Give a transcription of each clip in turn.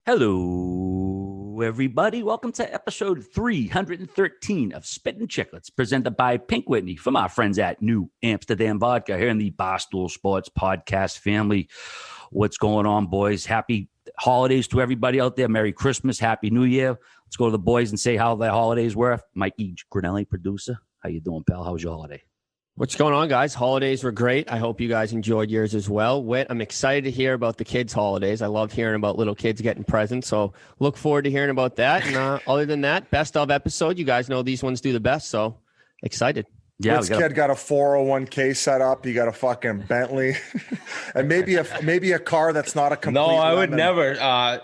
Hello, everybody. Welcome to episode 313 of Spittin' Chiclets, presented by Pink Whitney from our friends at New Amsterdam Vodka here in the Barstool Sports Podcast family. What's going on, boys? Happy holidays to everybody out there. Merry Christmas. Happy New Year. Let's go to the boys and say how their holidays were. Mikey Grinelli, producer. How you doing, pal? How was your holiday? What's going on, guys? Holidays were great. I hope you guys enjoyed yours as well. Whit, I'm excited to hear about the kids' holidays. I love hearing about little kids getting presents, so look forward to hearing about that. And other than that, best of episode. You guys know these ones do the best, so excited. Yeah, this kid got a 401k set up. He got a fucking Bentley, and maybe a car that's not a complete. No, I would never. I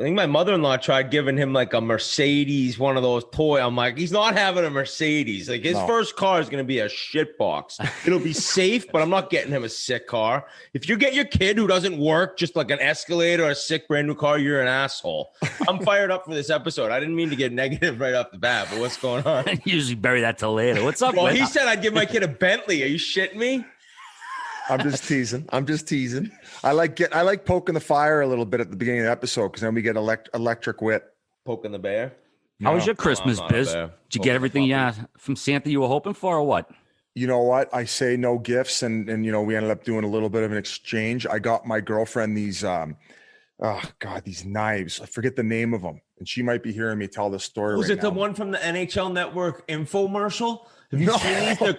think my mother-in-law tried giving him like a Mercedes, one of those toy. I'm like, he's not having a Mercedes. Like his first car is going to be a shit box. It'll be safe, but I'm not getting him a sick car. If you get your kid who doesn't work, just like an Escalade or a sick brand new car, you're an asshole. I'm fired up for this episode. I didn't mean to get negative right off the bat, but what's going on? I usually bury that till later. What's up? Well, he said I'd give my kid a Bentley. Are you shitting me? I'm just teasing. I like poking the fire a little bit at the beginning of the episode because then we get electric wit. Poking the bear. How was your Christmas, Biz? Did you get everything from Santa you were hoping for, or what? You know what? I say no gifts, and you know we ended up doing a little bit of an exchange. I got my girlfriend these these knives. I forget the name of them, and she might be hearing me tell this story. Was right it now. the one from the NHL Network infomercial? Have you seen these?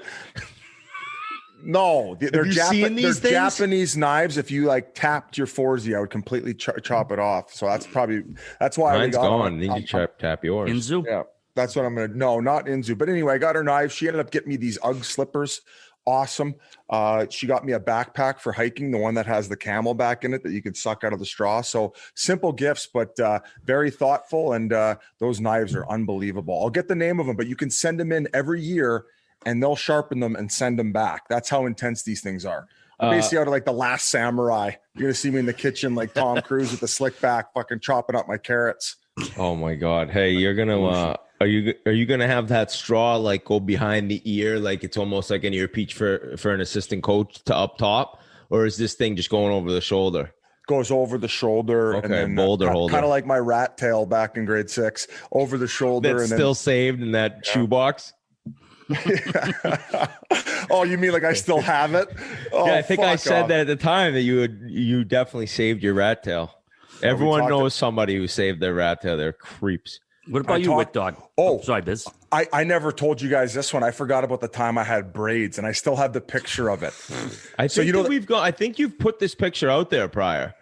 No, they're these Japanese knives. If you like tapped your 4Z, I would completely chop it off. So that's why mine's gone. Need to tap yours. Inzu? Yeah, that's what I'm gonna. No, not Inzu. But anyway, I got her knives. She ended up getting me these UGG slippers. Awesome. She got me a backpack for hiking, the one that has the camelback in it that you can suck out of the straw. So simple gifts, but very thoughtful. And those knives are unbelievable. I'll get the name of them, but you can send them in every year. And they'll sharpen them and send them back. That's how intense these things are. I'm basically out of like The Last Samurai. You're gonna see me in the kitchen like Tom Cruise with the slick back, fucking chopping up my carrots. Oh my God! Hey, you're gonna are you gonna have that straw like go behind the ear, like it's almost like an earpiece for an assistant coach to up top, or is this thing just going over the shoulder? Goes over the shoulder, okay, and then boulder holder, kind of like my rat tail back in grade 6, over the shoulder. That's and still then, saved in that shoebox. Oh, you mean like I still have it? Oh, yeah, I think I said that at the time that you definitely saved your rat tail. Everyone knows somebody who saved their rat tail. They're creeps. What about you, Wit Dog? Oh, sorry, Biz. I never told you guys this one. I forgot about the time I had braids, and I still have the picture of it. I think you've put this picture out there prior.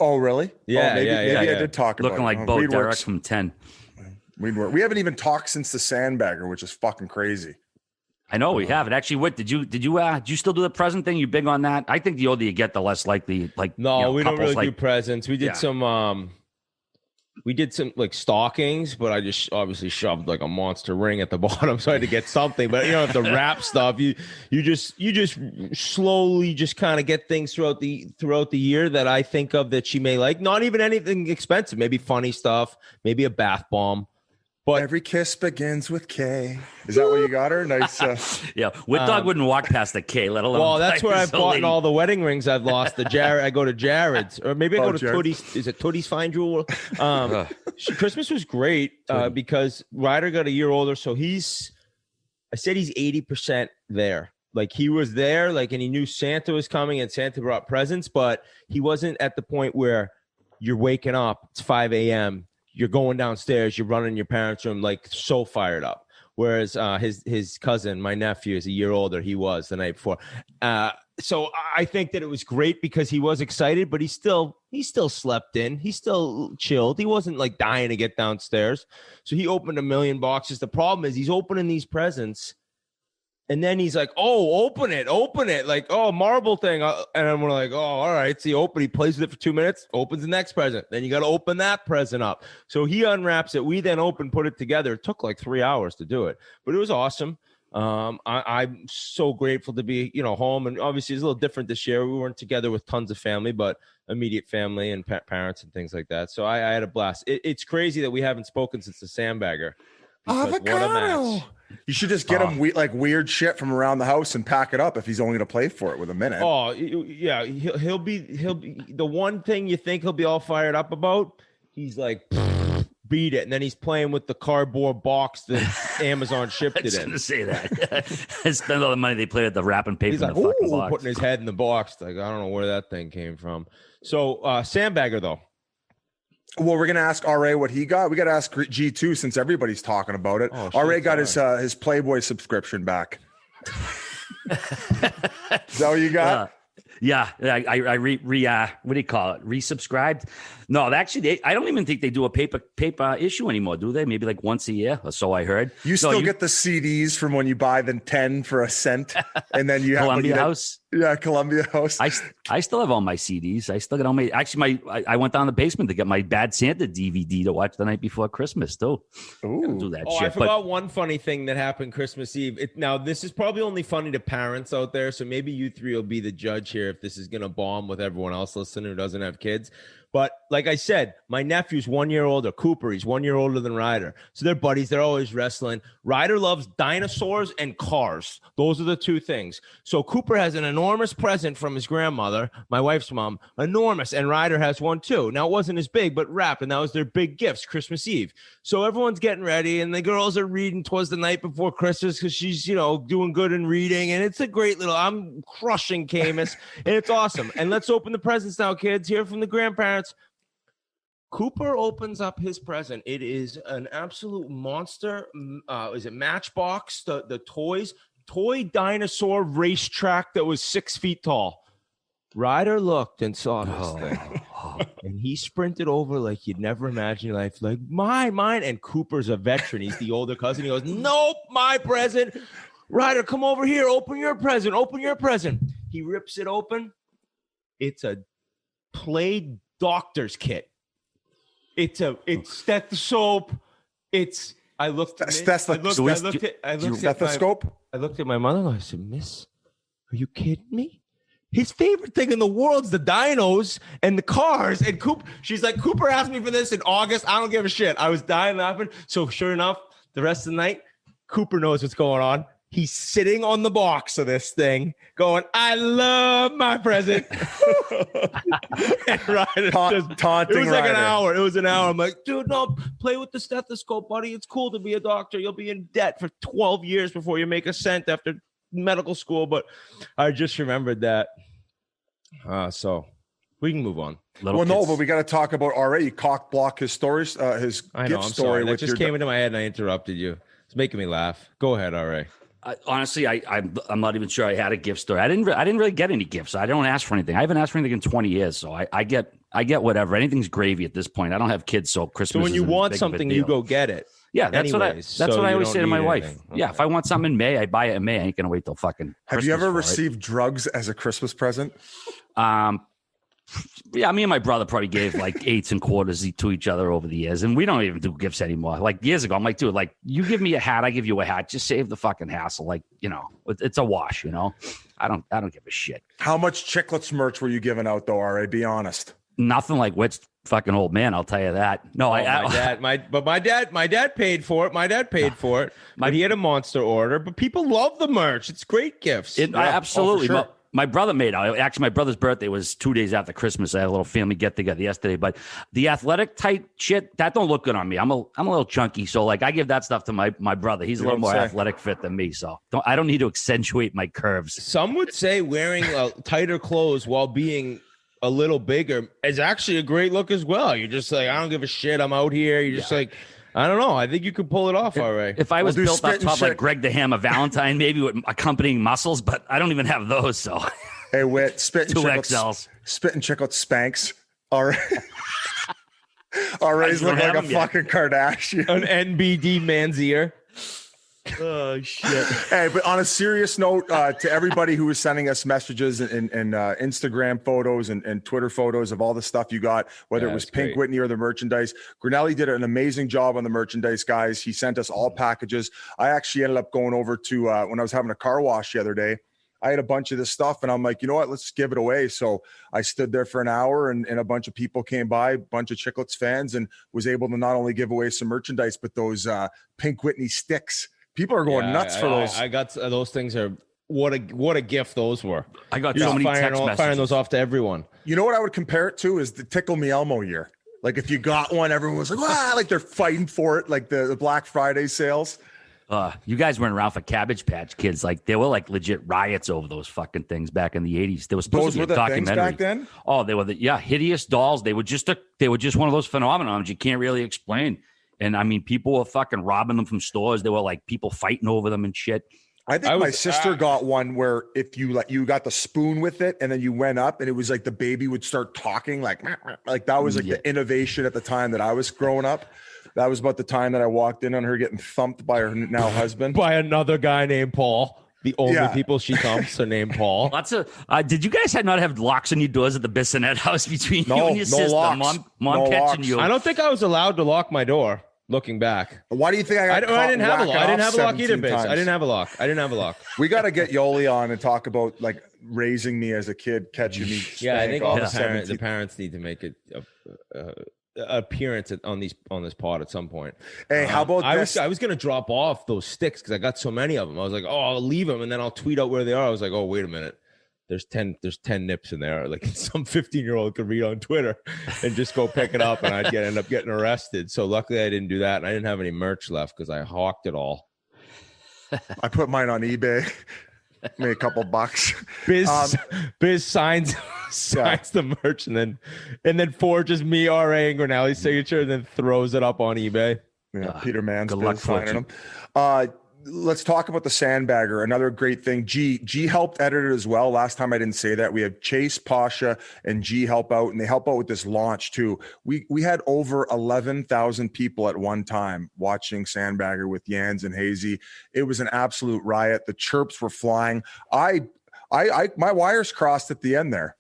Oh, really? Yeah, maybe I did talk about it. Looking like Bo Derek from 10. We haven't even talked since the Sandbagger, which is fucking crazy. I know we haven't. Actually, Whit, did you still do the present thing? You big on that? I think the older you get, the less likely. Like, no, we don't really do presents. We did some like stockings, but I just obviously shoved like a monster ring at the bottom, so I had to get something. But you don't have to wrap stuff. You just slowly just kind of get things throughout the year that I think of that she may like. Not even anything expensive. Maybe funny stuff. Maybe a bath bomb. But every kiss begins with K. Is that what you got her? Nice. Yeah, Wit Dog wouldn't walk past the K, let alone. Well, that's where I've bought all the wedding rings I've lost. I go to Jared's, or maybe I go to Tootie's. Is it Tootie's Fine Jewel? Christmas was great because Ryder got a year older, so I said he's 80% there. Like he was there, like, and he knew Santa was coming and Santa brought presents, but he wasn't at the point where you're waking up. It's 5 a.m. You're going downstairs, you're running your parents' room, like so fired up. Whereas his cousin, my nephew, is a year older. He was the night before. So I think that it was great because he was excited, but he still slept in. He still chilled. He wasn't like dying to get downstairs. So he opened 1 million boxes. The problem is he's opening these presents. And then he's like, oh, open it. Like, oh, marble thing. And then we're like, oh, all right. So he plays with it for 2 minutes, opens the next present. Then you got to open that present up. So he unwraps it. We then put it together. It took like 3 hours to do it, but it was awesome. I'm so grateful to be, home. And obviously it's a little different this year. We weren't together with tons of family, but immediate family and parents and things like that. So I had a blast. It's crazy that we haven't spoken since the Sandbagger. Avocado. You should just get him weird shit from around the house and pack it up if he's only going to play for it with a minute. Oh yeah, he'll be the one thing you think he'll be all fired up about. He's like, beat it, and then he's playing with the cardboard box that Amazon shipped it in. I was going to say that. I spent all the money they played at the wrapping paper. He's like, in the fucking box. Putting his head in the box. Like, I don't know where that thing came from. So Sandbagger though. Well, we're going to ask RA what he got. We got to ask G2 since everybody's talking about it. RA got his Playboy subscription back. Is that what you got? Yeah, I what do you call it? Resubscribed? No, actually, I don't even think they do a paper issue anymore, do they? Maybe like once a year, or so I heard. You still get the CDs from when you buy them 10 for a cent, and then you have Columbia House. Yeah, Columbia House. I still have all my CDs. I still get all my. Actually, I went down the basement to get my Bad Santa DVD to watch the night before Christmas too. Ooh. Do that shit. I forgot one funny thing that happened Christmas Eve. Now this is probably only funny to parents out there, so maybe you three will be the judge here if this is gonna bomb with everyone else listening who doesn't have kids. But like I said, my nephew's 1 year older. Cooper, he's 1 year older than Ryder. So they're buddies. They're always wrestling. Ryder loves dinosaurs and cars. Those are the two things. So Cooper has an enormous present from his grandmother, my wife's mom, enormous. And Ryder has one too. Now, it wasn't as big, but wrapped. And that was their big gifts, Christmas Eve. So everyone's getting ready. And the girls are reading. 'Twas the night before Christmas because she's, doing good in reading. And it's a great I'm crushing Camus. And it's awesome. And let's open the presents now, kids. Hear from the grandparents. Cooper opens up his present. It is an absolute monster. Is it Matchbox? The toy dinosaur racetrack that was 6 feet tall. Ryder looked and saw this thing. And he sprinted over like you'd never imagine in your life. Like, mine. And Cooper's a veteran. He's the older cousin. He goes, nope, my present. Ryder, come over here. Open your present. He rips it open. It's a Play doctor's kit. It's stethoscope. I looked at my mother-in-law. I said, Miss, are you kidding me? His favorite thing in the world's the dinos and the cars. And she's like, Cooper asked me for this in August. I don't give a shit. I was dying laughing. So sure enough, the rest of the night, Cooper knows what's going on. He's sitting on the box of this thing going, I love my present. And Ryder taunting. It was like Ryder. An hour. It was an hour. I'm like, dude, no, play with the stethoscope, buddy. It's cool to be a doctor. You'll be in debt for 12 years before you make a cent after medical school. But I just remembered that. So we can move on. But we got to talk about RA. You cock block his stories, his gift story. That just came into my head and I interrupted you. It's making me laugh. Go ahead, RA. Honestly, I'm not even sure I had a gift story. I didn't really get any gifts. I don't ask for anything. I haven't asked for anything in 20 years, so I get whatever. Anything's gravy at this point. I don't have kids, so Christmas. So when you want something, you go get it. Yeah, that's what I always say to my wife. Okay. Yeah, if I want something in May, I buy it in May. I ain't gonna wait till fucking. Have you ever received drugs as a Christmas present? Yeah, me and my brother probably gave like eights and quarters to each other over the years, and we don't even do gifts anymore. Like years ago, I'm like, dude, like you give me a hat, I give you a hat. Just save the fucking hassle. Like, it's a wash. I don't give a shit. How much Chiclets merch were you giving out though? RA, be honest. Nothing like Whit's fucking old man. I'll tell you that. No, my dad paid for it. But he had a monster order. But people love the merch. It's great gifts. Absolutely. Sure. My brother my brother's birthday was 2 days after Christmas. I had a little family get together yesterday, but the athletic type shit, that don't look good on me. I'm a little chunky. So like I give that stuff to my brother. He's a little more athletic fit than me. So I don't need to accentuate my curves. Some would say wearing tighter clothes while being a little bigger is actually a great look as well. You're just like, I don't give a shit. I'm out here. You're just like, I don't know. I think you could pull it off, all right. If I was built up top like Greg the Hammer Valentine, maybe with accompanying muscles, but I don't even have those. So, hey, Whit, Spittin' 2XLs, Spittin' Chiclets Spanx. All right. RA's look like a fucking Kardashian. An NBD man's ear. Oh shit! Hey, but on a serious note, to everybody who was sending us messages and Instagram photos and Twitter photos of all the stuff you got, whether it was Pink Whitney or the merchandise, Grinelli did an amazing job on the merchandise, guys. He sent us all packages. I actually ended up going over to when I was having a car wash the other day. I had a bunch of this stuff and I'm like, you know what, let's just give it away. So I stood there for an hour and a bunch of people came by, a bunch of Chiclets fans, and was able to not only give away some merchandise, but those Pink Whitney sticks People are going nuts for those. I got those things are what a gift those were. I got so many text messages. Firing those off to everyone. You know what I would compare it to is the Tickle Me Elmo year. Like if you got one, everyone was like, "Wow!" Like they're fighting for it, like the Black Friday sales. You guys weren't around for Cabbage Patch Kids. Like there were like legit riots over those fucking things back in the 80s. There was supposed to be a documentary back then. Oh, they were hideous dolls. They were just one of those phenomenons you can't really explain. And I mean, people were fucking robbing them from stores. There were like people fighting over them and shit. I think my sister got one where if you got the spoon with it and then you went up and it was like the baby would start talking like that was like the innovation at the time that I was growing up. That was about the time that I walked in on her getting thumped by her now husband. By another guy named Paul. The only people she thumps are named Paul. Lots of. Did you guys not have locks on your doors at the Bissonette house between you and your sister? Locks. Mom catching you. I don't think I was allowed to lock my door. Looking back, why do you think I didn't have a lock? I didn't have a lock either, Biz. I didn't have a lock. We got to get Yoli on and talk about like raising me as a kid, catching me. Yeah, I think all the parents need to make it appearance on this pod at some point. Hey, how about this? I was gonna drop off those sticks because I got so many of them. I was like, oh, I'll leave them and then I'll tweet out where they are. I was like, oh, wait a minute. There's 10 nips in there. Like some 15-year-old could read on Twitter and just go pick it up and I'd end up getting arrested. So luckily I didn't do that. And I didn't have any merch left because I hawked it all. I put mine on eBay. Made a couple bucks. Biz signs the merch and then forges me R.A. and Grinelli's signature and then throws it up on eBay. Yeah, Peter Mann's been signing them. Let's talk about the Sandbagger. Another great thing. G helped edit it as well. Last time I didn't say that. We have Chase, Pasha, and G help out, and they help out with this launch too. We had over 11,000 people at one time watching Sandbagger with Yans and Hazy. It was an absolute riot. The chirps were flying. My wires crossed at the end there.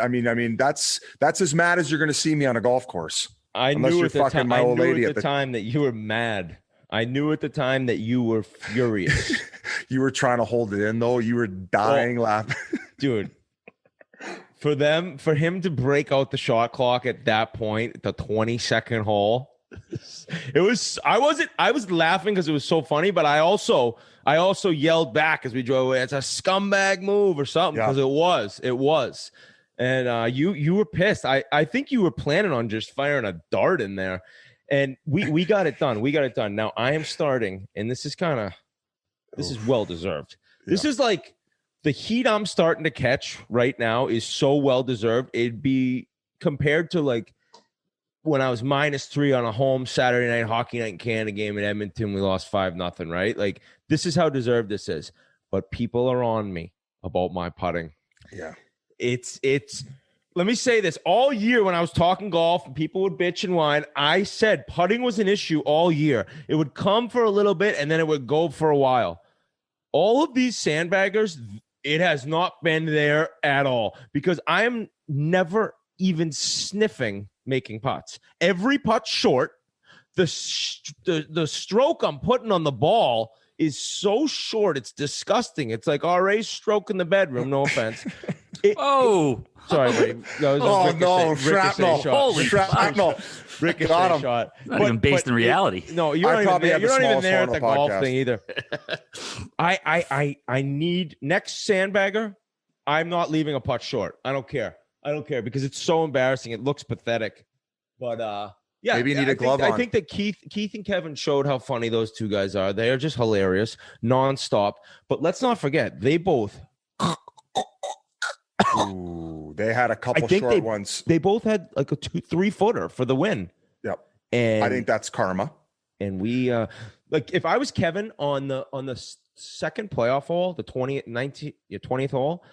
I mean, that's as mad as you're going to see me on a golf course. I knew at the time that you were mad. I knew at the time that you were furious. You were trying to hold it in, though. You were dying laughing. Dude, for him to break out the shot clock at that point, the 22nd hole, I was laughing because it was so funny, but I also yelled back as we drove away. It's a scumbag move or something because it was. And you were pissed. I think you were planning on just firing a dart in there. And we got it done. Now I am starting, and this is well deserved. Yeah. This is like the heat I'm starting to catch right now is so well deserved. It'd be compared to like when I was -3 on a home Saturday night hockey night in Canada game in Edmonton. We lost 5-0, right? Like this is how deserved this is. But people are on me about my putting. Yeah. It's let me say this. All year when I was talking golf and people would bitch and whine, I said putting was an issue all year. It would come for a little bit and then it would go for a while. All of these sandbaggers, it has not been there at all because I am never even sniffing making putts. Every putt short. The stroke I'm putting on the ball is so short. It's disgusting. It's like RA's stroke in the bedroom. No offense. Sorry, buddy. Shrapnel. Holy shrapnel. Ricochet shot. Not even based in reality. No, you're not even there at the golf thing either. I need next sandbagger. I'm not leaving a putt short. I don't care because it's so embarrassing. It looks pathetic. But yeah, maybe you need a glove on. I think that Keith and Kevin showed how funny those two guys are. They are just hilarious, nonstop. But let's not forget, they both. Ooh, they had a couple short ones. They both had like a 2-3 footer for the win. Yep. And I think that's karma. And we like if I was Kevin on the second playoff hole, the 20th hole,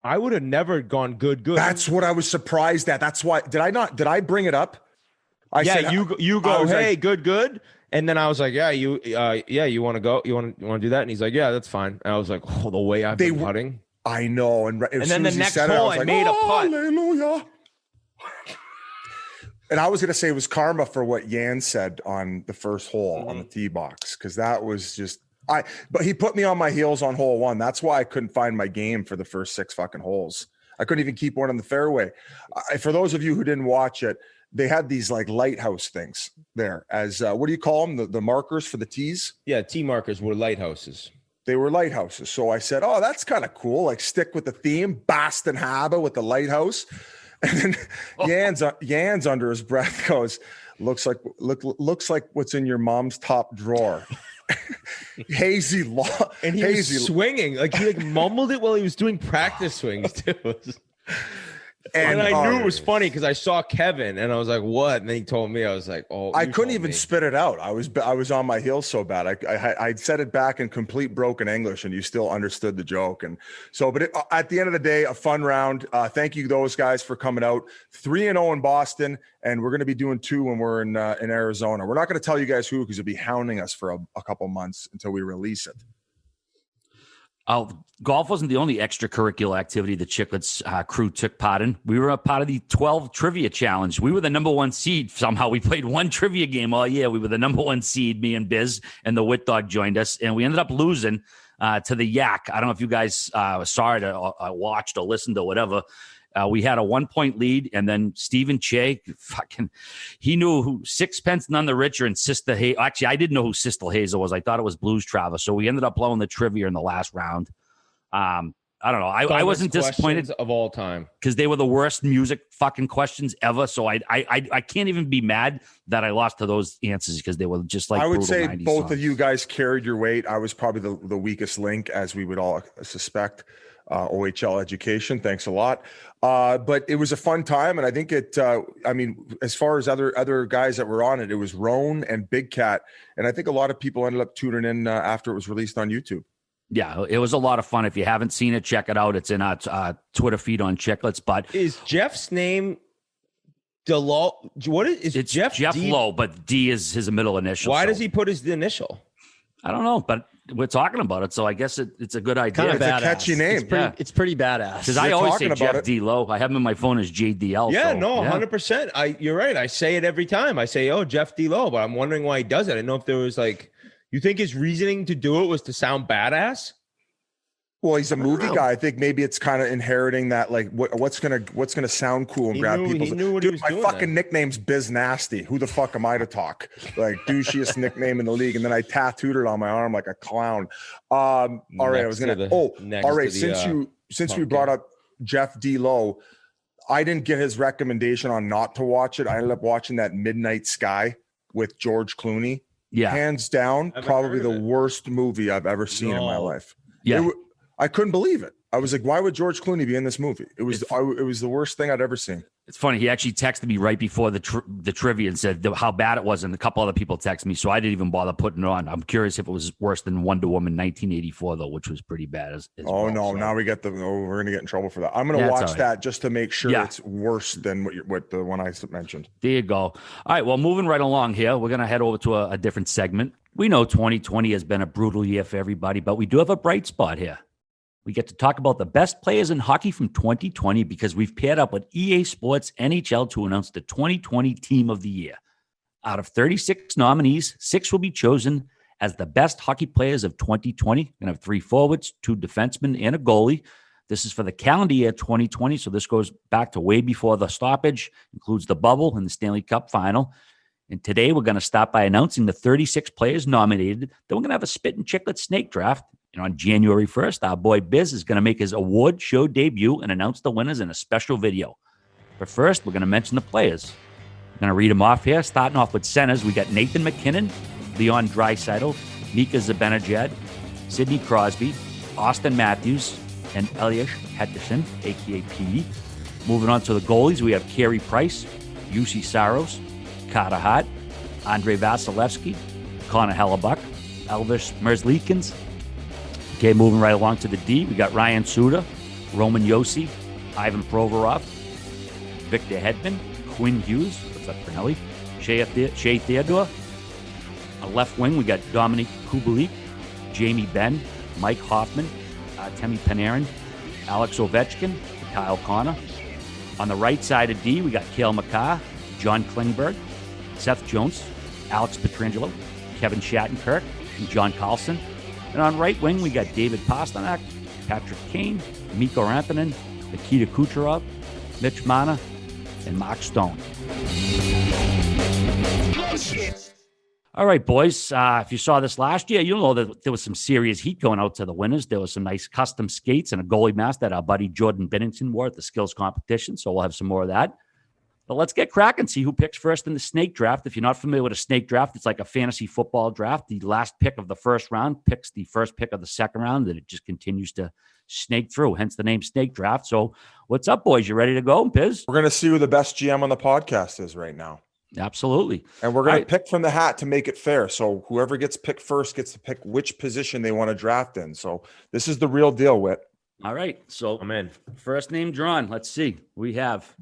I would have never gone good. That's what I was surprised at. That's why did I bring it up? You go, hey, like, good. And then I was like, you want to go? You want to do that? And he's like, yeah, that's fine. And I was like, the way I've been putting. I know. And then the next hole, I made a putt. Hallelujah. And I was going to say it was karma for what Yan said on the first hole on the tee box, because that was just but he put me on my heels on hole 1. That's why I couldn't find my game for the first 6 fucking holes. I couldn't even keep one on the fairway. For those of you who didn't watch it, they had these like lighthouse things there as what do you call them? The markers for the tees? Yeah, tee markers were lighthouses. They were lighthouses. So I said, oh, that's kind of cool. Like stick with the theme, Boston Harbor with the lighthouse. And then Jans under his breath goes, looks like what's in your mom's top drawer. Hazy law. And he was swinging. Like he mumbled it while he was doing practice swings too. And I knew it was funny because I saw Kevin and I was like, what? And then he told me, I was like, oh, I couldn't even spit it out. I was on my heels so bad. I said it back in complete broken English and you still understood the joke. And so, but at the end of the day, a fun round. Thank you those guys for coming out. 3-0 in Boston. And we're going to be doing 2 when we're in Arizona. We're not going to tell you guys who, because you'll be hounding us for a couple months until we release it. Golf wasn't the only extracurricular activity the Chiclets crew took part in. We were a part of the 12 trivia challenge. We were the number 1 seed. Somehow we played 1 trivia game all year. We were the number 1 seed, me and Biz, and the Wit Dog joined us. And we ended up losing to the Yak. I don't know if you guys saw it or watched or listened or whatever. We had a 1-point lead, and then Stephen Che, he knew who Sixpence None the Richer and Sister Hazel. Actually, I didn't know who Sister Hazel was. I thought it was Blues Travis. So we ended up blowing the trivia in the last round. I don't know. I wasn't disappointed of all time because they were the worst music fucking questions ever. So I can't even be mad that I lost to those answers because they were just like, I would say both songs. of you guys carried your weight. I was probably the weakest link, as we would all suspect. OHL education. Thanks a lot. But it was a fun time. And I think as far as other guys that were on it, it was Roan and Big Cat. And I think a lot of people ended up tuning in after it was released on YouTube. Yeah, it was a lot of fun. If you haven't seen it, check it out. It's in our Twitter feed on Chiclets. But is Jeff's name DeLow? What is it's Jeff D? Lowe, but D is his middle initial. Why does he put his initial? I don't know, but we're talking about it, so I guess it's a good idea. Kind of a catchy name. It's pretty badass. Because I always say Jeff D. Lowe. I have him in my phone as JDL. Yeah, 100%. You're right. I say it every time. I say, oh, Jeff D. Lowe, but I'm wondering why he does it. I didn't know if there was you think his reasoning to do it was to sound badass? Well, he's a movie guy. I think maybe it's kind of inheriting that, like, what's gonna sound cool and grab people. Dude, my fucking nickname's Biz Nasty. Who the fuck am I to talk? Like, douchiest nickname in the league. And then I tattooed it on my arm like a clown. All right, I was gonna. All right, since we brought up Jeff D. Lowe, I didn't get his recommendation on not to watch it. I ended up watching that Midnight Sky with George Clooney. Yeah, hands down, probably the worst movie I've ever seen in my life. Yeah. I couldn't believe it. I was like, why would George Clooney be in this movie? It was the worst thing I'd ever seen. It's funny. He actually texted me right before the trivia and said how bad it was. And a couple other people texted me. So I didn't even bother putting it on. I'm curious if it was worse than Wonder Woman 1984, though, which was pretty bad. Now we're going to get in trouble for that. I'm going to watch that just to make sure it's worse than what the one I mentioned. There you go. All right. Well, moving right along here, we're going to head over to a different segment. We know 2020 has been a brutal year for everybody, but we do have a bright spot here. We get to talk about the best players in hockey from 2020 because we've paired up with EA Sports NHL to announce the 2020 Team of the Year. Out of 36 nominees, 6 will be chosen as the best hockey players of 2020. We're going to have 3 forwards, 2 defensemen, and a goalie. This is for the calendar year 2020, so this goes back to way before the stoppage, includes the bubble and the Stanley Cup final. And today we're going to start by announcing the 36 players nominated. Then we're going to have a Spittin' Chiclets snake draft. And on January 1st, our boy Biz is going to make his award show debut and announce the winners in a special video. But first, we're going to mention the players. I'm going to read them off here. Starting off with centers, we got Nathan McKinnon, Leon Draisaitl, Mika Zibanejad, Sidney Crosby, Austin Matthews, and Elias Pettersson, a.k.a. Petey. Moving on to the goalies, we have Carey Price, Jussi Saros, Carter Hart, Andrei Vasilevsky, Connor Hellebuck, Elvis Merzlikins. Okay, moving right along to the D, we got Ryan Suter, Roman Josi, Ivan Provorov, Victor Hedman, Quinn Hughes, what's up, Pernelli, Shea Theodore. On left wing, we got Dominic Kubalik, Jamie Benn, Mike Hoffman, Temi Panarin, Alex Ovechkin, Kyle Connor. On the right side of D, we got Cale Makar, John Klingberg, Seth Jones, Alex Pietrangelo, Kevin Shattenkirk, and John Carlson. And on right wing, we got David Pastrnak, Patrick Kane, Mikko Rantanen, Nikita Kucherov, Mitch Marner, and Mark Stone. All right, boys. If you saw this last year, you'll know that there was some serious heat going out to the winners. There was some nice custom skates and a goalie mask that our buddy Jordan Bennington wore at the skills competition. So we'll have some more of that. But let's get cracking, see who picks first in the snake draft. If you're not familiar with a snake draft, it's like a fantasy football draft. The last pick of the first round picks the first pick of the second round, and it just continues to snake through, hence the name snake draft. So what's up, boys? You ready to go, Piz? We're going to see who the best GM on the podcast is right now. Absolutely. And we're going to pick from the hat to make it fair. So whoever gets picked first gets to pick which position they want to draft in. So this is the real deal, Whit. All right. So I'm in. First name drawn. Let's see. We have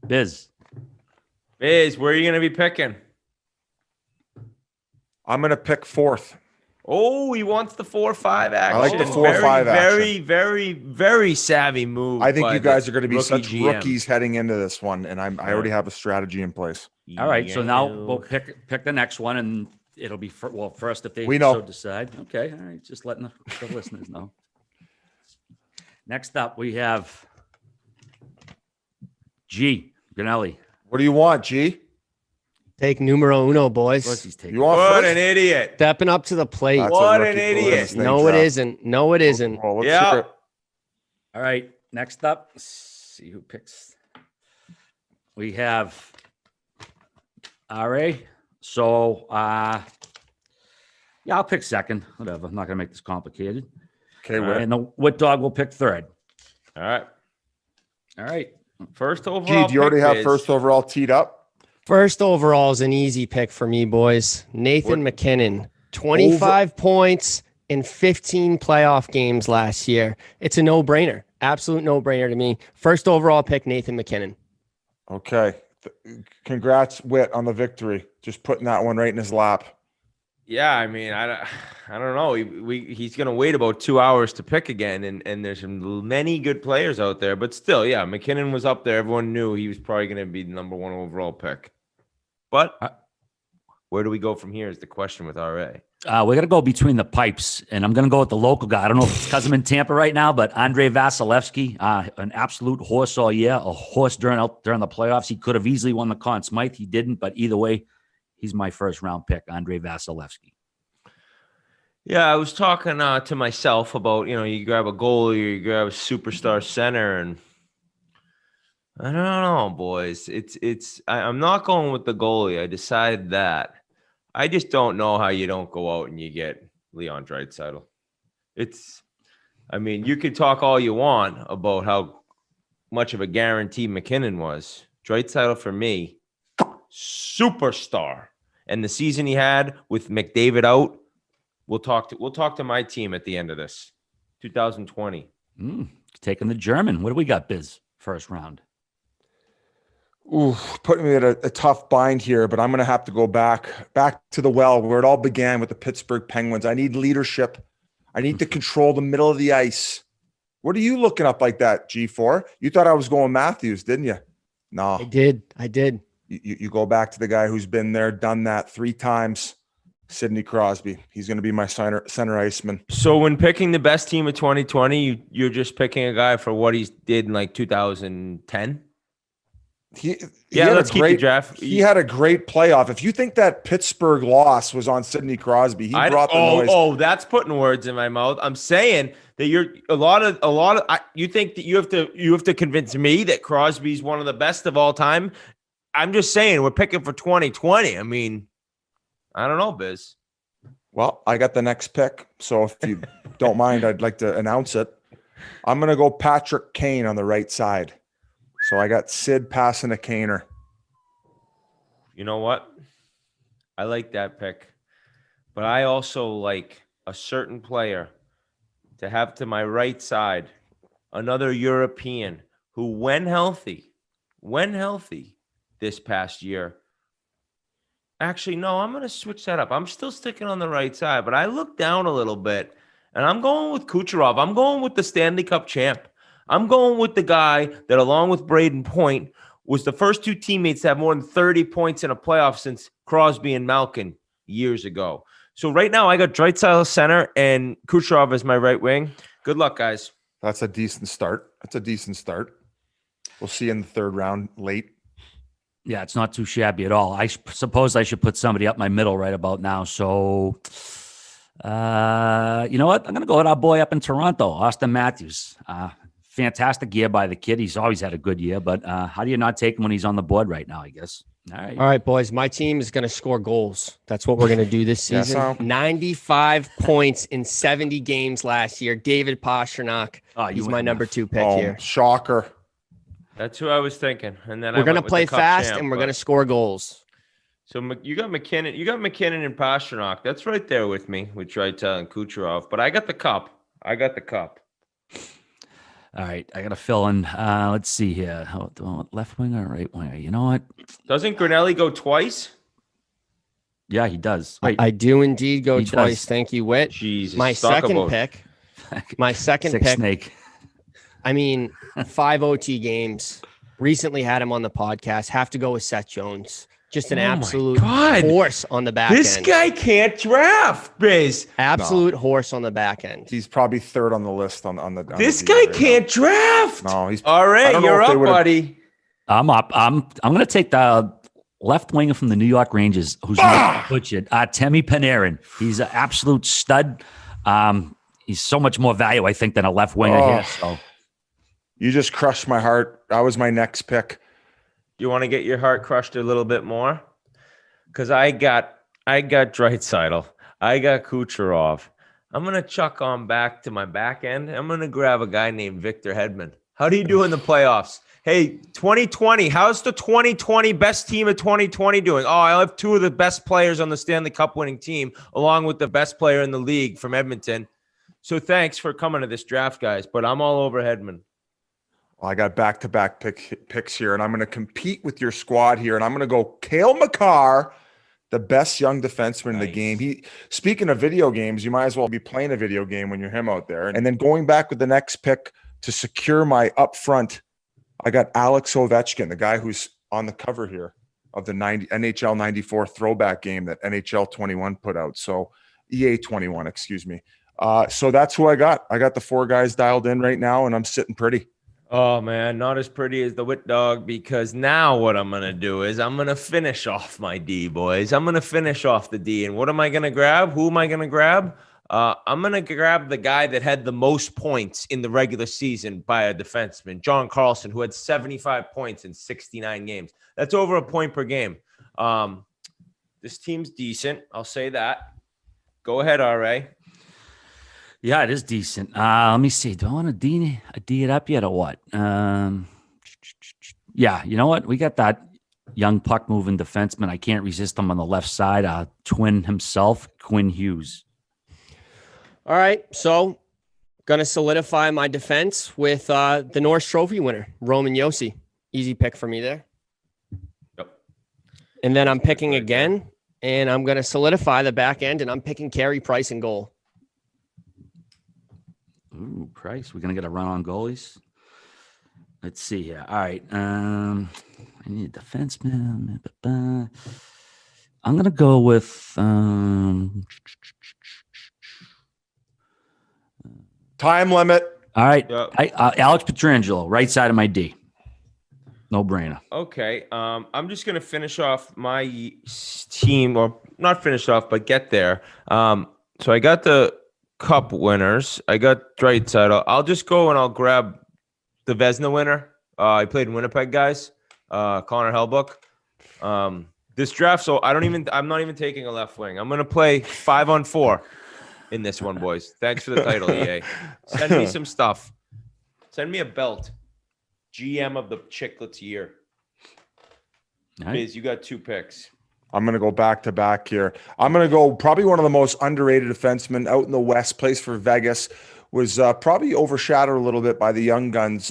Biz. Biz, where are you going to be picking? I'm going to pick fourth. Oh, he wants the 4-5 action. I like the 4-5 action. Very savvy move. I think you guys are going to be such GM. rookies heading into this one, and I already have a strategy in place. All right. So now we'll pick the next one, and it'll be first if they so decide. Okay. All right. Just letting the listeners know. Next up, we have G. Ganelli. What do you want, G? Take numero uno, boys. You want what first? an idiot. Stepping up to the plate. That's what an idiot. No, it isn't. No, it isn't. Well, let's Yeah. hear it. All right. Next up, let's see who picks. We have RA. So, yeah, I'll pick second. Whatever. I'm not going to make this complicated. Okay, And the Wit Dog will pick third. All right. All right. First overall. G, do you already have pick, first overall teed up? First overall is an easy pick for me, boys. Nathan McKinnon, 25 points in 15 playoff games last year. It's a no-brainer. Absolute no-brainer to me. First overall pick, Nathan McKinnon. Okay. Congrats, Whit, on the victory. Just putting that one right in his lap. Yeah, I mean, I don't know. He's going to wait about 2 hours to pick again, and there's many good players out there. But still, yeah, McKinnon was up there. Everyone knew he was probably going to be the number one overall pick. But where do we go from here is the question with RA. We're going to go between the pipes, and I'm going to go with the local guy. I don't know if it's because I'm in Tampa right now, but Andre Vasilevsky, an absolute horse all year, a horse during the playoffs. He could have easily won the Conn Smythe. He didn't, but either way, he's my first round pick, Andre Vasilevsky. Yeah, I was talking to myself about, you grab a goalie or you grab a superstar center, and I don't know, boys. I'm not going with the goalie. I decided that. I just don't know how you don't go out and you get Leon Draisaitl. You could talk all you want about how much of a guarantee McKinnon was. Draisaitl, for me, superstar. And the season he had with McDavid out, we'll talk to my team at the end of this. 2020. Taking the German. What do we got, Biz? First round. Ooh, putting me at a tough bind here, but I'm going to have to go back to the well where it all began with the Pittsburgh Penguins. I need leadership. I need to control the middle of the ice. What are you looking up like that, G4? You thought I was going Matthews, didn't you? No. I did. You go back to the guy who's been there, done that 3 times, Sidney Crosby. He's going to be my center iceman. So when picking the best team of 2020, you're just picking a guy for what he did in like 2010? Let's keep the draft. He had a great playoff. If you think that Pittsburgh loss was on Sidney Crosby, he brought the noise. Oh, that's putting words in my mouth. I'm saying that you think that you have to convince me that Crosby's one of the best of all time. I'm just saying we're picking for 2020. I mean, I don't know, Biz. Well, I got the next pick. So if you don't mind, I'd like to announce it. I'm going to go Patrick Kane on the right side. So I got Sid passing a Kaner. You know what? I like that pick. But I also like a certain player to have to my right side, another European who, when healthy this past year. Actually, no, I'm going to switch that up. I'm still sticking on the right side, but I look down a little bit, and I'm going with Kucherov. I'm going with the Stanley Cup champ. I'm going with the guy that, along with Braden Point, was the first 2 teammates to have more than 30 points in a playoff since Crosby and Malkin years ago. So right now, I got Draisaitl center and Kucherov as my right wing. Good luck, guys. That's a decent start. We'll see you in the third round late. Yeah, it's not too shabby at all. I suppose I should put somebody up my middle right about now. So, you know what? I'm going to go with our boy up in Toronto, Austin Matthews. Fantastic year by the kid. He's always had a good year, but how do you not take him when he's on the board right now, I guess? All right, boys. My team is going to score goals. That's what we're going to do this season. Yes, 95 points in 70 games last year. David Pastrnak. He's my number 2 pick here. Shocker. That's who I was thinking. And then we're going to play fast and we're going to score goals. So you got McKinnon and Pastrnak. That's right there with me, with Draisaitl and Kucherov. But I got the cup. All right, I got to fill in. Let's see here. Left winger or right winger? You know what? Doesn't Grinelli go twice? Yeah, he does. Wait, I do indeed go twice. Does. Thank you, Whit. Jesus. My second pick. Snake. I mean, 5 OT games. Recently had him on the podcast. Have to go with Seth Jones. Just an absolute horse on the back end. This guy can't draft, Biz. Absolute horse on the back end. He's probably third on the list on the. This guy can't draft. No, he's all right. You're up, buddy. I'm up. I'm going to take the left winger from the New York Rangers, who's not butchered. Temi Panarin. He's an absolute stud. He's so much more value, I think, than a left winger here. So you just crushed my heart. That was my next pick. You want to get your heart crushed a little bit more? Because I got Draisaitl. I got Kucherov. I'm going to chuck on back to my back end. I'm going to grab a guy named Victor Hedman. How do you do in the playoffs? Hey, 2020, how's the 2020 best team of 2020 doing? Oh, I have 2 of the best players on the Stanley Cup winning team, along with the best player in the league from Edmonton. So thanks for coming to this draft, guys, but I'm all over Hedman. Well, I got back-to-back picks here, and I'm going to compete with your squad here, and I'm going to go Cale Makar, the best young defenseman in the game. Speaking of video games, you might as well be playing a video game when you're him out there. And then going back with the next pick to secure my up front, I got Alex Ovechkin, the guy who's on the cover here of the NHL 94 throwback game that NHL 21 put out. So EA 21, excuse me. So that's who I got. I got the 4 guys dialed in right now, and I'm sitting pretty. Oh, man, not as pretty as the Wit Dog, because now what I'm going to do is I'm going to finish off my D, boys. I'm going to finish off the D. And what am I going to grab? Who am I going to grab? I'm going to grab the guy that had the most points in the regular season by a defenseman, John Carlson, who had 75 points in 69 games. That's over a point per game. This team's decent. I'll say that. Go ahead, RA. Yeah, it is decent. Let me see. Do I want to D it up yet or what? Yeah, you know what? We got that young puck-moving defenseman. I can't resist him on the left side. Twin himself, Quinn Hughes. All right, so going to solidify my defense with the Norris Trophy winner, Roman Josi. Easy pick for me there. Yep. And then I'm picking again, and I'm going to solidify the back end, and I'm picking Carey Price in goal. Ooh, Price. We're going to get a run on goalies. Let's see here. All right. I need a defenseman. I'm going to go with time limit. All right. Yep. Alex Pietrangelo, right side of my D. No brainer. Okay. I'm just going to finish off my team, or not finish off, but get there. So I got the Cup winners. I got Draisaitl. I'll just go and I'll grab the Vezina winner. He played in Winnipeg, guys. Connor Hellbuck. This draft, so I'm not even taking a left wing. I'm gonna play 5-on-4 in this one, boys. Thanks for the title, EA. Send me some stuff. Send me a belt. GM of the Chiclets year. Nice. Biz, you got 2 picks. I'm going to go back-to-back here. I'm going to go probably one of the most underrated defensemen out in the West, plays for Vegas, was probably overshadowed a little bit by the young guns,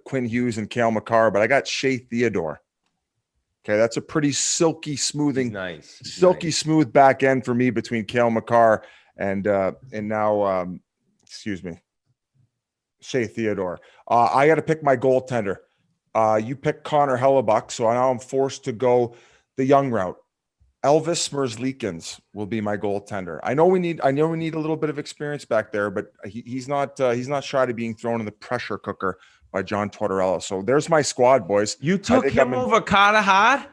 Quinn Hughes and Cale Makar, but I got Shea Theodore. Okay, that's a pretty silky smooth back end for me between Cale Makar and now, Shea Theodore. I got to pick my goaltender. You picked Connor Hellebuyck, so now I'm forced to go the young route. Elvis Merzlikins will be my goaltender. I know we need a little bit of experience back there, but he's not shy to being thrown in the pressure cooker by John Tortorella. So there's my squad, boys. You took him over Carter Hart?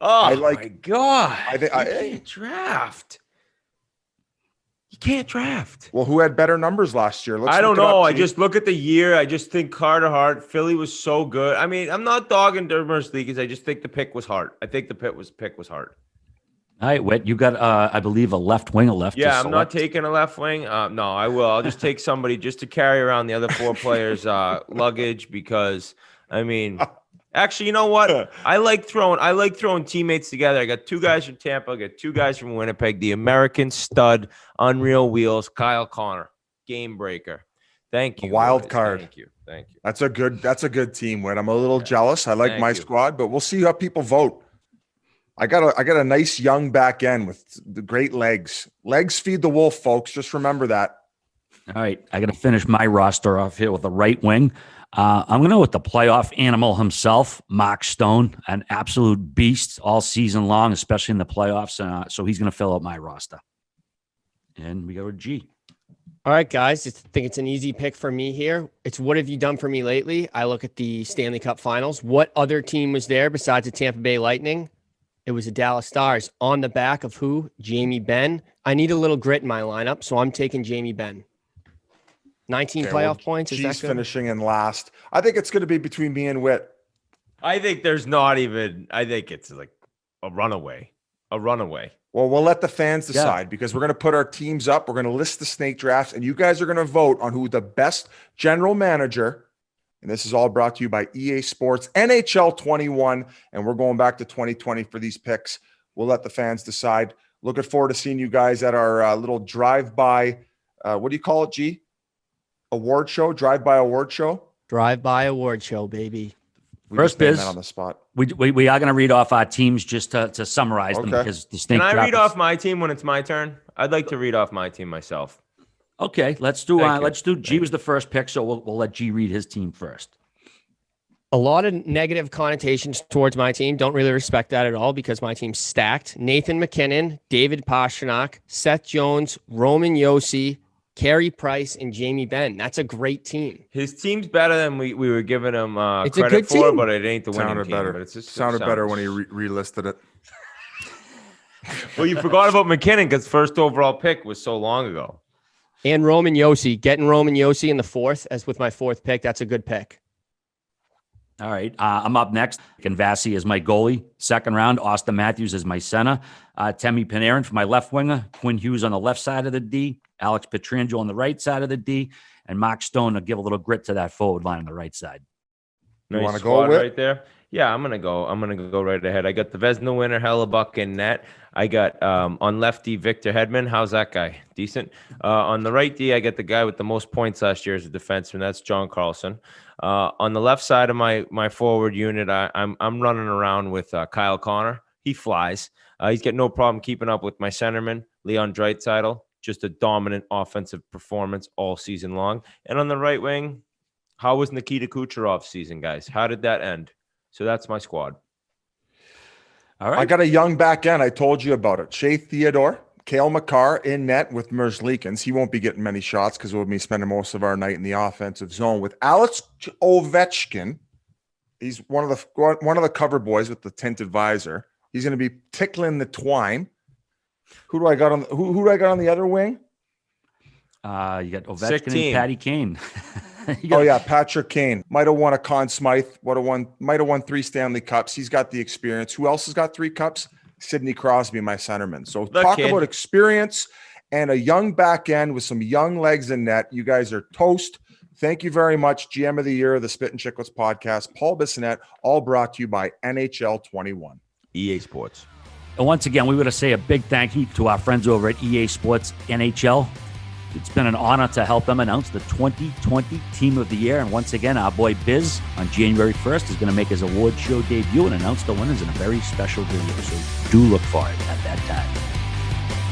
Oh, my God. I think you can't draft. You can't draft. Well, who had better numbers last year? I don't know. I just look at the year. I just think Carter Hart, Philly was so good. I mean, I'm not dogging Dermer's Leagues. I just think the pick was Hart. I think the pick was Hart. All right, Whit, you got, I believe, a left wing, a left. Yeah, I'm not taking a left wing. No, I will. I'll just take somebody just to carry around the other 4 players' luggage because, I mean, actually, you know what? I like throwing teammates together. I got 2 guys from Tampa. I got 2 guys from Winnipeg. The American stud, Unreal Wheels, Kyle Connor, game breaker. Thank you. Wild card. Thank you. That's a good team, Whit. I'm a little jealous. I like my squad, but we'll see how people vote. I got a nice young back end with the great legs. Legs feed the wolf, folks. Just remember that. All right, I got to finish my roster off here with the right wing. I'm going to go with the playoff animal himself, Mark Stone, an absolute beast all season long, especially in the playoffs. So he's going to fill out my roster. And we go with G. All right, guys. I think it's an easy pick for me here. It's what have you done for me lately? I look at the Stanley Cup Finals. What other team was there besides the Tampa Bay Lightning? It was the Dallas Stars on the back of who? Jamie Benn. I need a little grit in my lineup, so I'm taking Jamie Benn. 19 playoff points. Is that good? Finishing in last. I think it's going to be between me and Whit. I think there's not even. I think it's like a runaway. Well, we'll let the fans decide because we're going to put our teams up. We're going to list the snake drafts, and you guys are going to vote on who the best general manager. And this is all brought to you by EA Sports NHL 21. And we're going back to 2020 for these picks. We'll let the fans decide. Looking forward to seeing you guys at our little drive-by. What do you call it, G? Award show? Drive-by award show? Drive-by award show, baby. First biz on the spot. We are going to read off our teams just to summarize them because the snake. Can I read off my team when it's my turn? I'd like to read off my team myself. Okay, let's do. G was the first pick, so we'll let G read his team first. A lot of negative connotations towards my team. Don't really respect that at all because my team's stacked. Nathan McKinnon, David Pastrnak, Seth Jones, Roman Josi, Carey Price, and Jamie Benn. That's a great team. His team's better than we were giving him it's credit a good for, team. but it ain't the winning Sounded team. better. But it's just Sounded better when he relisted it. Well, you forgot about McKinnon because first overall pick was so long ago. And Roman Josi. Getting Roman Josi in the 4th as with my 4th pick. That's a good pick. All right. I'm up next. Vasi is my goalie. 2nd round, Austin Matthews is my center. Temi Panarin for my left winger. Quinn Hughes on the left side of the D. Alex Pietrangelo on the right side of the D. And Mark Stone to give a little grit to that forward line on the right side. You nice want to go with right there? Yeah, I'm gonna go right ahead. I got the Vezina winner, Hellebuck in net. I got on lefty Victor Hedman. How's that guy? Decent. On the right D, I got the guy with the most points last year as a defenseman. That's John Carlson. On the left side of my forward unit, I'm running around with Kyle Connor. He flies. He's got no problem keeping up with my centerman, Leon Draisaitl. Just a dominant offensive performance all season long. And on the right wing, how was Nikita Kucherov's season, guys? How did that end? So that's my squad. All right. I got a young back end. I told you about it. Shea Theodore, Cale Makar in net with Merzlikins. He won't be getting many shots because we'll be spending most of our night in the offensive zone with Alex Ovechkin. He's one of the cover boys with the tinted visor. He's going to be tickling the twine. Who do I got on the other wing? You got Ovechkin and Patty Kane. Patrick Kane might have won a Conn Smythe. Might have won 3 Stanley Cups. He's got the experience. Who else has got 3 cups? Sidney Crosby, my centerman. So talk about experience and a young back end with some young legs in net. You guys are toast. Thank you very much. GM of the Year of the Spittin' Chiclets podcast, Paul Bissonnette, all brought to you by NHL 21. EA Sports. And once again, we want to say a big thank you to our friends over at EA Sports NHL. It's been an honor to help them announce the 2020 Team of the Year. And once again, our boy Biz on January 1st is going to make his award show debut and announce the winners in a very special video. So do look for it at that time.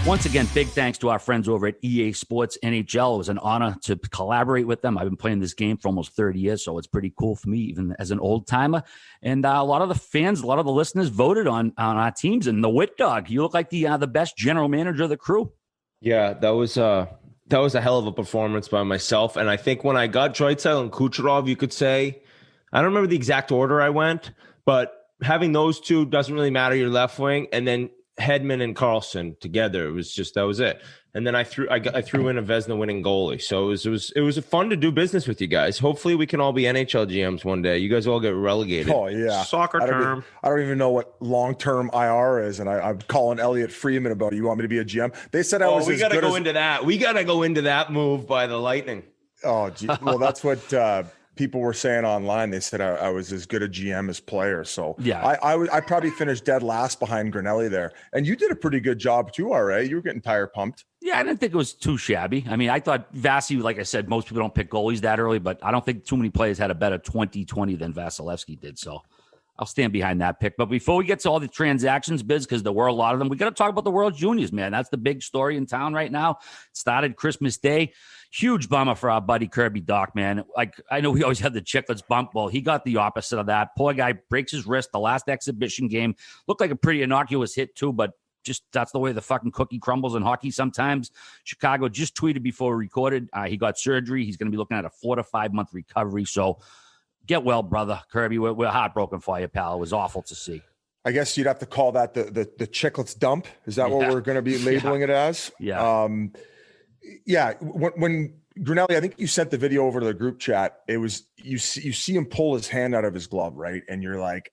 Once again, big thanks to our friends over at EA Sports NHL. It was an honor to collaborate with them. I've been playing this game for almost 30 years, so it's pretty cool for me, even as an old timer. And a lot of the fans, a lot of the listeners voted on our teams. And the Wit Dog, you look like the best general manager of the crew. Yeah, that was a hell of a performance by myself. And I think when I got Draisaitl and Kucherov, you could say I don't remember the exact order I went, but having those two doesn't really matter. Your left wing, and then Hedman and Carlson together. That was it. And then I threw in a Vezina winning goalie. So it was fun to do business with you guys. Hopefully we can all be NHL GMs one day. You guys all get relegated. Oh yeah, soccer term. I don't even know what long-term IR is, and I'm calling Elliot Freeman about it. You want me to be a GM? They said I was. We got to go into that. We got to go into that move by the Lightning. Oh, gee. Well, that's what people were saying online. They said I was as good a GM as player. So yeah, I probably finished dead last behind Grinelli there. And you did a pretty good job too, RA. You were getting tire pumped. Yeah, I didn't think it was too shabby. I mean, I thought Vasi, like I said, most people don't pick goalies that early, but I don't think too many players had a better 2020 than Vasilevsky did. So I'll stand behind that pick. But before we get to all the transactions, Biz, because there were a lot of them, we got to talk about the World Juniors, man. That's the big story in town right now. It started Christmas Day. Huge bummer for our buddy Kirby Doc, man. Like, I know we always have the Chiclets bump. Well, he got the opposite of that. Poor guy breaks his wrist. The last exhibition game looked like a pretty innocuous hit too, but just that's the way the fucking cookie crumbles in hockey sometimes. Chicago just tweeted before we recorded. He got surgery. He's going to be looking at a 4 to 5 month recovery. So get well, brother. Kirby, we're heartbroken for you, pal. It was awful to see. I guess you'd have to call that the Chiclets dump. Is that what we're going to be labeling it as? Yeah. Yeah. When Grinelli, I think you sent the video over to the group chat. It was, you see him pull his hand out of his glove, right? And you're like,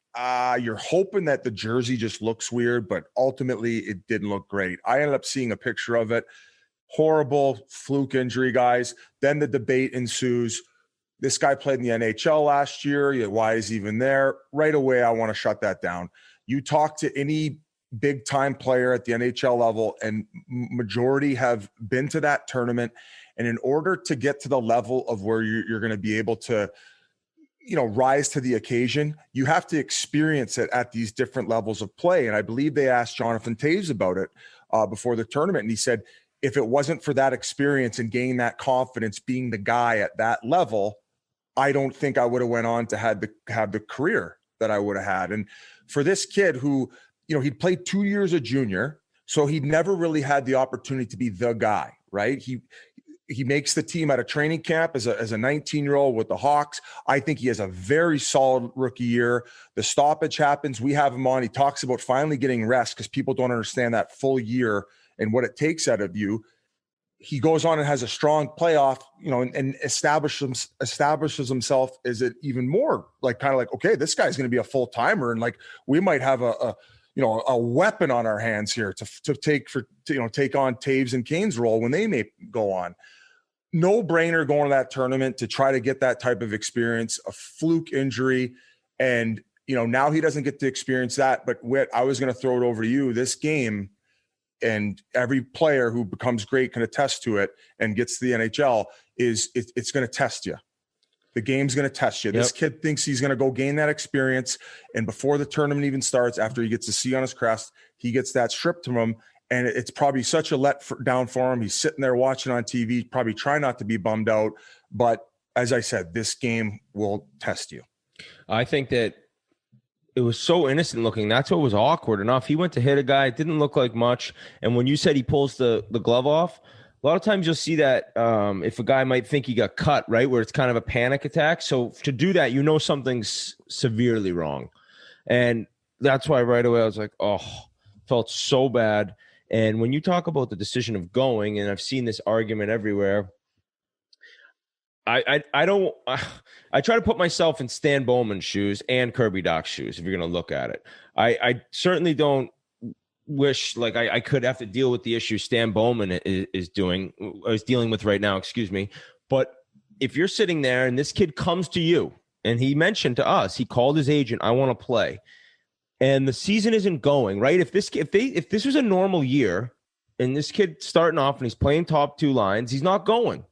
you're hoping that the jersey just looks weird, but ultimately it didn't look great. I ended up seeing a picture of it. Horrible fluke injury, guys. Then the debate ensues. This guy played in the NHL last year. Why is he even there? Right away, I want to shut that down. You talk to any big time player at the NHL level, and majority have been to that tournament. And in order to get to the level of where you're going to be able to, rise to the occasion, you have to experience it at these different levels of play. And I believe they asked Jonathan Toews about it before the tournament. And he said, if it wasn't for that experience and gaining that confidence, being the guy at that level, I don't think I would have went on to have the career that I would have had. And for this kid who, he'd played 2 years a junior, so he'd never really had the opportunity to be the guy, right? He makes the team at a training camp as a 19-year-old with the Hawks. I think he has a very solid rookie year. The stoppage happens. We have him on. He talks about finally getting rest because people don't understand that full year and what it takes out of you. He goes on and has a strong playoff, and establishes himself as it even more like okay, this guy's going to be a full timer, and like we might have a weapon on our hands here to take on Toews and Kane's role when they may go on. No brainer going to that tournament to try to get that type of experience. A fluke injury, and now he doesn't get to experience that. But Whit, I was going to throw it over to you. This game. And every player who becomes great can attest to it and gets to the NHL it's going to test you. The game's going to test you. Yep. This kid thinks he's going to go gain that experience. And before the tournament even starts, after he gets a C on his crest, he gets that stripped from him. And it's probably such a let down for him. He's sitting there watching on TV, probably trying not to be bummed out. But as I said, this game will test you. I think that it was so innocent looking. That's what was awkward enough. He went to hit a guy. It didn't look like much. And when you said he pulls the glove off, a lot of times you'll see that if a guy might think he got cut, right, where it's kind of a panic attack. So to do that, something's severely wrong. And that's why right away I was like, felt so bad. And when you talk about the decision of going, and I've seen this argument everywhere, I try to put myself in Stan Bowman's shoes and Kirby Doc's shoes if you're going to look at it. I certainly don't wish like I could have to deal with the issue Stan Bowman is dealing with right now, excuse me. But if you're sitting there and this kid comes to you and he mentioned to us, he called his agent, I want to play, and the season isn't going right. If this was a normal year and this kid starting off and he's playing top two lines, he's not going.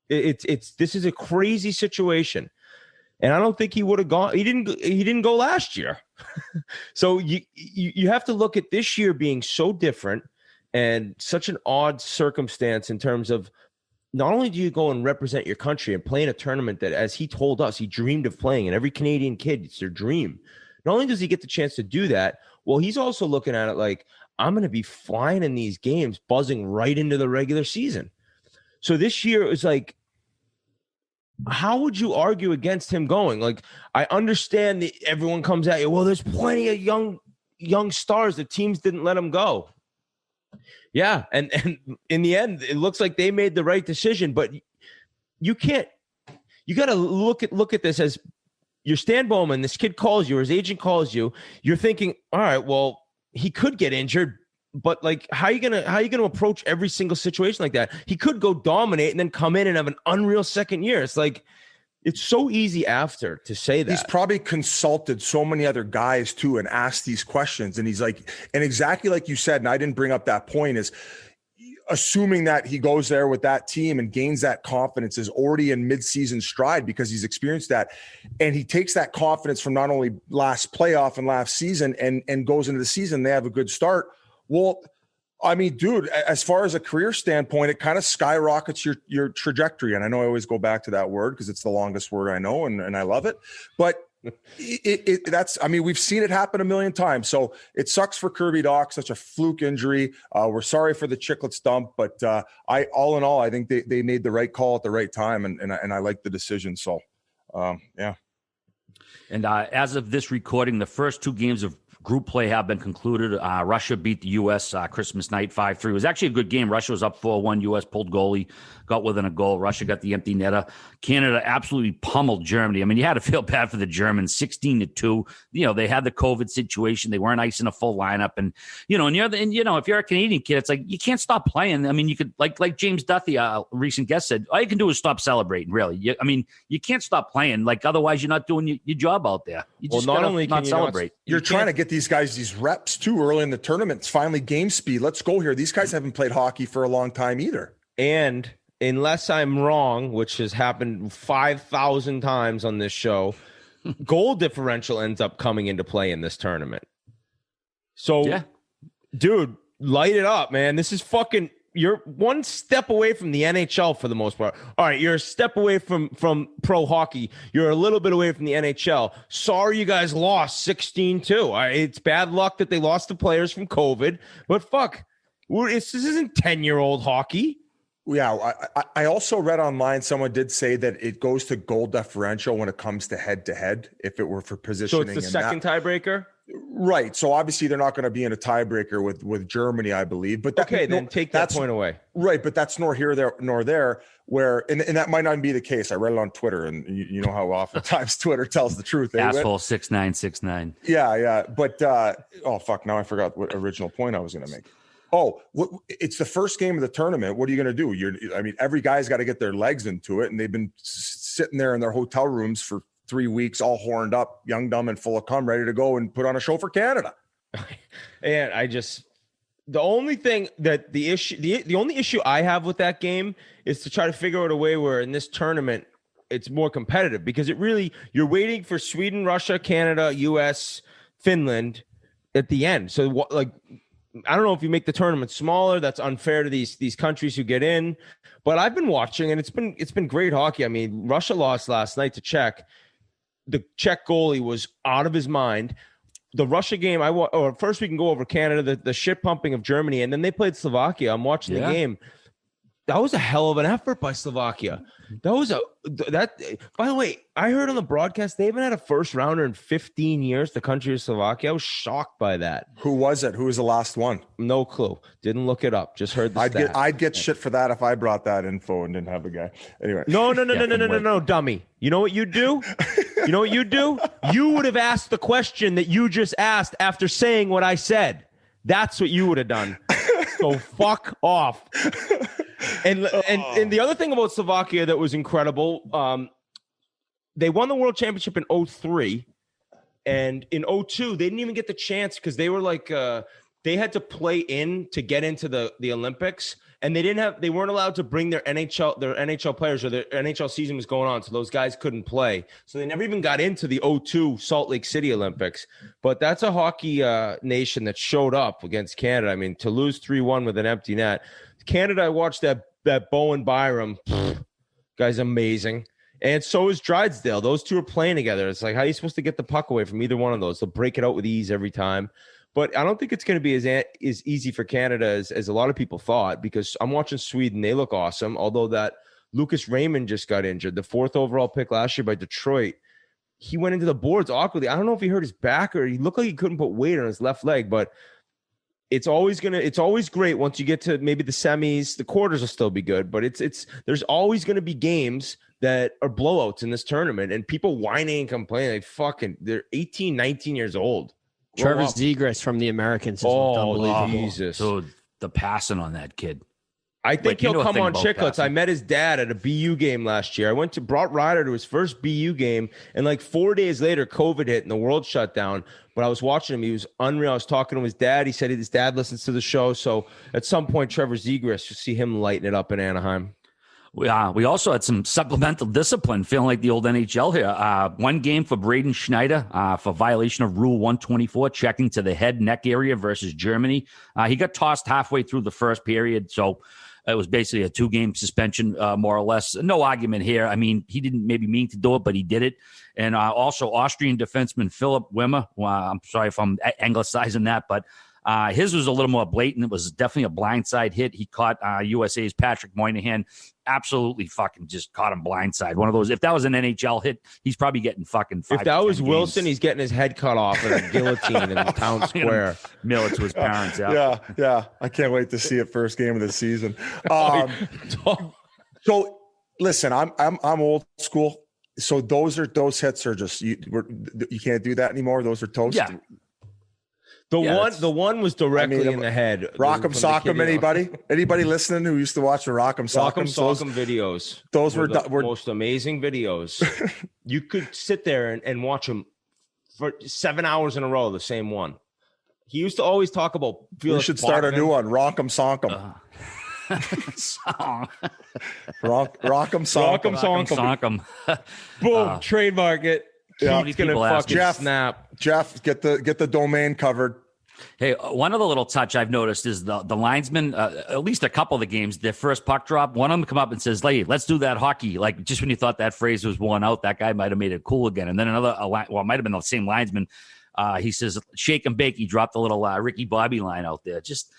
This is a crazy situation, and I don't think he would have gone. He didn't go last year, so you have to look at this year being so different and such an odd circumstance in terms of not only do you go and represent your country and play in a tournament that, as he told us, he dreamed of playing, and every Canadian kid, it's their dream. Not only does he get the chance to do that, well, he's also looking at it like, I'm going to be flying in these games, buzzing right into the regular season. So this year is like, how would you argue against him going? Like, I understand that everyone comes at you, well, there's plenty of young stars. The teams didn't let him go. Yeah, and in the end, it looks like they made the right decision. But you got to look at this as you're Stan Bowman. This kid calls you, or his agent calls you. You're thinking, all right, well, he could get injured, but like, how are you gonna approach every single situation like that? He could go dominate and then come in and have an unreal second year. It's like, it's so easy after to say that. He's probably consulted so many other guys too and asked these questions. And he's like, and exactly like you said, and I didn't bring up that point, is assuming that he goes there with that team and gains that confidence is already in mid-season stride because he's experienced that. And he takes that confidence from not only last playoff and last season and goes into the season, they have a good start. Well, I mean, dude, as far as a career standpoint, it kind of skyrockets your trajectory. And I know I always go back to that word because it's the longest word I know and I love it. But we've seen it happen a million times. So it sucks for Kirby Dach, such a fluke injury. We're sorry for the Chiclets dump, but all in all, I think they made the right call at the right time, and I like the decision. So, yeah. And as of this recording, the first two games of group play have been concluded. Russia beat the U.S. Christmas night 5-3. It was actually a good game. Russia was up 4-1. U.S. pulled goalie, got within a goal. Russia got the empty netter. Canada absolutely pummeled Germany. I mean, you had to feel bad for the Germans, 16-2. You know, they had the COVID situation. They weren't icing a full lineup. And, if you're a Canadian kid, it's like, you can't stop playing. I mean, you could, like James Duthie, a recent guest said, all you can do is stop celebrating, really. You can't stop playing. Like, otherwise you're not doing your job out there. You just not celebrate. You're trying to get these guys these reps too early in the tournament. It's finally game speed. Let's go here. These guys haven't played hockey for a long time either. And unless I'm wrong, which has happened 5,000 times on this show, goal differential ends up coming into play in this tournament. So, yeah. Dude, light it up, man. This is fucking... You're one step away from the NHL for the most part. All right, you're a step away from pro hockey. You're a little bit away from the NHL. Sorry you guys lost 16-2. It's bad luck that they lost the players from COVID, but fuck, this isn't 10-year-old hockey. Yeah, I also read online someone did say that it goes to goal differential when it comes to head-to-head if it were for positioning. So it's the second tiebreaker? Right. So obviously they're not going to be in a tiebreaker with Germany, I believe. But then take that point away. Right, but that's nor here nor there. Where and that might not be the case. I read it on Twitter, and you know how oftentimes Twitter tells the truth. Asshole 6969. Yeah. But oh fuck, now I forgot what original point I was going to make. Oh, it's the first game of the tournament. What are you going to do? Every guy's got to get their legs into it, and they've been sitting there in their hotel rooms for 3 weeks, all horned up, young, dumb, and full of cum, ready to go and put on a show for Canada. And the only thing that the only issue I have with that game is to try to figure out a way where in this tournament it's more competitive, because you're waiting for Sweden, Russia, Canada, US, Finland at the end. So I don't know if you make the tournament smaller, that's unfair to these countries who get in. But I've been watching, and it's been great hockey. I mean, Russia lost last night to Czech. The Czech goalie was out of his mind. The Russia game, first we can go over Canada, the shit pumping of Germany, and then they played Slovakia. I'm watching the game. That was a hell of an effort by Slovakia. By the way, I heard on the broadcast they haven't had a first rounder in 15 years, the country of Slovakia. I was shocked by that. Who was it? Who was the last one? No clue. Didn't look it up. Just heard the stat. I'd get shit for that if I brought that info and didn't have the guy. Anyway. No, dummy. You know what you do? You would have asked the question that you just asked after saying what I said. That's what you would have done. So fuck off. And the other thing about Slovakia that was incredible, they won the World Championship in 2003, and in 2002 they didn't even get the chance because they were they had to play in to get into the Olympics, and they weren't allowed to bring their NHL players, or their NHL season was going on, so those guys couldn't play. So they never even got into the 2002 Salt Lake City Olympics. But that's a hockey nation that showed up against Canada. I mean, to lose 3-1 with an empty net. Canada, I watched that Bowen Byram. Guy's amazing. And so is Drysdale. Those two are playing together. It's like, how are you supposed to get the puck away from either one of those? They'll break it out with ease every time. But I don't think it's going to be as easy for Canada as a lot of people thought, because I'm watching Sweden. They look awesome, although that Lucas Raymond just got injured, the 4th overall pick last year by Detroit. He went into the boards awkwardly. I don't know if he hurt his back or he looked like he couldn't put weight on his left leg, but it's always great once you get to maybe the semis. The quarters will still be good, but there's always going to be games that are blowouts in this tournament, and people whining and complaining. They're 18, 19 years old. Trevor Zegras from the Americans. Jesus. So the passing on that kid. I think he'll come on Chiclets. I met his dad at a BU game last year. I brought Ryder to his first BU game, and like 4 days later, COVID hit and the world shut down. But I was watching him. He was unreal. I was talking to his dad. He said his dad listens to the show. So at some point, Trevor Zegras, you'll see him lighting it up in Anaheim. We also had some supplemental discipline, feeling like the old NHL here. 1 game for Braden Schneider for violation of Rule 124, checking to the head neck area versus Germany. He got tossed halfway through the first period, so it was basically a 2-game suspension, more or less. No argument here. I mean, he didn't maybe mean to do it, but he did it. And also Austrian defenseman Philip Wimmer. I'm sorry if I'm anglicizing that, but his was a little more blatant. It was definitely a blindside hit. He caught USA's Patrick Moynihan. Absolutely fucking just caught him blindside. One of those. If that was an NHL hit, he's probably getting fucking 5 If that was games. Wilson, he's getting his head cut off in a guillotine in the town square. Mail it to his parents. Yeah. I can't wait to see it first game of the season. So listen, I'm old school. So those hits are just you can't do that anymore. Those are toast. Yeah. The one was directly in the head. Rock'em Sock'em. Anybody listening who used to watch the Rock'em Sock'em videos? Those were the most amazing videos. You could sit there and watch them for 7 hours in a row. The same one. He used to always talk about. We should start a new one. Rock'em Sock'em. Rock'em Sock'em. Boom! Trademark it. Yeah, it's gonna fucking snap. Jeff, get the domain covered. Hey, one other little touch I've noticed is the linesmen, at least a couple of the games, their first puck drop, one of them come up and says, "Hey, let's do that hockey." Like just when you thought that phrase was worn out, that guy might have made it cool again. And then it might have been the same linesman. He says, "Shake and bake." He dropped the little Ricky Bobby line out there. Just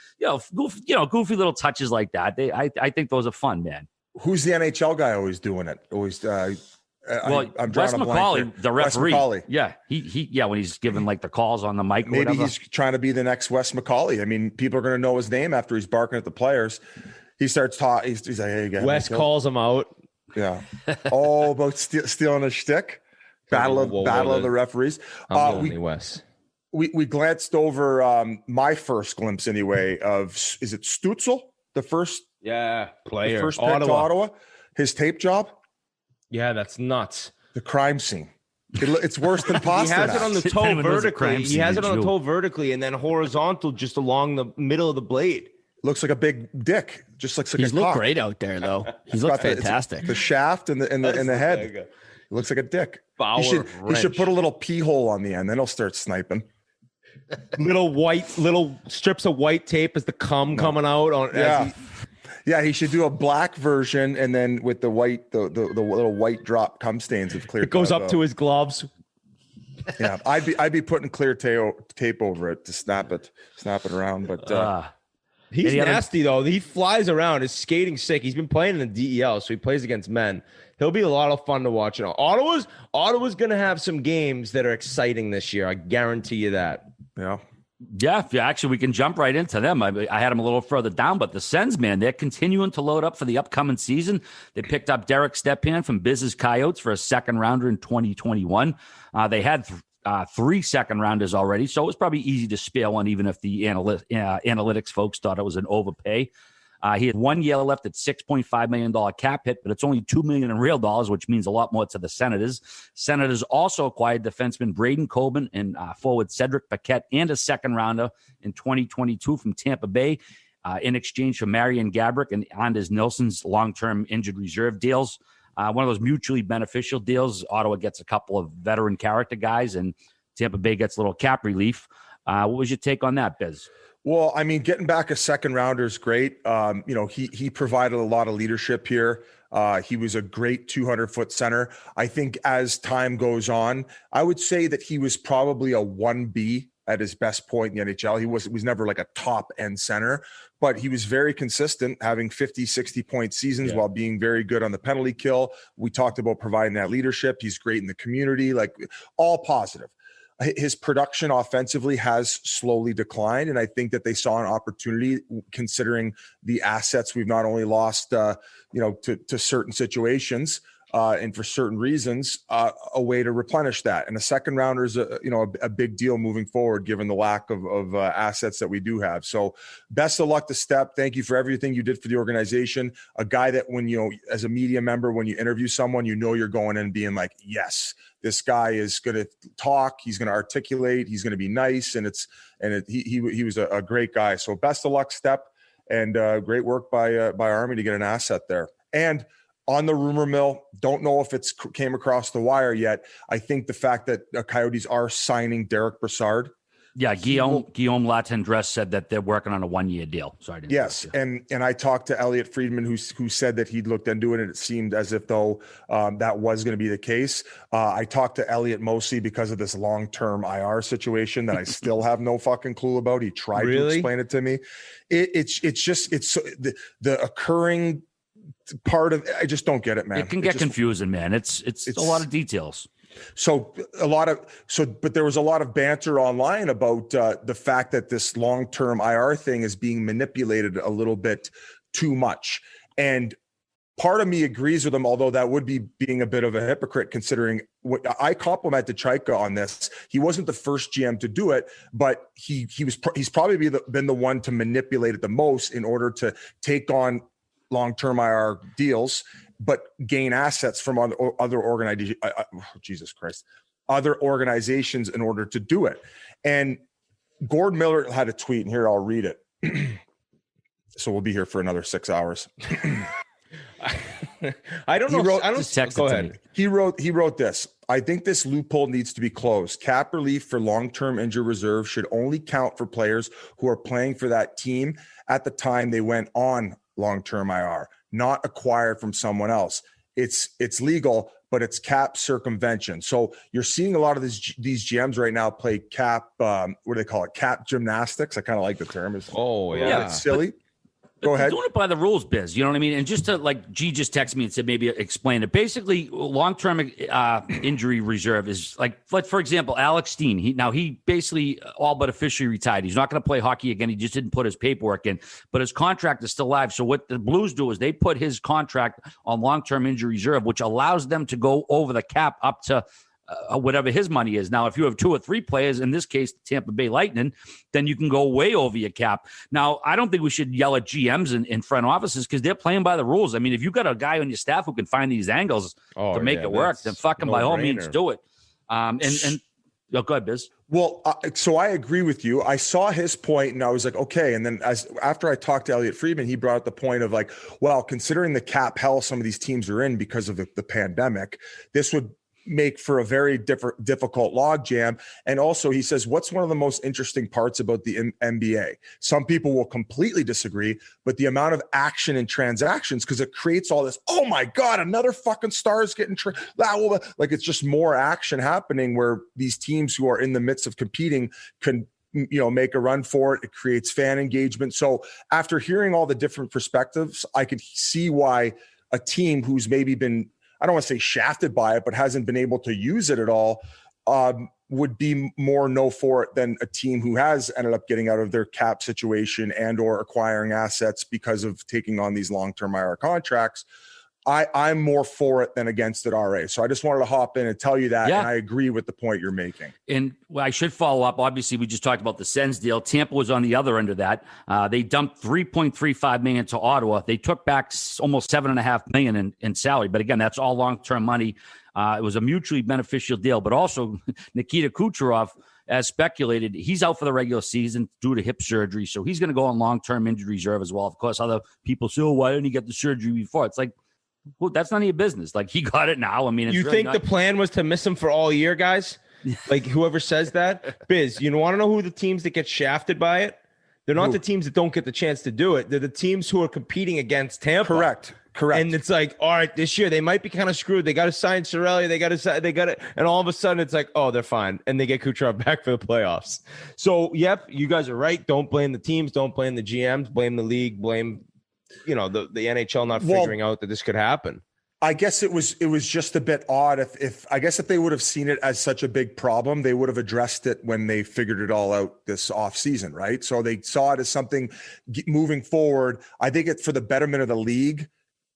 goofy little touches like that. I think those are fun, man. Who's the NHL guy always doing it? Always. I'm Wes McCauley, the referee. McCauley. Yeah, he when he's giving like the calls on the mic. Or Maybe whatever. He's trying to be the next Wes McCauley. I mean, people are going to know his name after he's barking at the players. He starts talking. He's like, "Hey, guys." Wes calls him out. Yeah. Oh, about stealing a shtick. Battle of the referees. Wes. We glanced over my first glimpse anyway of is it Stutzel, the first player, the first pick to Ottawa, his tape job. Yeah, that's nuts. The crime scene. It's worse than pasta. He has it on the toe vertically. He has it on the toe vertically and then horizontal just along the middle of the blade. Looks like a big dick. Just looks like he's looked great out there though. He's looked fantastic. The shaft and the head. It looks like a dick. He should put a little pee hole on the end. Then he'll start sniping. little strips of white tape as the cum coming out on. Yeah, he should do a black version and then with the white, the little white drop cum stains of clear. It goes up to his gloves. Yeah, I'd be putting clear tape over it to snap it around. But he's nasty though. He flies around. His skating sick. He's been playing in the DEL, so he plays against men. He'll be a lot of fun to watch. Ottawa's going to have some games that are exciting this year. I guarantee you that. Yeah, actually, we can jump right into them. I had them a little further down, but the Sens, man, they're continuing to load up for the upcoming season. They picked up Derek Stepan from Biz's Coyotes for a second rounder in 2021. They had 3 second rounders already, so it was probably easy to spare one, even if the analytics folks thought it was an overpay. He had 1 year left at $6.5 million cap hit, but it's only $2 million in real dollars, which means a lot more to the Senators. Senators also acquired defenseman Braden Coben and forward Cedric Paquette and a second rounder in 2022 from Tampa Bay in exchange for Marian Gaborik and Anders Nilsson's long-term injured reserve deals. One of those mutually beneficial deals. Ottawa gets a couple of veteran character guys, and Tampa Bay gets a little cap relief. What was your take on that, Biz? Well, I mean, getting back a second rounder is great. He provided a lot of leadership here. He was a great 200-foot center. I think as time goes on, I would say that he was probably a 1B at his best point in the NHL. He was never like a top end center, but he was very consistent, having 50, 60 point seasons while being very good on the penalty kill. We talked about providing that leadership. He's great in the community, like all positive. His production offensively has slowly declined, and I think that they saw an opportunity, considering the assets we've not only lost, to certain situations and for certain reasons, a way to replenish that. And a second rounder is a big deal moving forward, given the lack of assets that we do have. So, best of luck to Step. Thank you for everything you did for the organization. A guy that as a media member, when you interview someone, you're going in being like, yes, this guy is going to talk. He's going to articulate. He's going to be nice. And he was a great guy. So best of luck, Step, and great work by Army to get an asset there. And on the rumor mill, don't know if it's came across the wire yet. I think the fact that Coyotes are signing Derek Brassard. Yeah, Guillaume Latendresse said that they're working on a 1-year deal. Sorry. Yes, and I talked to Elliot Friedman, who said that he'd looked into it, and it seemed as if though that was going to be the case. I talked to Elliot mostly because of this long-term IR situation that I still have no fucking clue about. He tried to explain it to me. It's the occurring part of. I just don't get it, man. It can get confusing, man. It's a lot of details. But there was a lot of banter online about the fact that this long-term IR thing is being manipulated a little bit too much. And part of me agrees with him, although that would be being a bit of a hypocrite, considering what I complimented Chaika on this. He wasn't the first GM to do it, but he's probably been the one to manipulate it the most in order to take on long-term IR deals, but gain assets from other organizations. Jesus Christ, other organizations in order to do it. And Gord Miller had a tweet, and here I'll read it. So we'll be here for another 6 hours. I don't know. Go ahead. He wrote this. I think this loophole needs to be closed. Cap relief for long-term injury reserve should only count for players who are playing for that team at the time they went on long-term IR, not acquired from someone else. It's legal, but it's cap circumvention. So you're seeing a lot of these GMs right now play cap. What do they call it? Cap gymnastics. I kind of like the term. It's silly. Go ahead. Doing it by the rules, Biz. You know what I mean? And just to G just texted me and said maybe explain it. Basically, long-term injury reserve is like for example, Alex Steen. He basically all but officially retired. He's not going to play hockey again. He just didn't put his paperwork in, but his contract is still live. So what the Blues do is they put his contract on long-term injury reserve, which allows them to go over the cap up to whatever his money is. Now, if you have 2 or 3 players, in this case, the Tampa Bay Lightning, then you can go way over your cap. Now, I don't think we should yell at GMs in front offices because they're playing by the rules. I mean, if you've got a guy on your staff who can find these angles to make it work, then fucking by all means do it. Go ahead, Biz. Well, so I agree with you. I saw his point and I was like, okay. And then after I talked to Elliot Friedman, he brought up the point of like, well, considering the cap hell some of these teams are in because of the pandemic, this would make for a very difficult log jam. And also he says, what's one of the most interesting parts about the NBA? Some people will completely disagree, but the amount of action and transactions, because it creates all this, oh my God, another fucking star is getting like it's just more action happening where these teams who are in the midst of competing can make a run for it. It creates fan engagement. So after hearing all the different perspectives, I could see why a team who's maybe been, I don't want to say shafted by it, but hasn't been able to use it at all, would be more no for it than a team who has ended up getting out of their cap situation and or acquiring assets because of taking on these long-term IR contracts. I'm more for it than against it, RA. So I just wanted to hop in and tell you that, and I agree with the point you're making. And I should follow up. Obviously, we just talked about the Sens deal. Tampa was on the other end of that. They dumped $3.35 million to Ottawa. They took back almost $7.5 million in salary. But again, that's all long-term money. It was a mutually beneficial deal. But also, Nikita Kucherov, as speculated, he's out for the regular season due to hip surgery. So he's going to go on long-term injury reserve as well. Of course, other people say, oh, why didn't he get the surgery before? It's like, well, that's none of your business. Like, he got it now. I mean, it's you really think the plan was to miss him for all year, guys? Like, whoever says that, Biz, you want to know who the teams that get shafted by it? They're not the teams that don't get the chance to do it. They're the teams who are competing against Tampa. Correct. Correct. And it's like, all right, this year they might be kind of screwed. They got to sign Cirelli. They got it. And all of a sudden it's like, oh, they're fine. And they get Kucherov back for the playoffs. So, yep, you guys are right. Don't blame the teams. Don't blame the GMs. Blame the league. Blame, the NHL not figuring out that this could happen. I guess it was just a bit odd. If they would have seen it as such a big problem, they would have addressed it when they figured it all out this off season, right? So they saw it as something moving forward. I think it's for the betterment of the league.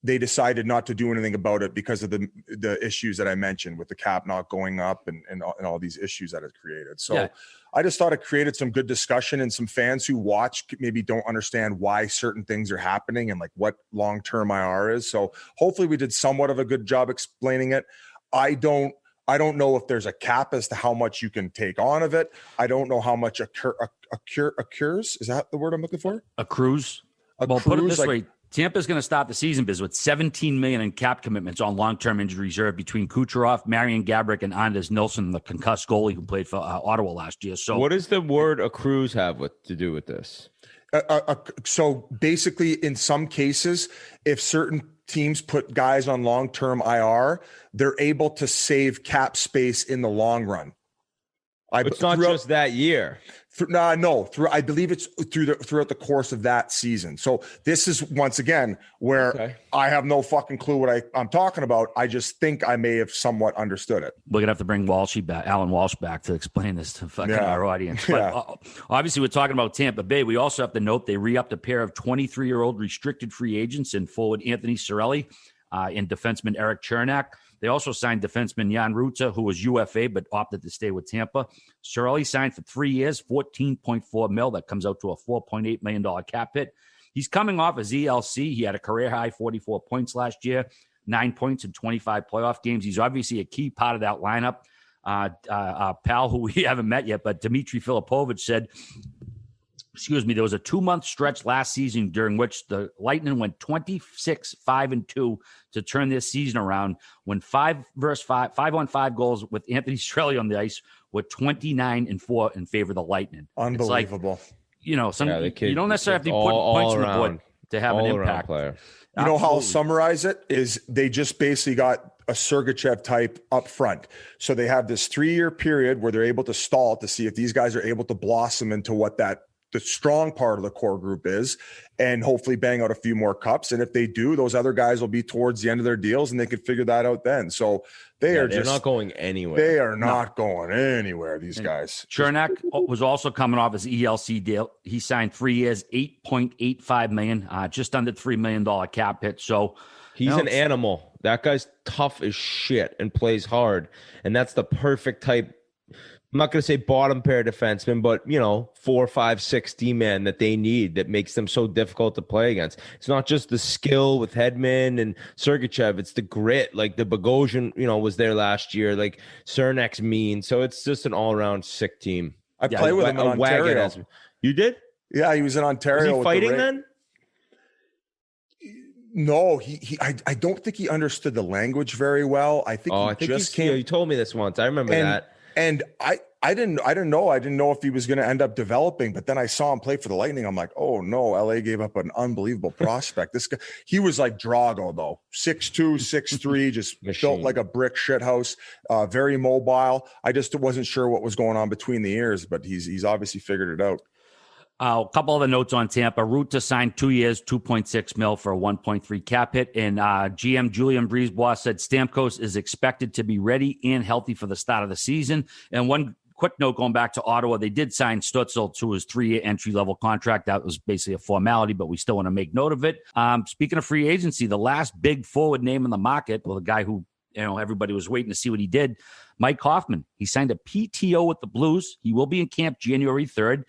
They decided not to do anything about it because of the issues that I mentioned with the cap not going up and all these issues that it created. So yeah. I just thought it created some good discussion, and some fans who watch maybe don't understand why certain things are happening and like what long-term IR is. So hopefully we did somewhat of a good job explaining it. I don't know if there's a cap as to how much you can take on of it. I don't know how much occurs. Is that the word I'm looking for? Accrues. Well, put it this way. Tampa's going to start the season, Biz, with $17 million in cap commitments on long-term injury reserve between Kucherov, Marian Gaborik, and Anders Nilsson, the concussed goalie who played for Ottawa last year. So, what does the word accrues have to do with this? So basically, in some cases, if certain teams put guys on long-term IR, they're able to save cap space in the long run. It's not just that year. I believe it's throughout the course of that season. So this is once again where I have no fucking clue what I'm talking about. I just think I may have somewhat understood it. We're gonna have to bring Alan Walsh back to explain this to our audience. But obviously, we're talking about Tampa Bay. We also have to note they re-upped a pair of 23-year-old restricted free agents in forward Anthony Cirelli and defenseman Eric Chernak. They also signed defenseman Jan Rutta, who was UFA but opted to stay with Tampa. Cirelli signed for 3 years, $14.4 million. That comes out to a $4.8 million cap hit. He's coming off his ELC. He had a career-high 44 points last year, 9 points in 25 playoff games. He's obviously a key part of that lineup. Pal, who we haven't met yet, but Dmitry Filipovich said, there was a 2-month stretch last season during which the Lightning went 26-5-2 to turn their season around when 5-on-5 goals with Anthony Cirelli on the ice were 29-4 in favor of the Lightning. Unbelievable. You don't necessarily have to put points on the board to have an impact. Player. You know how I'll summarize it is they just basically got a Sergachev type up front. So they have this 3-year period where they're able to stall to see if these guys are able to blossom into what the strong part of the core group is, and hopefully bang out a few more cups. And if they do, those other guys will be towards the end of their deals and they could figure that out then. So they're not going anywhere. They are not going anywhere, these guys. Chernak was also coming off his ELC deal. He signed 3 years, $8.85 million, just under $3 million cap hit. So he's an animal. That guy's tough as shit and plays hard. And that's the perfect type. I'm not going to say bottom pair defenseman, but 4, 5, 6 D-man that they need that makes them so difficult to play against. It's not just the skill with Hedman and Sergachev. It's the grit. Like the Bogosian, was there last year. Like Cernak's mean. So it's just an all-around sick team. I played with him in Ontario. You did? Yeah, he was in Ontario. Was he fighting then? No, I don't think he understood the language very well. I think he just came. You told me this once. I remember that. And I didn't know. I didn't know if he was going to end up developing, but then I saw him play for the Lightning. I'm like, oh no, LA gave up an unbelievable prospect. This guy, he was like Drago though, 6'2", 6'3", just built like a brick shit house, very mobile. I just wasn't sure what was going on between the ears, but he's obviously figured it out. A couple other notes on Tampa. Rutta signed 2 years, $2.6 million for a 1.3 cap hit. And GM Julian Brisebois said Stamkos is expected to be ready and healthy for the start of the season. And one quick note going back to Ottawa, they did sign Stutzel to his 3-year entry-level contract. That was basically a formality, but we still want to make note of it. Speaking of free agency, the last big forward name in the market, well, the guy who everybody was waiting to see what he did, Mike Hoffman. He signed a PTO with the Blues. He will be in camp January 3rd.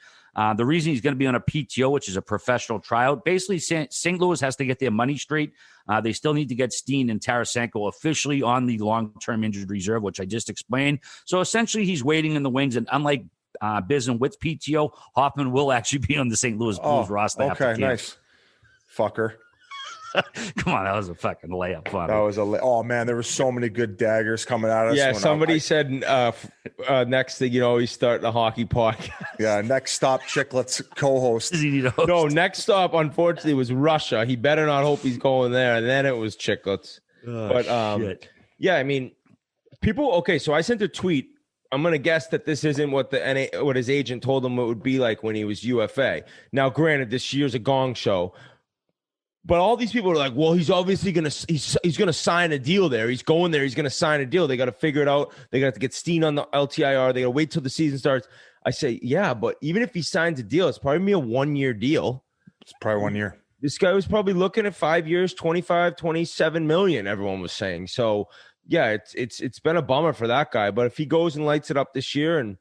The reason he's going to be on a PTO, which is a professional tryout, basically St. Louis has to get their money straight. They still need to get Steen and Tarasenko officially on the long-term injured reserve, which I just explained. So essentially he's waiting in the wings, and unlike Biz and Witt's PTO, Hoffman will actually be on the St. Louis Blues roster. Okay, nice. Fucker. Come on, that was a fucking layup. That was oh man, there were so many good daggers coming at us. Yeah, somebody said next thing you know, he's starting a hockey podcast. Yeah, next stop, Chiclets co-host. Does he need a host? No, next stop, unfortunately, was Russia. He better not hope he's going there. And then it was Chiclets. Shit. Yeah, I mean, people. Okay, so I sent a tweet. I'm gonna guess that this isn't what what his agent told him it would be like when he was UFA. Now, granted, this year's a gong show, but all these people are like, well, he's obviously he's gonna sign a deal there. He's going there. He's gonna sign a deal. They got to figure it out. They got to get Steen on the LTIR. They got to wait till the season starts. I say, yeah, but even if he signs a deal, it's probably a 1-year deal. It's probably 1 year. This guy was probably looking at 5 years, 25, 27 million. Everyone was saying. So yeah, it's been a bummer for that guy. But if he goes and lights it up this year and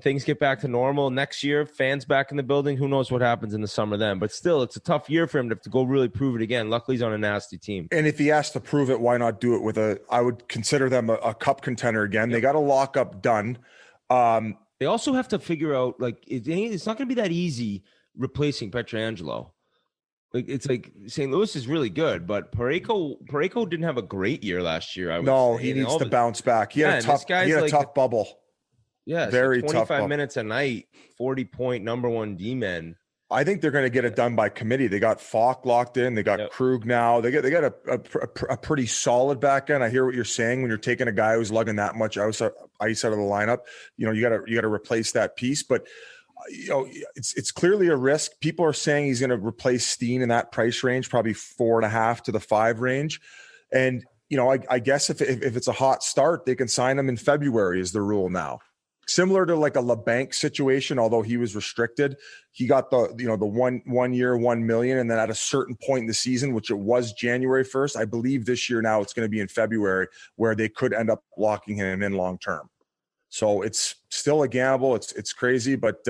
things get back to normal next year, fans back in the building, who knows what happens in the summer then. But still, it's a tough year for him to have to go really prove it again. Luckily, he's on a nasty team. And if he has to prove it, why not do it with I would consider them a cup contender again. Yep. They got a lockup done. They also have to figure out, like, it's not going to be that easy replacing Pietrangelo. Like, it's like St. Louis is really good, but Parayko didn't have a great year last year. He needs to bounce back. He had a tough bubble. Yeah, very so 25 minutes a night, 40-point number one D-men. I think they're going to get it done by committee. They got Falk locked in. They got Krug now. They got a pretty solid back end. I hear what you're saying when you're taking a guy who's lugging that much ice out of the lineup. You got to replace that piece, but it's clearly a risk. People are saying he's going to replace Steen in that price range, probably 4.5 to the 5 range. And I guess if it's a hot start, they can sign him in February is the rule now. Similar to like a LeBanc situation, although he was restricted, he got the 1 year, 1 million. And then at a certain point in the season, which it was January 1st, I believe this year now it's going to be in February where they could end up locking him in long-term. So it's still a gamble. It's crazy, but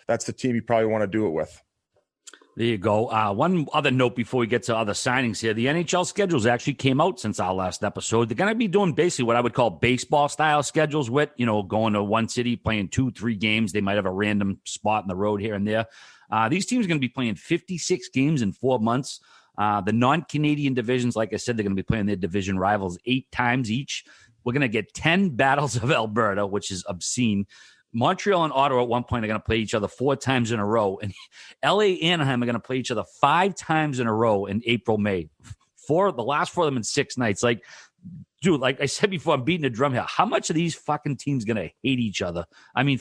that's the team you probably want to do it with. There you go. One other note before we get to other signings here. The NHL schedules actually came out since our last episode. They're going to be doing basically what I would call baseball-style schedules with, going to one city, playing 2-3 games. They might have a random spot in the road here and there. These teams are going to be playing 56 games in 4 months. The non-Canadian divisions, like I said, they're going to be playing their division rivals 8 times each. We're going to get 10 battles of Alberta, which is obscene. Montreal and Ottawa at one point are going to play each other 4 times in a row. And LA, Anaheim are going to play each other 5 times in a row in April, May. The last 4 of them in 6 nights. Like, dude, like I said before, I'm beating a drum here. How much are these fucking teams going to hate each other? I mean,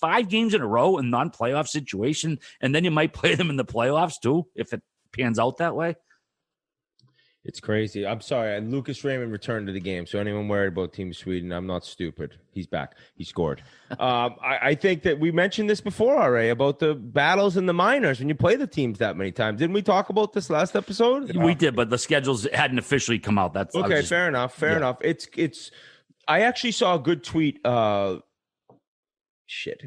5 games in a row in non-playoff situation, and then you might play them in the playoffs too, if it pans out that way. It's crazy. I'm sorry. And Lucas Raymond returned to the game. So anyone worried about Team Sweden, I'm not stupid. He's back. He scored. I think that we mentioned this before already about the battles in the minors when you play the teams that many times. Didn't we talk about this last episode? We did, but the schedules hadn't officially come out. That's okay. Fair enough. Fair enough. It's. I actually saw a good tweet. Who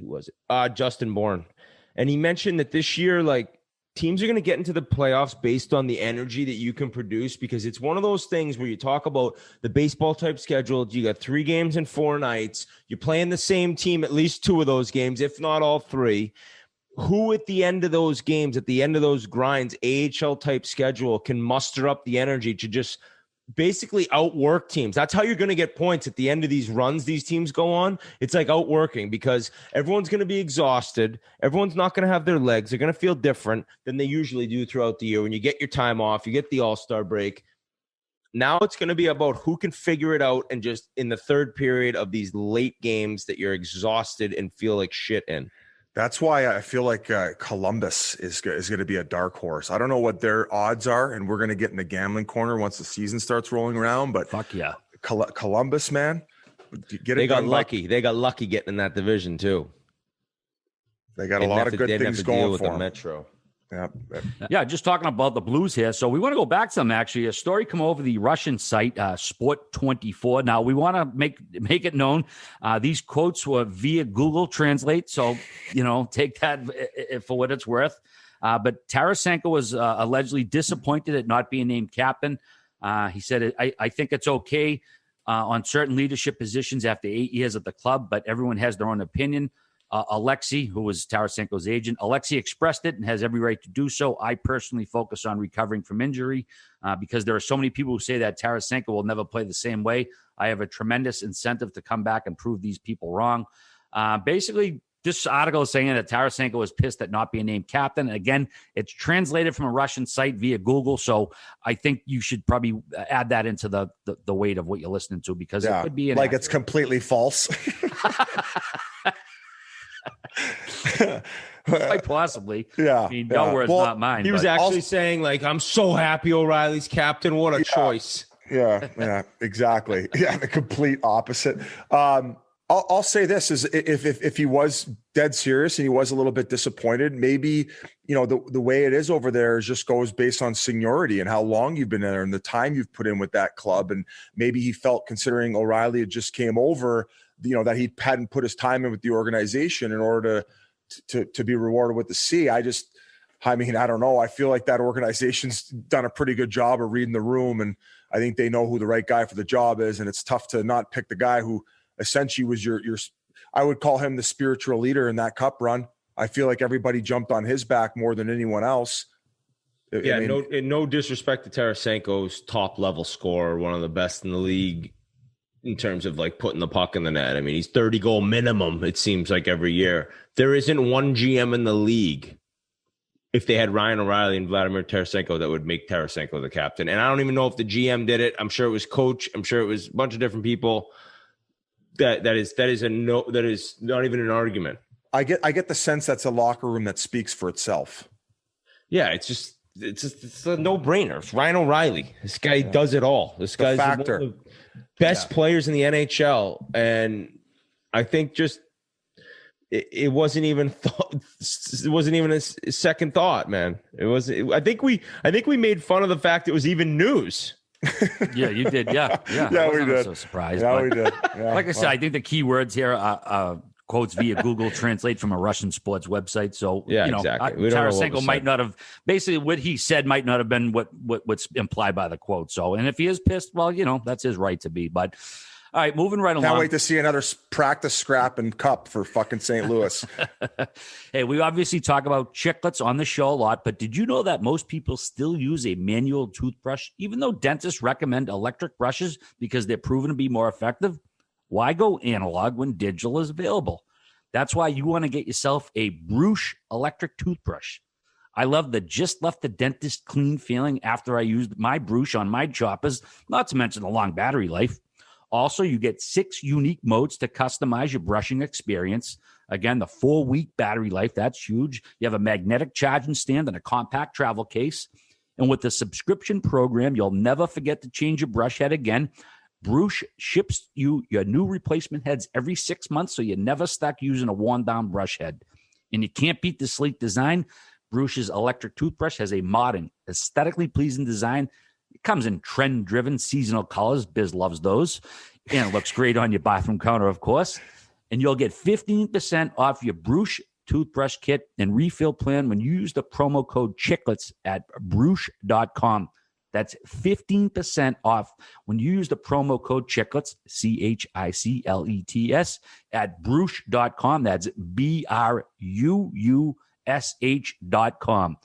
was it? Justin Bourne, and he mentioned that this year, like, teams are going to get into the playoffs based on the energy that you can produce, because it's one of those things where you talk about the baseball type schedule. You got 3 games in 4 nights. You're playing the same team at least 2 of those games, if not all 3. Who at the end of those games, at the end of those grinds, AHL type schedule can muster up the energy to just basically outwork teams? That's how you're going to get points at the end of these runs these teams go on. It's like outworking, because everyone's going to be exhausted. Everyone's not going to have their legs. They're going to feel different than they usually do throughout the year. When you get your time off, you get the All-Star break. Now it's going to be about who can figure it out, and just in the third period of these late games that you're exhausted and feel like shit in. That's why I feel like Columbus is going to be a dark horse. I don't know what their odds are, and we're going to get in the gambling corner once the season starts rolling around. But fuck yeah, Columbus, man, they got lucky. They got lucky getting in that division too. They got a lot of good things going for them. Metro. Yeah, just talking about the Blues here. So we want to go back to them, actually. A story come over the Russian site, Sport24. Now, we want to make it known. These quotes were via Google Translate. So, take that for what it's worth. But Tarasenko was allegedly disappointed at not being named captain. He said, I think it's okay on certain leadership positions after 8 years at the club, but everyone has their own opinion. Alexei, who was Tarasenko's agent, Alexei expressed it and has every right to do so. I personally focus on recovering from injury because there are so many people who say that Tarasenko will never play the same way. I have a tremendous incentive to come back and prove these people wrong. Basically, This article is saying that Tarasenko was pissed at not being named captain. Again, it's translated from a Russian site via Google, so I think you should probably add that into the weight of what you're listening to, because it could be like it's completely false. Quite possibly. Yeah. I mean, no words, not mine. He was actually saying, like, I'm so happy O'Reilly's captain. What a choice. Yeah, exactly. Yeah, the complete opposite. I'll say this is if he was dead serious and he was a little bit disappointed, maybe, the way it is over there just goes based on seniority and how long you've been there and the time you've put in with that club. And maybe he felt, considering O'Reilly had just came over, that he hadn't put his time in with the organization in order to be rewarded with the C. I don't know. I feel like that organization's done a pretty good job of reading the room, and I think they know who the right guy for the job is. And it's tough to not pick the guy who essentially was your I would call him the spiritual leader in that cup run. I feel like everybody jumped on his back more than anyone else. Yeah, no disrespect to Tarasenko's top level scorer, one of the best in the league in terms of like putting the puck in the net. I mean, he's 30 goal minimum, it seems like, every year. There isn't one GM in the league, if they had Ryan O'Reilly and Vladimir Tarasenko, that would make Tarasenko the captain. And I don't even know if the GM did it. I'm sure it was coach. I'm sure it was a bunch of different people. That is not even an argument. I get the sense that's a locker room that speaks for itself. Yeah, it's a no-brainer. It's Ryan O'Reilly. This guy does it all. This guy's one of the best players in the NHL, and I think just it wasn't even it wasn't even a second thought, man. It was. I think we made fun of the fact it was even news. Yeah, you did. Yeah, we did. So surprised. Yeah, we did. Yeah. Like I said, I think the key words here are quotes via Google Translate from a Russian sports website. So exactly. Tarasenko might not have, basically what he said might not have been what's implied by the quote. So, and if he is pissed, well, that's his right to be. But all right, moving right along. Can't wait to see another practice scrap and cup for fucking St. Louis. Hey, we obviously talk about Chiclets on the show a lot, but did you know that most people still use a manual toothbrush, even though dentists recommend electric brushes because they're proven to be more effective? Why go analog when digital is available? That's why you want to get yourself a Bruche electric toothbrush. I love the just left the dentist clean feeling after I used my Bruche on my choppers, not to mention the long battery life. Also, you get 6 unique modes to customize your brushing experience. Again, the 4-week battery life, that's huge. You have a magnetic charging stand and a compact travel case. And with the subscription program, you'll never forget to change your brush head again. Bruche ships you your new replacement heads every 6 months, so you're never stuck using a worn-down brush head. And you can't beat the sleek design. Bruche's electric toothbrush has a modern, aesthetically pleasing design. It comes in trend-driven seasonal colors. Biz loves those. And it looks great on your bathroom counter, of course. And you'll get 15% off your Bruche toothbrush kit and refill plan when you use the promo code Chiclets at Bruche.com. That's 15% off when you use the promo code Chiclets, CHICLETS, at Bruche.com. That's BRUUSH.com.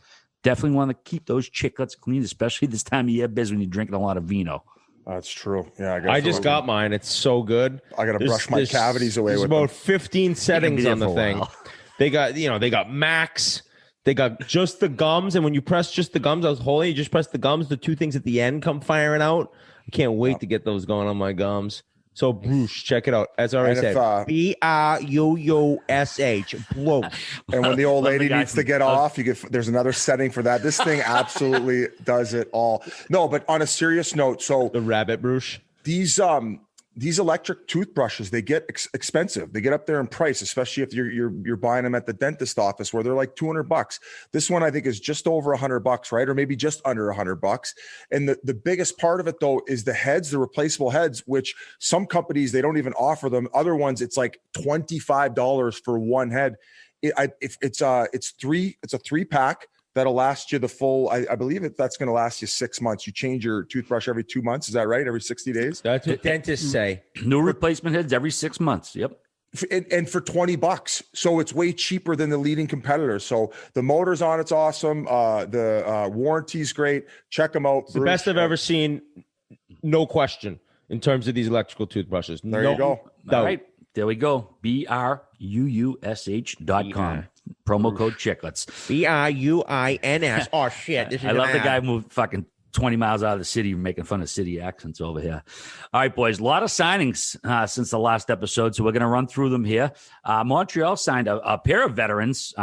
Definitely want to keep those Chiclets clean, especially this time of year, Biz, when you're drinking a lot of vino. That's true. Yeah, I just got mine. It's so good. I got to brush my cavities away with about them. 15 settings on the thing. They got max. They got just the gums, and when you press just the gums, I was holding. You just press the gums. The 2 things at the end come firing out. I can't wait to get those going on my gums. So Bruche, check it out. As I already said, BRUUSH. Bruche. And when the old lady needs to get off, there's another setting for that. This thing absolutely does it all. No, but on a serious note, so the rabbit Bruche. These electric toothbrushes, they get expensive. They get up there in price, especially if you're buying them at the dentist office where they're like $200. This one I think is just over $100, right? Or maybe just under $100. And the biggest part of it though is the heads, the replaceable heads, which some companies, they don't even offer them. Other ones, it's like $25 for one head. It's a 3-pack. That'll last you the full, I believe that's going to last you 6 months. You change your toothbrush every 2 months. Is that right? Every 60 days? That's what dentists say. New replacement heads every 6 months. Yep. And for $20. So it's way cheaper than the leading competitors. So the motor's on, it's awesome. The warranty's great. Check them out. It's the best I've ever seen. No question in terms of these electrical toothbrushes. There you go. All right. There we go. BRUUSH.com. Promo code Chiclets. BRUINS. Oh, shit. This is I love the guy moved fucking 20 miles out of the city making fun of city accents over here. All right, boys. A lot of signings since the last episode, so we're going to run through them here. Montreal signed a pair of veterans,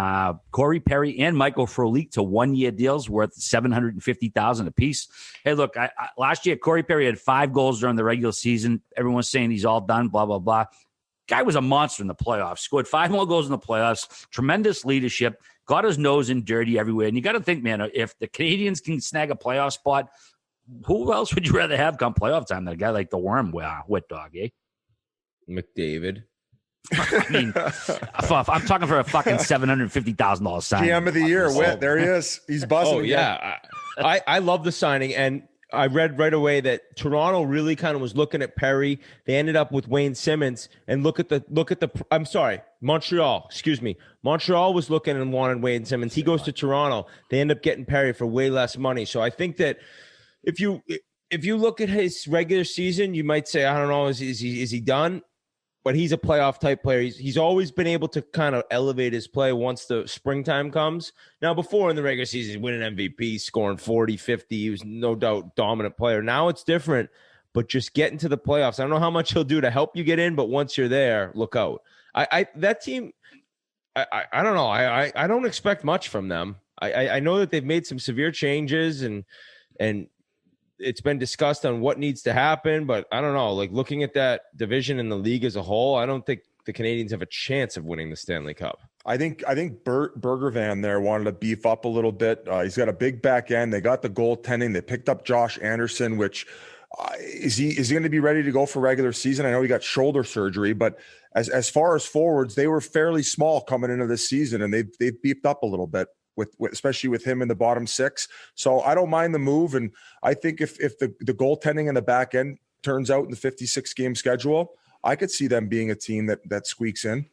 Corey Perry and Michael Frolik, to one-year deals worth $750,000 apiece. Hey, look, last year, Corey Perry had 5 goals during the regular season. Everyone's saying he's all done, blah, blah, blah. Guy was a monster in the playoffs, scored 5 more goals in the playoffs, tremendous leadership, got his nose in dirty everywhere. And you got to think, man, if the Canadians can snag a playoff spot, who else would you rather have come playoff time than a guy like the Worm, wet dog, eh? McDavid. I mean, I'm talking for a fucking $750,000 signing. GM of the year, Whit. There he is. He's buzzing. Oh, yeah. I love the signing. And I read right away that Toronto really kind of was looking at Perry. They ended up with Wayne Simmons, and look at the. I'm sorry, Montreal. Excuse me, Montreal was looking and wanted Wayne Simmons. He goes to Toronto. They end up getting Perry for way less money. So I think that if you look at his regular season, you might say, I don't know, is he done? But he's a playoff type player. He's always been able to kind of elevate his play once the springtime comes. Now, before in the regular season, he's winning MVP, scoring 40, 50. He was no doubt dominant player. Now it's different, but just getting to the playoffs. I don't know how much he'll do to help you get in, but once you're there, look out. That team, I don't know. I don't expect much from them. I know that they've made some severe changes and it's been discussed on what needs to happen, but I don't know. Like looking at that division in the league as a whole, I don't think the Canadians have a chance of winning the Stanley Cup. I think Bergervan there wanted to beef up a little bit. He's got a big back end. They got the goaltending. They picked up Josh Anderson, which is he going to be ready to go for regular season? I know he got shoulder surgery, but as far as forwards, they were fairly small coming into this season, and they've beefed up a little bit. With especially with him in the bottom 6. So I don't mind the move. And I think if the goaltending in the back end turns out in the 56 game schedule, I could see them being a team that squeaks in.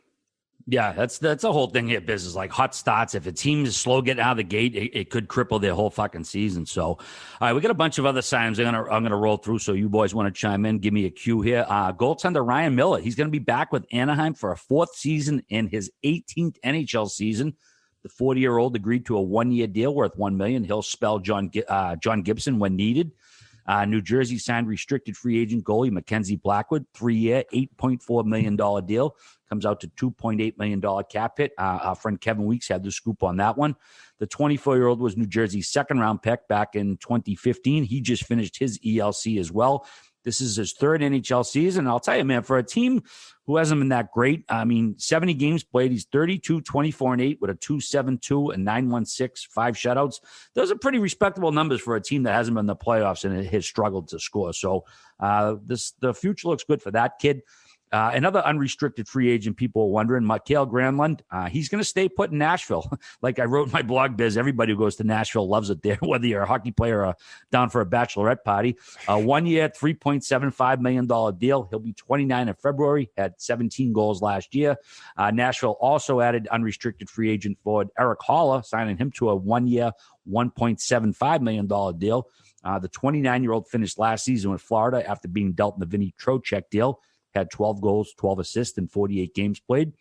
Yeah, that's a whole thing here, business. Like hot starts. If a team is slow getting out of the gate, it could cripple their whole fucking season. So, all right, we got a bunch of other signs I'm gonna roll through. So you boys want to chime in? Give me a cue here. Goaltender Ryan Miller. He's gonna be back with Anaheim for a 4th season in his 18th NHL season. The 40-year-old agreed to a 1-year deal worth $1 million. He'll spell John Gibson when needed. New Jersey signed restricted free agent goalie Mackenzie Blackwood, 3-year, $8.4 million deal. Comes out to $2.8 million cap hit. Our friend Kevin Weeks had the scoop on that one. The 24-year-old was New Jersey's 2nd-round pick back in 2015. He just finished his ELC as well. This is his 3rd NHL season. And I'll tell you, man, for a team who hasn't been that great, I mean, 70 games played, he's 32, 24-8 with a 2.72 and 9.16, 5 shutouts. Those are pretty respectable numbers for a team that hasn't been in the playoffs and has struggled to score. So the future looks good for that kid. Another unrestricted free agent, people are wondering, Mikael Granlund, he's going to stay put in Nashville. Like I wrote in my blog, Biz, everybody who goes to Nashville loves it there, whether you're a hockey player or down for a bachelorette party. 1-year, $3.75 million deal. He'll be 29 in February, had 17 goals last year. Nashville also added unrestricted free agent forward Eric Haller, signing him to a 1-year, $1.75 million deal. The 29-year-old finished last season with Florida after being dealt in the Vinny Trocheck deal. Had 12 goals, 12 assists in 48 games played.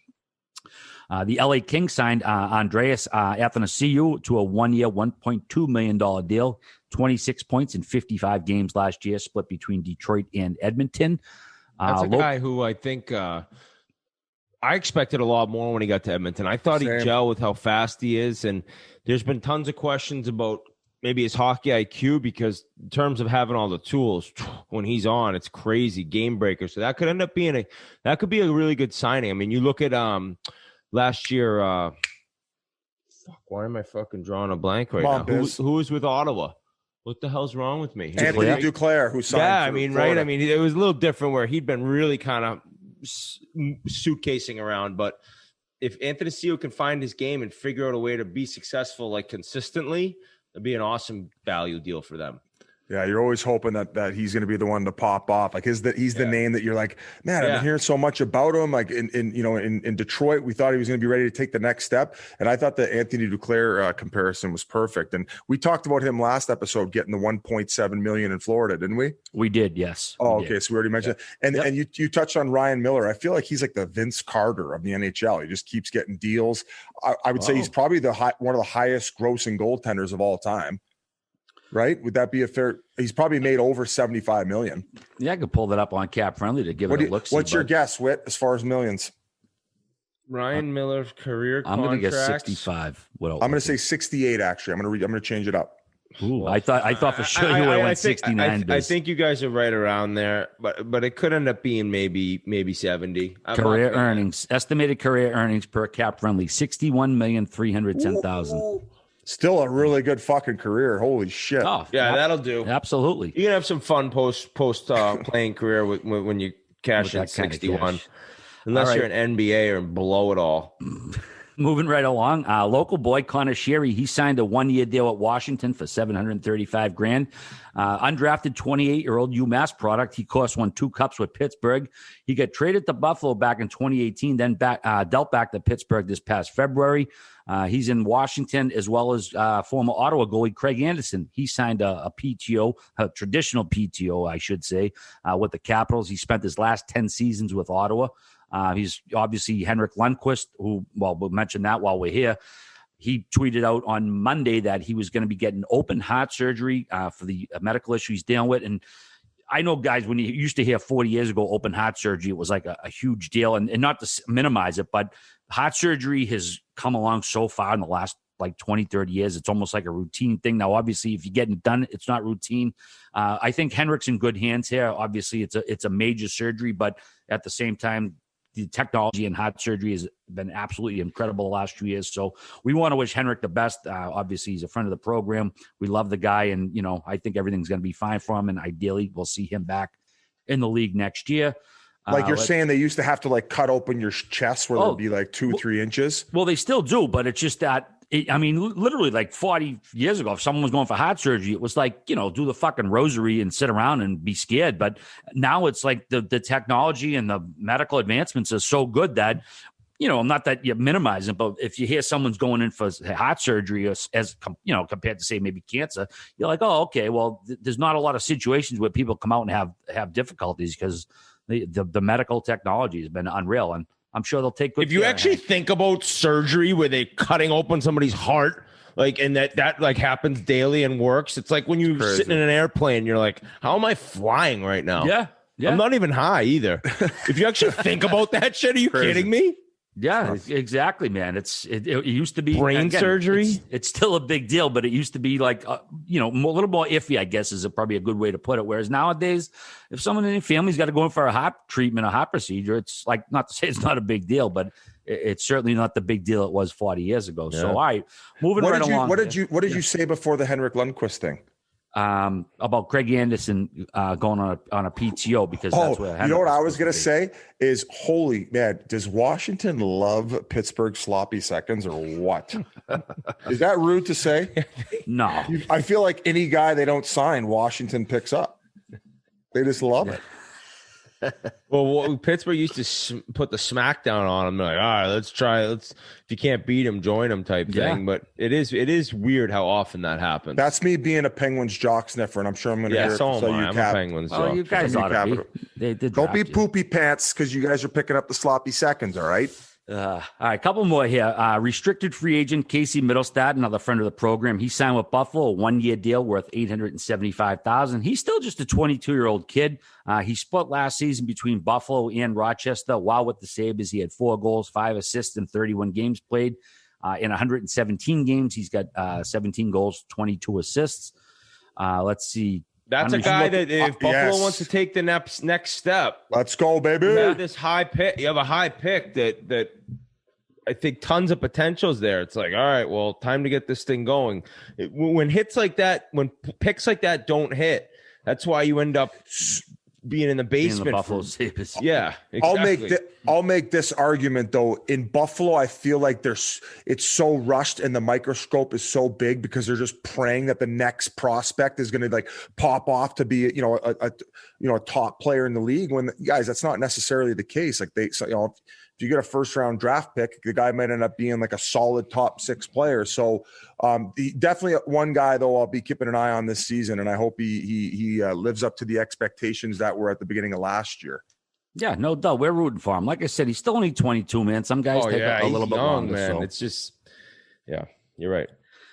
The LA Kings signed Andreas Athanasiou to a 1-year, $1.2 million deal, 26 points in 55 games last year, split between Detroit and Edmonton. That's a guy who I think I expected a lot more when he got to Edmonton. I thought he'd gel with how fast he is, and there's been tons of questions about maybe his hockey IQ, because in terms of having all the tools, when he's on, it's crazy, game breaker. So that could end up being that could be a really good signing. I mean, you look at last year. Why am I fucking drawing a blank right now? Who was with Ottawa? What the hell's wrong with me? Anthony Duclair, who signed. Yeah, I mean, Florida. Right? I mean, it was a little different where he'd been really kind of suitcasing around, but if Anthony Seo can find his game and figure out a way to be successful, like consistently, it'd be an awesome value deal for them. Yeah, you're always hoping that he's going to be the one to pop off. Like he's the name that you're like, man, I've been hearing so much about him. Like in Detroit, we thought he was going to be ready to take the next step, and I thought the Anthony Duclair comparison was perfect. And we talked about him last episode getting the 1.7 million in Florida, didn't we? We did, yes. Oh, okay. So we already mentioned it. And you touched on Ryan Miller. I feel like he's like the Vince Carter of the NHL. He just keeps getting deals. I would say he's probably one of the highest grossing goaltenders of all time. Right? Would that be a fair? He's probably made over 75 million. Yeah, I could pull that up on Cap Friendly to give it a look. What's your guess, Whit, as far as millions? Ryan Miller's career contract. I'm going to guess 65. I'm going to say 68. Actually, I'm going to change it up. Ooh, I thought for sure you would have went 69. I think you guys are right around there, but it could end up being maybe 70. Career earnings, estimated career earnings per Cap Friendly, 61,310,000. Still a really good fucking career. Holy shit. Oh, yeah, that'll do. Absolutely. You can have some fun post playing career when you cash in 61. Unless you're an NBA or blow it all. Moving right along, local boy Connor Sherry, he signed a 1-year deal at Washington for $735,000. Undrafted 28-year-old UMass product. He won 2 cups with Pittsburgh. He got traded to Buffalo back in 2018, then dealt back to Pittsburgh this past February. He's in Washington, as well as former Ottawa goalie Craig Anderson. He signed a PTO, a traditional PTO, I should say, with the Capitals. He spent his last 10 seasons with Ottawa. He's obviously Henrik Lundqvist, who, well, we'll mention that while we're here. He tweeted out on Monday that he was going to be getting open heart surgery for the medical issue he's dealing with. And I know, guys, when you used to hear 40 years ago open heart surgery, it was like a huge deal. And not to minimize it, but heart surgery has come along so far in the last like 20, 30 years. It's almost like a routine thing. Now, obviously, if you're getting it done, it's not routine. I think Henrik's in good hands here. Obviously, it's a major surgery, but at the same time, the technology in heart surgery has been absolutely incredible the last few years. So we want to wish Henrik the best. Obviously, he's a friend of the program. We love the guy, and, I think everything's going to be fine for him, and ideally we'll see him back in the league next year. Like you're saying they used to have to like cut open your chest where there'd be like 2-3 inches. Well, they still do, but it's just that, literally like 40 years ago, if someone was going for heart surgery, it was like, do the fucking rosary and sit around and be scared. But now it's like the technology and the medical advancements are so good that, not that you minimize it, but if you hear someone's going in for heart surgery as compared to say maybe cancer, you're like, oh, okay, well, there's not a lot of situations where people come out and have difficulties because the medical technology has been unreal. And I'm sure they'll take good care. If you actually think about surgery where they cutting open somebody's heart, like, and that like happens daily and works, it's like when you're sitting in an airplane, you're like, how am I flying right now? Yeah. I'm not even high either. If you actually think about that shit, are you kidding me? Yeah, exactly, man. It used to be brain surgery. It's still a big deal, but it used to be like, a little more iffy, I guess, is probably a good way to put it. Whereas nowadays, if someone in your family's got to go in for a heart treatment, a heart procedure, it's like, not to say it's not a big deal, but it's certainly not the big deal it was 40 years ago. Yeah. So, all right, moving along. What did you say before the Henrik Lundqvist thing? About Craig Anderson going on a PTO because that's where you know what I was going to say is, holy man, does Washington love Pittsburgh sloppy seconds or what? Is that rude to say? No. I feel like any guy they don't sign, Washington picks up. They just love it. Well, Pittsburgh used to put the smackdown on them. They're like, all right, let's try. If you can't beat them, join them type thing. But it is weird how often that happens. That's me being a Penguins jock sniffer, and I'm sure I'm going to hear it. So am I. I'm a Penguins jock. You guys ought to be. Don't be poopy pants because you guys are picking up the sloppy seconds, all right? All right, a couple more here. Restricted free agent Casey Middlestad, another friend of the program. He signed with Buffalo, a 1-year deal worth $875,000. He's still just a 22-year-old kid. He split last season between Buffalo and Rochester. While with the Sabres, he had 4 goals, 5 assists, and 31 games played. In 117 games, he's got 17 goals, 22 assists. Let's see. That's a guy that if Buffalo wants to take the next step, let's go, baby. You have this high pick. You have a high pick that I think tons of potentials there. It's like, all right, well, time to get this thing going. When hits like that, when picks like that don't hit, that's why you end up being in the basement. Buffalo Sabres. Yeah, exactly. I'll make this argument though. In Buffalo, I feel like it's so rushed and the microscope is so big because they're just praying that the next prospect is going to like pop off to be a top player in the league. When guys, that's not necessarily the case. Like if you get a first round draft pick, the guy might end up being like a solid top 6 player. So definitely one guy though I'll be keeping an eye on this season, and I hope he lives up to the expectations that were at the beginning of last year. Yeah, no doubt. We're rooting for him. Like I said, he's still only 22, man. Some guys take a little bit longer. Man. So. It's just, yeah, you're right.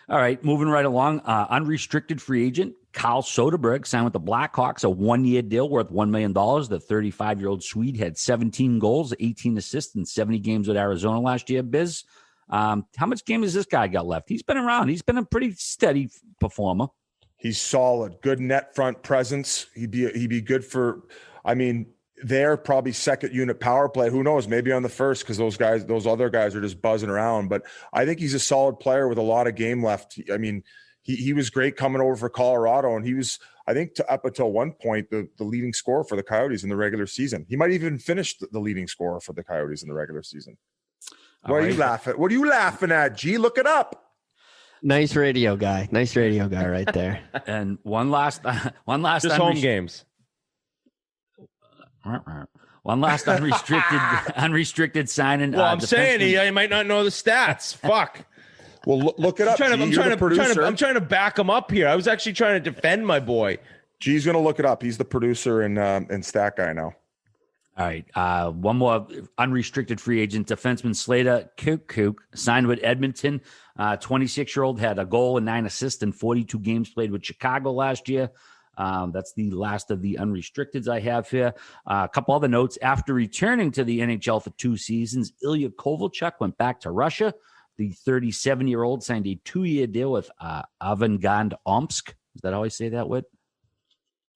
All right, moving right along. Unrestricted free agent Carl Soderberg signed with the Blackhawks, a 1-year deal worth $1 million. The 35-year-old Swede had 17 goals, 18 assists, in 70 games with Arizona last year. Biz, how much game has this guy got left? He's been around. He's been a pretty steady performer. He's solid. Good net front presence. He'd be good for, they're probably second unit power play. Who knows? Maybe on the first, because those other guys are just buzzing around. But I think he's a solid player with a lot of game left. He was great coming over for Colorado, and he was, I think, up until one point, the leading scorer for the Coyotes in the regular season. He might even finish the leading scorer for the Coyotes in the regular season. What are you laughing? What are you laughing at, G? Look it up. Nice radio guy right there. And one last just home games. One last unrestricted signing. Well, I'm saying he might not know the stats. Fuck. Well, look it up. I'm trying to back him up here. I was actually trying to defend my boy. G's going to look it up. He's the producer and stat guy now. All right. One more unrestricted free agent, defenseman Slater Koekkoek signed with Edmonton. 26-year-old had a goal and 9 assists in 42 games played with Chicago last year. That's the last of the unrestricteds I have here. A couple other notes. After returning to the NHL for 2 seasons, Ilya Kovalchuk went back to Russia. The 37-year-old signed a 2-year deal with Avangard Omsk. Is that how I say that, Whit?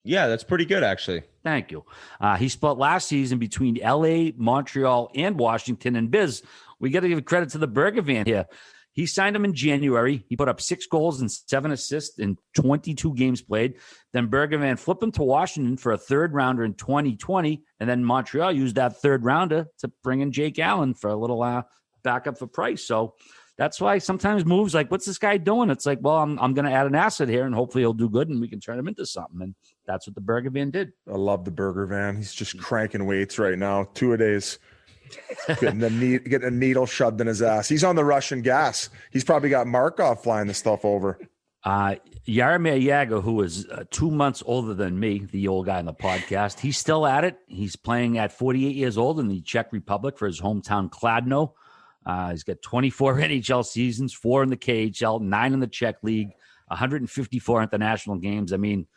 Yeah, that's pretty good, actually. Thank you. He split last season between L.A., Montreal, and Washington. And Biz, we got to give credit to the Bergevin here. He signed him in January. He put up 6 goals and 7 assists in 22 games played. Then Bergevin flipped him to Washington for a 3rd rounder in 2020. And then Montreal used that 3rd rounder to bring in Jake Allen for a little backup for Price. So that's why sometimes moves like, what's this guy doing? It's like, well, I'm going to add an asset here and hopefully he'll do good and we can turn him into something. And that's what the Bergevin did. I love the Bergevin. He's just cranking weights right now. 2 a days. Getting a needle shoved in his ass. He's on the Russian gas. He's probably got Markov flying the stuff over. Jaromir Jagr, who is 2 months older than me, the old guy on the podcast, he's still at it. He's playing at 48 years old in the Czech Republic for his hometown Kladno. He's got 24 NHL seasons, 4 in the KHL, 9 in the Czech League, 154 international games. I mean,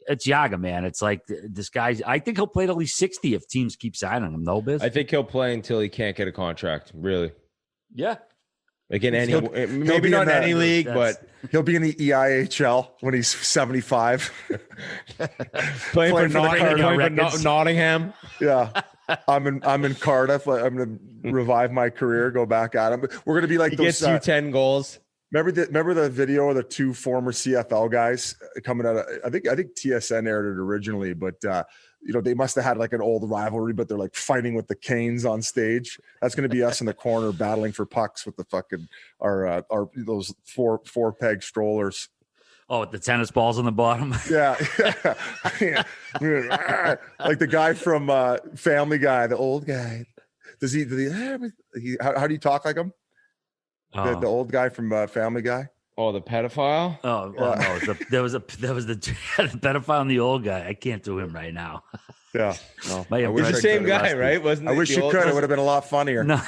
it's Jagr, man. It's like this guy. I think he'll play at least 60 if teams keep signing him. No, Biz? I think he'll play until he can't get a contract. Really? Yeah. Like in any, maybe not in any league, but he'll be in the EIHL when he's 75. playing for Nottingham. Yeah. I'm in Cardiff. I'm going to revive my career, go back at him. We're going to be like those. Gets you 10 goals. Remember the video of the 2 former CFL guys coming out of, I think TSN aired it originally, but they must have had like an old rivalry, but they're like fighting with the canes on stage. That's going to be us in the corner battling for pucks with the fucking our those four peg strollers. Oh, with the tennis balls on the bottom. Yeah. Like the guy from Family Guy, the old guy. Does he how do you talk like him? The old guy from Family Guy. Oh, the pedophile. Oh, no! There was the pedophile and the old guy. I can't do him right now. Yeah, no. He's the same guy, right? Wasn't I wish you could. It would have been a lot funnier. No.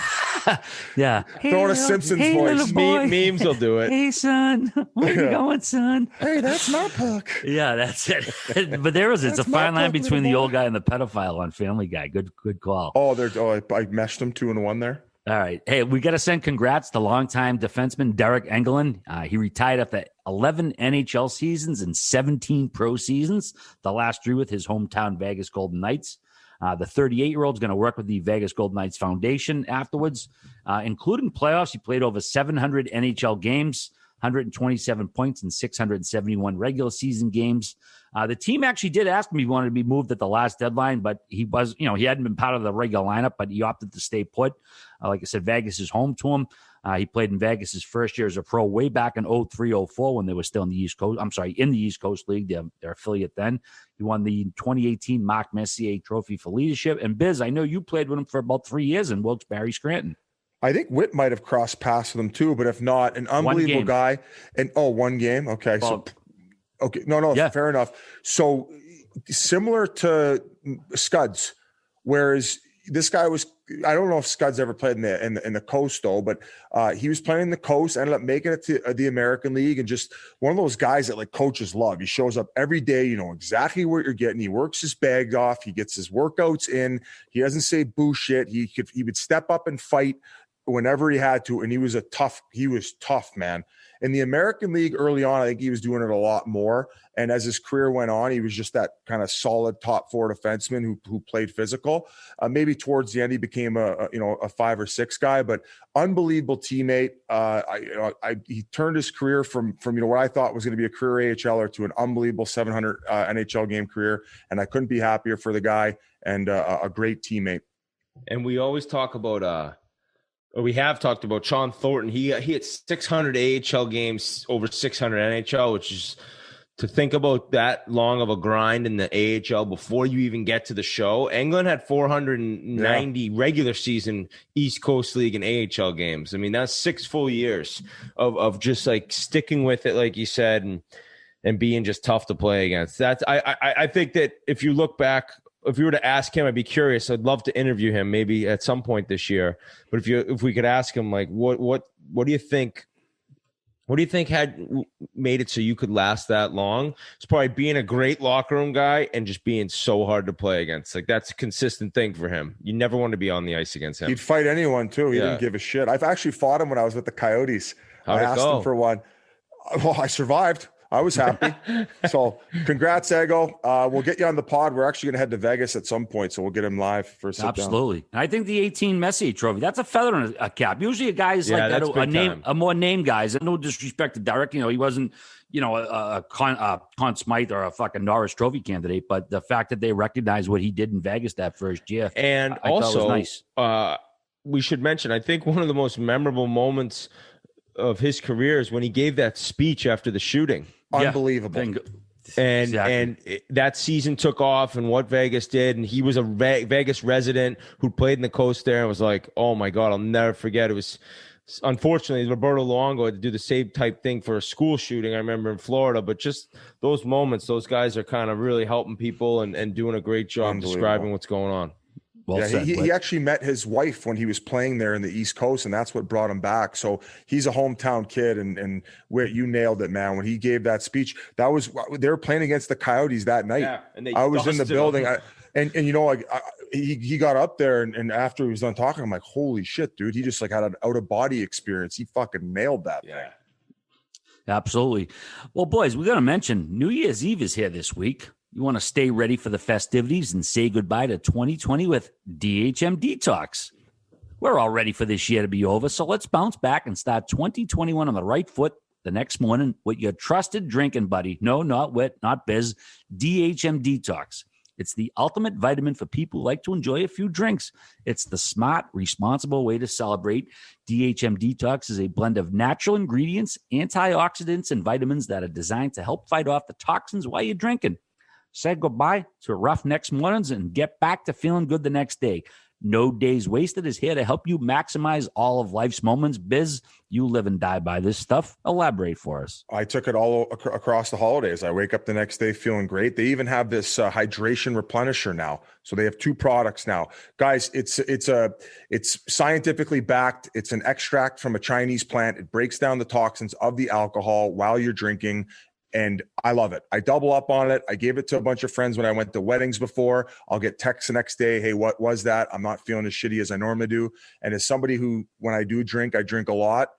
Yeah. Throwing a Simpsons voice. Memes will do it. Hey, son, where you going, son? Hey, that's not Puck. Yeah, that's it. But it's a fine line between the old guy and the pedophile on Family Guy. Good call. I meshed them 2 and 1 there. All right. Hey, we got to send congrats to longtime defenseman Derek Engelland. He retired after 11 NHL seasons and 17 pro seasons, the last 3 with his hometown Vegas Golden Knights. The 38-year-old is going to work with the Vegas Golden Knights Foundation afterwards, including playoffs. He played over 700 NHL games, 127 points in 671 regular season games. The team actually did ask him if he wanted to be moved at the last deadline, but he was, he hadn't been part of the regular lineup, but he opted to stay put. Like I said, Vegas is home to him. He played in Vegas his first year as a pro way back in 03-04 when they were still in the East Coast. in the East Coast League, their affiliate then. He won the 2018 Mark Messier Trophy for leadership. And Biz, I know you played with him for about 3 years in Wilkes-Barre, Scranton. I think Witt might have crossed paths with him too, but if not, an unbelievable guy. And one game. Okay. Well, Yeah. Fair enough. So similar to Scuds, whereas this guy was, I don't know if Scuds ever played in the Coast though, but he was playing in the Coast, ended up making it to the American League, and just one of those guys that like coaches love. He shows up every day, you know exactly what you're getting. He works his bag off. He gets his workouts in. He doesn't say boo shit. He would step up and fight whenever he had to, and he was tough, man. In the American League early on, I think he was doing it a lot more. And as his career went on, he was just that kind of solid top four defenseman who played physical. Maybe towards the end, he became a 5 or 6 guy, but unbelievable teammate. He turned his career from what I thought was going to be a career AHLer to an unbelievable 700 NHL game career. And I couldn't be happier for the guy, and a great teammate. And we always talk about we have talked about Sean Thornton. He had 600 AHL games over 600 NHL, which is, to think about that long of a grind in the AHL before you even get to the show. Englund had 490 regular season East Coast League and AHL games. I mean, that's 6 full years of just like sticking with it, like you said, and being just tough to play against. That's I think that if you look back, if you were to ask him, I'd be curious. I'd love to interview him maybe at some point this year. But if we could ask him, like, what do you think? What do you think had made it so you could last that long? It's probably being a great locker room guy and just being so hard to play against. Like, that's a consistent thing for him. You never want to be on the ice against him. He'd fight anyone too. He didn't give a shit. I've actually fought him when I was with the Coyotes. How'd I asked him for one. Well, I survived. I was happy. So congrats, Ego. We'll get you on the pod. We're actually going to head to Vegas at some point, so we'll get him live for a sit Absolutely. Down. I think the 18 Messier trophy, that's a feather in a cap. Usually a guy's like that, a more named guys. No disrespect to Derek. He wasn't, a Conn Smythe or a fucking Norris Trophy candidate, but the fact that they recognized what he did in Vegas that first year. And I also, was nice. We should mention, I think one of the most memorable moments of his career is when he gave that speech after the shooting. Unbelievable. And that season took off, and what Vegas did, and he was a Vegas resident who played in the Coast there, and was like, oh my God, I'll never forget. It was, unfortunately, Roberto Luongo had to do the same type thing for a school shooting, I remember, in Florida. But just those moments, those guys are kind of really helping people and doing a great job describing what's going on. Well said, he actually met his wife when he was playing there in the East Coast, and that's what brought him back. So he's a hometown kid, and where you nailed it, man. When he gave that speech, they were playing against the Coyotes that night. Yeah, and I was in the building, he got up there, and after he was done talking, I'm like, holy shit, dude! He just like had an out of body experience. He fucking nailed that thing. Absolutely. Well, boys, we got to mention New Year's Eve is here this week. You want to stay ready for the festivities and say goodbye to 2020 with DHM Detox. We're all ready for this year to be over, so let's bounce back and start 2021 on the right foot the next morning with your trusted drinking buddy. No, not Wit, not Biz. DHM Detox. It's the ultimate vitamin for people who like to enjoy a few drinks. It's the smart, responsible way to celebrate. DHM Detox is a blend of natural ingredients, antioxidants, and vitamins that are designed to help fight off the toxins while you're drinking. Say goodbye to rough next mornings and get back to feeling good the next day. No Days Wasted is here to help you maximize all of life's moments. Biz, you live and die by this stuff. Elaborate for us. I took it all across the holidays. I wake up the next day feeling great. They even have this hydration replenisher now. So they have 2 products now. Guys, it's scientifically backed. It's an extract from a Chinese plant. It breaks down the toxins of the alcohol while you're drinking. And I love it. I double up on it. I gave it to a bunch of friends when I went to weddings before. I'll get texts the next day. Hey, what was that? I'm not feeling as shitty as I normally do. And as somebody who, when I do drink, I drink a lot.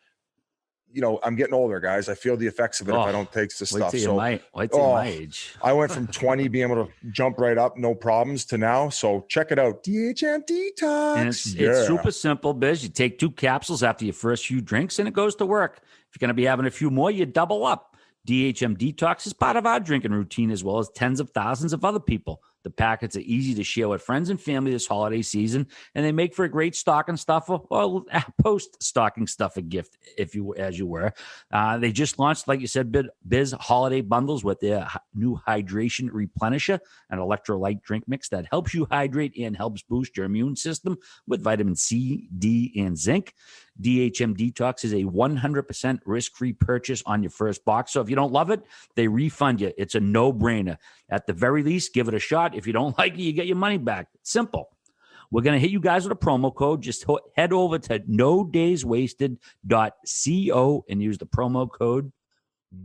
I'm getting older, guys. I feel the effects of it if I don't take the stuff. Wait till my age. I went from 20 being able to jump right up, no problems, to now. So check it out. DHM Detox. And it's super simple, Biz. You take 2 capsules after your first few drinks and it goes to work. If you're going to be having a few more, you double up. DHM Detox is part of our drinking routine as well as tens of thousands of other people. The packets are easy to share with friends and family this holiday season, and they make for a great stocking stuffer or post-stocking stuffer gift as you were. They just launched, like you said, Biz holiday bundles with their new hydration replenisher, an electrolyte drink mix that helps you hydrate and helps boost your immune system with vitamin C, D, and zinc. DHM Detox is a 100% risk-free purchase on your first box. So if you don't love it, they refund you. It's a no-brainer. At the very least, give it a shot. If you don't like it, you get your money back. It's simple. We're going to hit you guys with a promo code. Just head over to nodayswasted.co and use the promo code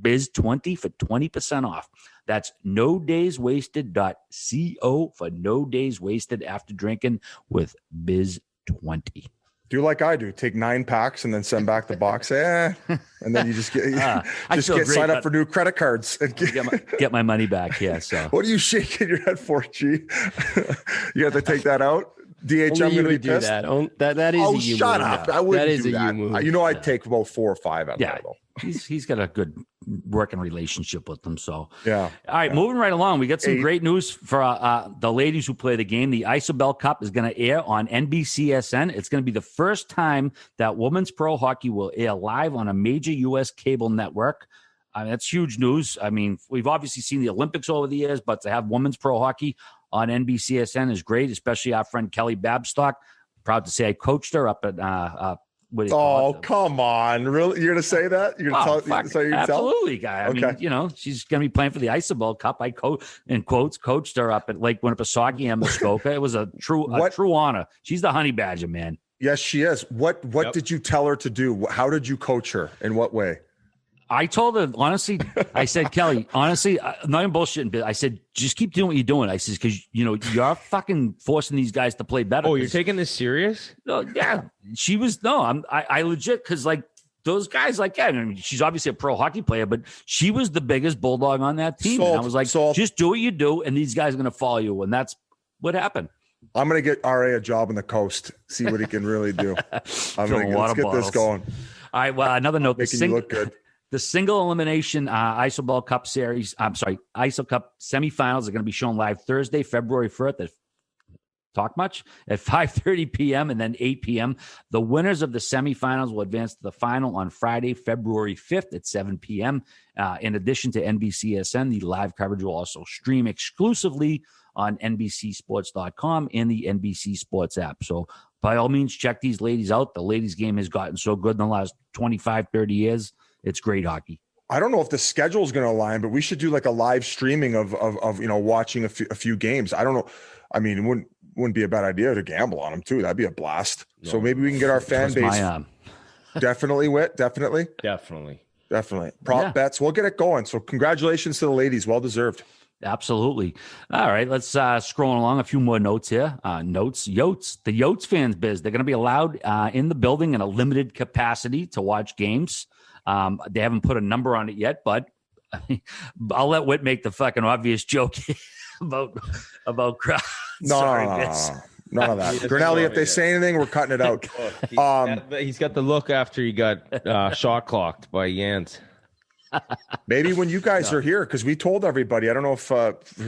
BIZ20 for 20% off. That's nodayswasted.co for no days wasted after drinking with BIZ20. Do like I do. Take 9 packs and then send back the box. And then you just get sign up for new credit cards and get my money back. Yeah. So what are you shaking your head for, G? You have to take that out. DH, I'm going to be pissed. That is a you shut move. up. I wouldn't that is do a that. you move. You know, I'd take about 4 or 5 out of that, though. He's got a good working relationship with them. So, yeah. All right, moving right along. We got some great news for the ladies who play the game. The Isobel Cup is going to air on NBCSN. It's going to be the first time that women's pro hockey will air live on a major U.S. cable network. I mean, that's huge news. I mean, we've obviously seen the Olympics over the years, but to have women's pro hockey on NBCSN is great, especially our friend Kelly Babstock. Proud to say I coached her up at come on. Really? You're going to say that? You're going to tell? Absolutely, guy. I mean, she's going to be playing for the Isobel Cup. I coached her up at Lake Winnipesaukee and Muskoka. It was a true honor. She's the honey badger, man. Yes, she is. What did you tell her to do? How did you coach her? In what way? I told her, honestly, I said, Kelly, honestly, I'm not even bullshitting, but I said, just keep doing what you're doing. I said, because, you're fucking forcing these guys to play better. Oh, you're taking this serious? No, yeah. She was, I legit, because, those guys, she's obviously a pro hockey player, but she was the biggest bulldog on that team. And I was like, just do what you do, and these guys are going to follow you. And that's what happened. I'm going to get RA a job on the coast, see what he can really do. Let's get this going. All right, well, another note. Making you look good. The single elimination Isobel Cup series, ISO Cup semifinals are going to be shown live Thursday, February 1st at 5:30 p.m. and then 8 p.m. The winners of the semifinals will advance to the final on Friday, February 5th at 7 p.m. In addition to NBCSN, the live coverage will also stream exclusively on NBCSports.com and the NBC Sports app. So by all means, check these ladies out. The ladies game has gotten so good in the last 25, 30 years. It's great hockey. I don't know if the schedule is going to align, but we should do like a live streaming of watching a few games. I don't know. I mean, it wouldn't be a bad idea to gamble on them too. That'd be a blast. No. So maybe we can get our fan base. Definitely, Whit. Definitely. Prop bets. We'll get it going. So congratulations to the ladies. Well deserved. Absolutely. All right, let's scroll along. A few more notes here. Yotes. The Yotes fans biz. They're going to be allowed in the building in a limited capacity to watch games. They haven't put a number on it yet, but I'll let Whit make the fucking obvious joke about crowd. None of that. Grinelli, if they say anything, we're cutting it out. He's got the look after he got shot clocked by Jans. Maybe when you guys are here, because we told everybody, I don't know if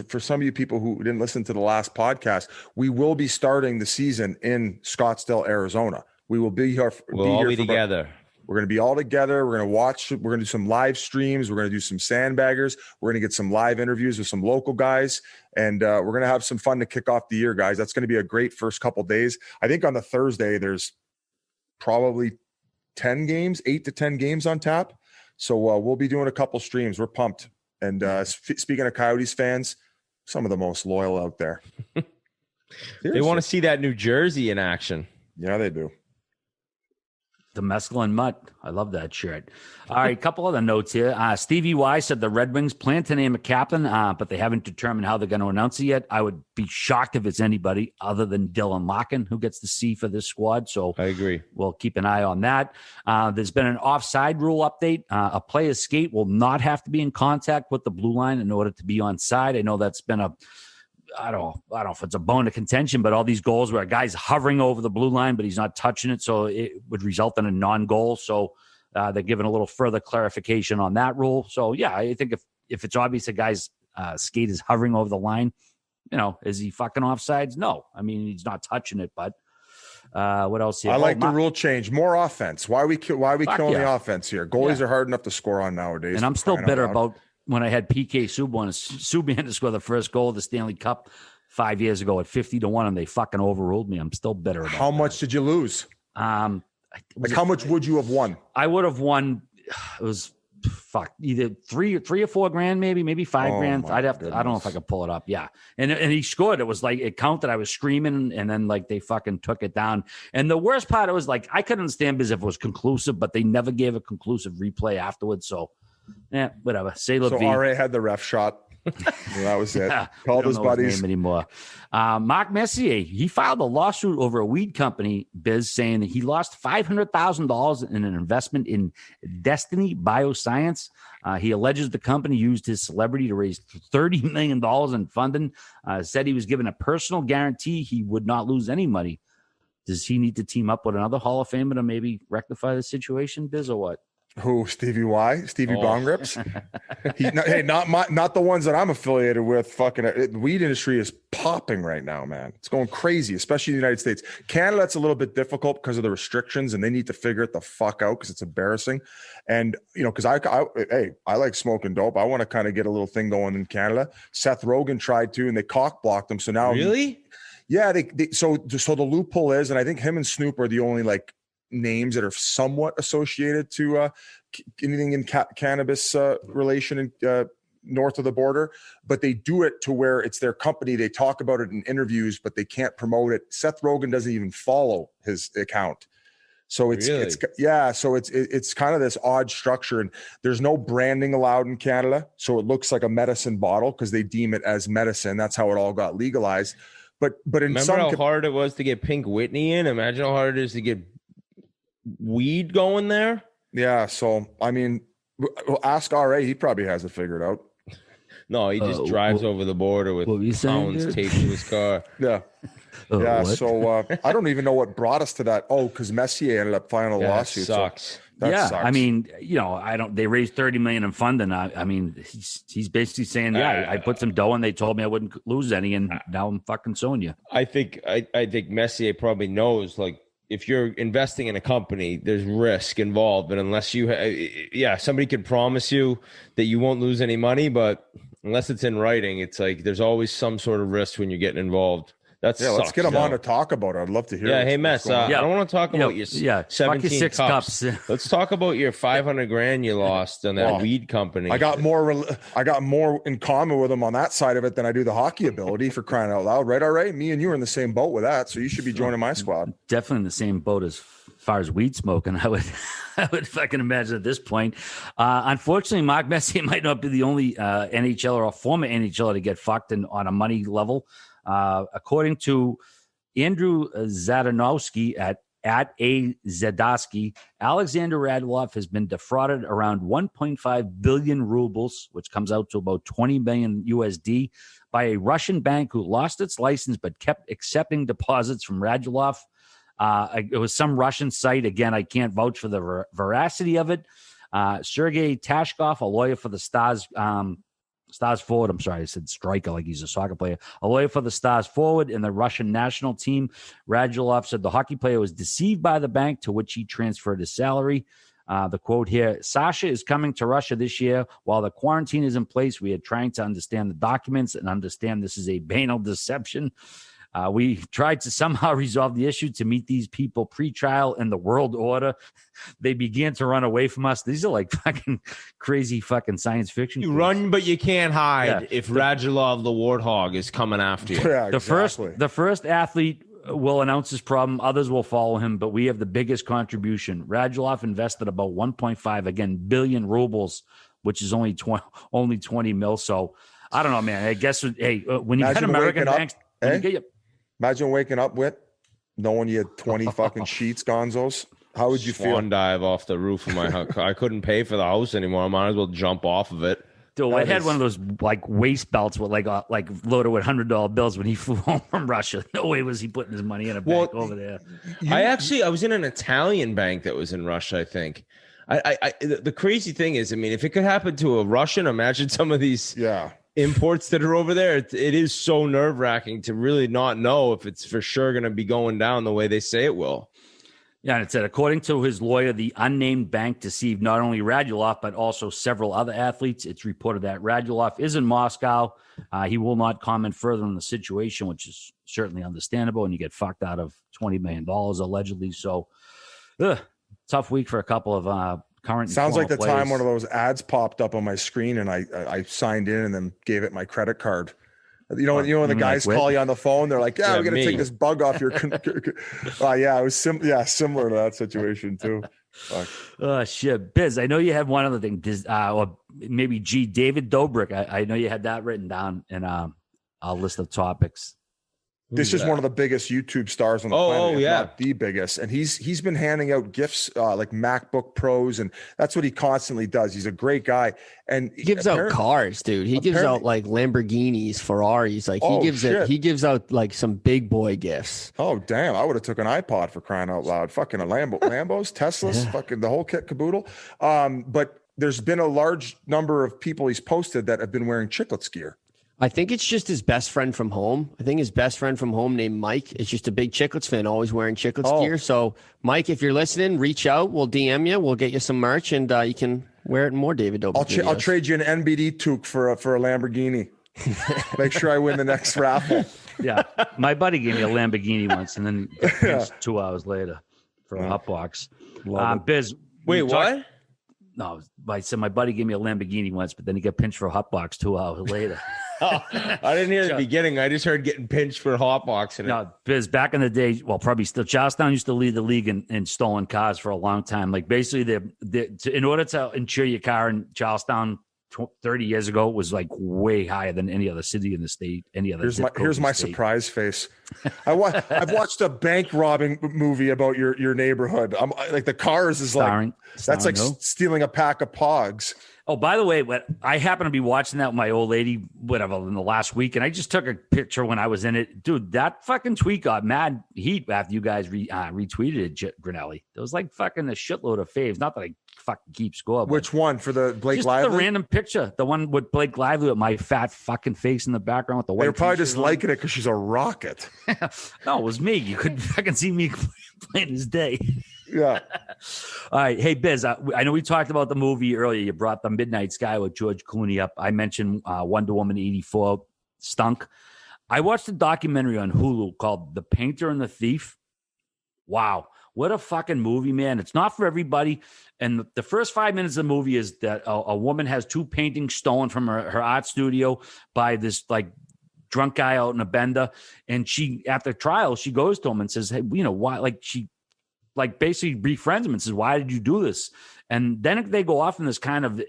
for some of you people who didn't listen to the last podcast, we will be starting the season in Scottsdale, Arizona. We will be here. We'll all be together. We're going to be all together. We're going to watch. We're going to do some live streams. We're going to do some sandbaggers. We're going to get some live interviews with some local guys. And we're going to have some fun to kick off the year, guys. That's going to be a great first couple days. I think on the Thursday, there's probably 8 to 10 games on tap. So we'll be doing a couple streams. We're pumped. And speaking of Coyotes fans, some of the most loyal out there. They want to see that New Jersey in action. Yeah, they do. The mescaline mutt. I love that shirt. All right, a couple other notes here. Stevie Y said the Red Wings plan to name a captain, but they haven't determined how they're going to announce it yet. I would be shocked if it's anybody other than Dylan Larkin who gets the C for this squad. So I agree. We'll keep an eye on that. There's been an offside rule update. A player's skate will not have to be in contact with the blue line in order to be on side. I know that's been I don't know if it's a bone of contention, but all these goals where a guy's hovering over the blue line, but he's not touching it. So it would result in a non-goal. So They're giving a little further clarification on that rule. So, yeah, I think if it's obvious a guy's skate is hovering over the line, is he fucking offsides? No. I mean, he's not touching it, but what else here? I like the rule change. More offense. Why are we killing the offense here? Goalies are hard enough to score on nowadays. And I'm still bitter about when I had PK Subban to score the first goal of the Stanley Cup 5 years ago at 50-1, and they fucking overruled me. I'm still bitter about How much did you lose? How much would you have won? I would have won. It was either three or $4,000, maybe $5,000. I'd have to. I don't know if I could pull it up. Yeah, and he scored. It was like it counted. I was screaming, and then like they fucking took it down. And the worst part, it was like I couldn't understand because if it was conclusive, but they never gave a conclusive replay afterwards. So, whatever. Say so RA had the ref shot. And that was it. Yeah, called his buddies. His name anymore. Mark Messier, he filed a lawsuit over a weed company, Biz, saying that he lost $500,000 in an investment in Destiny Bioscience. He alleges the company used his celebrity to raise $30 million in funding. Said he was given a personal guarantee he would not lose any money. Does he need to team up with another Hall of Famer to maybe rectify the situation, Biz, or what? Who? Stevie Y? Stevie Bong Rips? Not the ones that I'm affiliated with. Fucking the weed industry is popping right now, man. It's going crazy, especially in the United States. Canada, it's a little bit difficult because of the restrictions, and they need to figure it the fuck out because it's embarrassing. And because I like smoking dope. I want to kind of get a little thing going in Canada. Seth Rogen tried to, and they cock blocked him. So now, really, yeah. So the loophole is, and I think him and Snoop are the only names that are somewhat associated to anything in cannabis relation north of the border, but they do it to where it's their company. They talk about it in interviews, but they can't promote it. Seth Rogen doesn't even follow his account. So it's kind of this odd structure, and there's no branding allowed in Canada. So it looks like a medicine bottle because they deem it as medicine. That's how it all got legalized. But in remember how hard it was to get Pink Whitney in? Imagine how hard it is to get weed going there. Yeah, so I mean, ask RA. He probably has it figured out. No, he just drives over the border with pounds taped to his car. Yeah. Yeah. What? So I don't even know what brought us to that. Oh, because Messier ended up filing a lawsuit. Sucks. So that sucks. I mean, they raised $30 million in funding. I mean, he's basically saying, I put some dough and they told me I wouldn't lose any, and now I'm fucking suing you. I think Messier probably knows, like, if you're investing in a company, there's risk involved. But unless you, somebody could promise you that you won't lose any money, but unless it's in writing, it's like there's always some sort of risk when you're getting involved. Let's get him on to talk about it. I'd love to hear. Yeah, hey Mess, I don't want to talk about your 17 cups. Let's talk about your $500,000 you lost on that weed company. I got more in common with him on that side of it than I do the hockey ability, for crying out loud, right? All right, me and you are in the same boat with that, so you should be joining my squad. Definitely in the same boat as far as weed smoking. I would fucking imagine at this point. Unfortunately, Mark Messier might not be the only NHL or a former NHLer to get fucked on a money level. According to Andrew Zadanowski at A Zadowski, Alexander Radulov has been defrauded around 1.5 billion rubles, which comes out to about 20 million USD, by a Russian bank who lost its license but kept accepting deposits from Radulov. It was some Russian site. Again, I can't vouch for the veracity of it. Sergei Tashkov, a lawyer for the Stars forward. I'm sorry, I said striker like he's a soccer player. A lawyer for the Stars forward in the Russian national team. Radulov said the hockey player was deceived by the bank to which he transferred his salary. The quote here, Sasha is coming to Russia this year. While the quarantine is in place, we are trying to understand the documents and understand this is a banal deception. We tried to somehow resolve the issue to meet these people pre-trial in the world order. They began to run away from us. These are like fucking crazy fucking science fiction. You run, but you can't hide if Radulov the warthog is coming after you. Yeah, the first athlete will announce his problem. Others will follow him, but we have the biggest contribution. Radulov invested about 1.5 billion rubles, which is only 20 mil. So I don't know, man. I guess when you had American banks, imagine waking up with knowing you had 20 fucking sheets, gonzos. How would you feel? Swan dive off the roof of my house. I couldn't pay for the house anymore. I might as well jump off of it. Dude, I had one of those like waist belts with like loaded with $100 bills when he flew home from Russia. No way was he putting his money in a bank over there. I was in an Italian bank that was in Russia, I think. The crazy thing is, I mean, if it could happen to a Russian, imagine some of these imports that are over there. It is so nerve-wracking to really not know if it's for sure going to be going down the way they say it will. Yeah, and it said, according to his lawyer, the unnamed bank deceived not only Radulov, but also several other athletes. It's reported that Radulov is in Moscow. He will not comment further on the situation, which is certainly understandable, and you get fucked out of $20 million, allegedly. So, tough week for a couple of current. Sounds like the players. time one of those ads popped up on my screen, and I signed in and then gave it my credit card. You know when the guys call you on the phone, they're like, "Yeah, we're gonna take this bug off your." Yeah, it was similar to that situation too. Fuck. Oh shit, Biz. I know you had one other thing, or maybe David Dobrik. I know you had that written down in a list of topics. This is one of the biggest YouTube stars on the planet. If not the biggest. And he's been handing out gifts like MacBook Pros, and that's what he constantly does. He's a great guy. And he gives out cars, dude. He gives out like Lamborghinis, Ferraris. Like he gives out like some big boy gifts. Oh, damn. I would have took an iPod for crying out loud. Fucking a Lambos, Teslas, fucking the whole kit caboodle. But there's been a large number of people he's posted that have been wearing Chiclets gear. I think it's just his best friend from home. I think his best friend from home named Mike is just a big Chiclets fan, always wearing Chiclets gear. So, Mike, if you're listening, reach out. We'll DM you. We'll get you some merch, and you can wear it in more David Dobrik. I'll trade you an NBD toque for a Lamborghini. Make sure I win the next raffle. Yeah, my buddy gave me a Lamborghini once, and then got pinched 2 hours later for a hot box. Biz, wait, what? No, I said my buddy gave me a Lamborghini once, but then he got pinched for a hot box 2 hours later. I didn't hear the beginning. I just heard getting pinched for hotboxing. No, Biz, back in the day, well, probably still, Charlestown used to lead the league in stolen cars for a long time. Like basically, in order to insure your car in Charlestown 30 years ago, it was like way higher than any other city in the state. Any other. Here's my surprise face. I've watched a bank robbing movie about your neighborhood. I'm like the cars is like that's like stealing a pack of Pogs. Oh, by the way, I happen to be watching that with my old lady, whatever, in the last week, and I just took a picture when I was in it. Dude, that fucking tweet got mad heat after you guys retweeted it, Grinelli. There was like fucking a shitload of faves. Not that I fucking keep score. Which one? For the Blake just Lively? The random picture. The one with Blake Lively with my fat fucking face in the background with the white. They're probably just liking it because she's a rocket. No, it was me. You couldn't fucking see me playing this day. Yeah. All right. Hey, Biz, I know we talked about the movie earlier. You brought The Midnight Sky with George Clooney up. I mentioned Wonder Woman 84 stunk. I watched a documentary on Hulu called The Painter and the Thief. Wow. What a fucking movie, man. It's not for everybody. And the first 5 minutes of the movie is that a woman has 2 paintings stolen from her art studio by this like drunk guy out in a bender. And she, after trial, she goes to him and says, hey, you know, why? Like she basically befriends him and says, why did you do this? And then they go off in this kind of,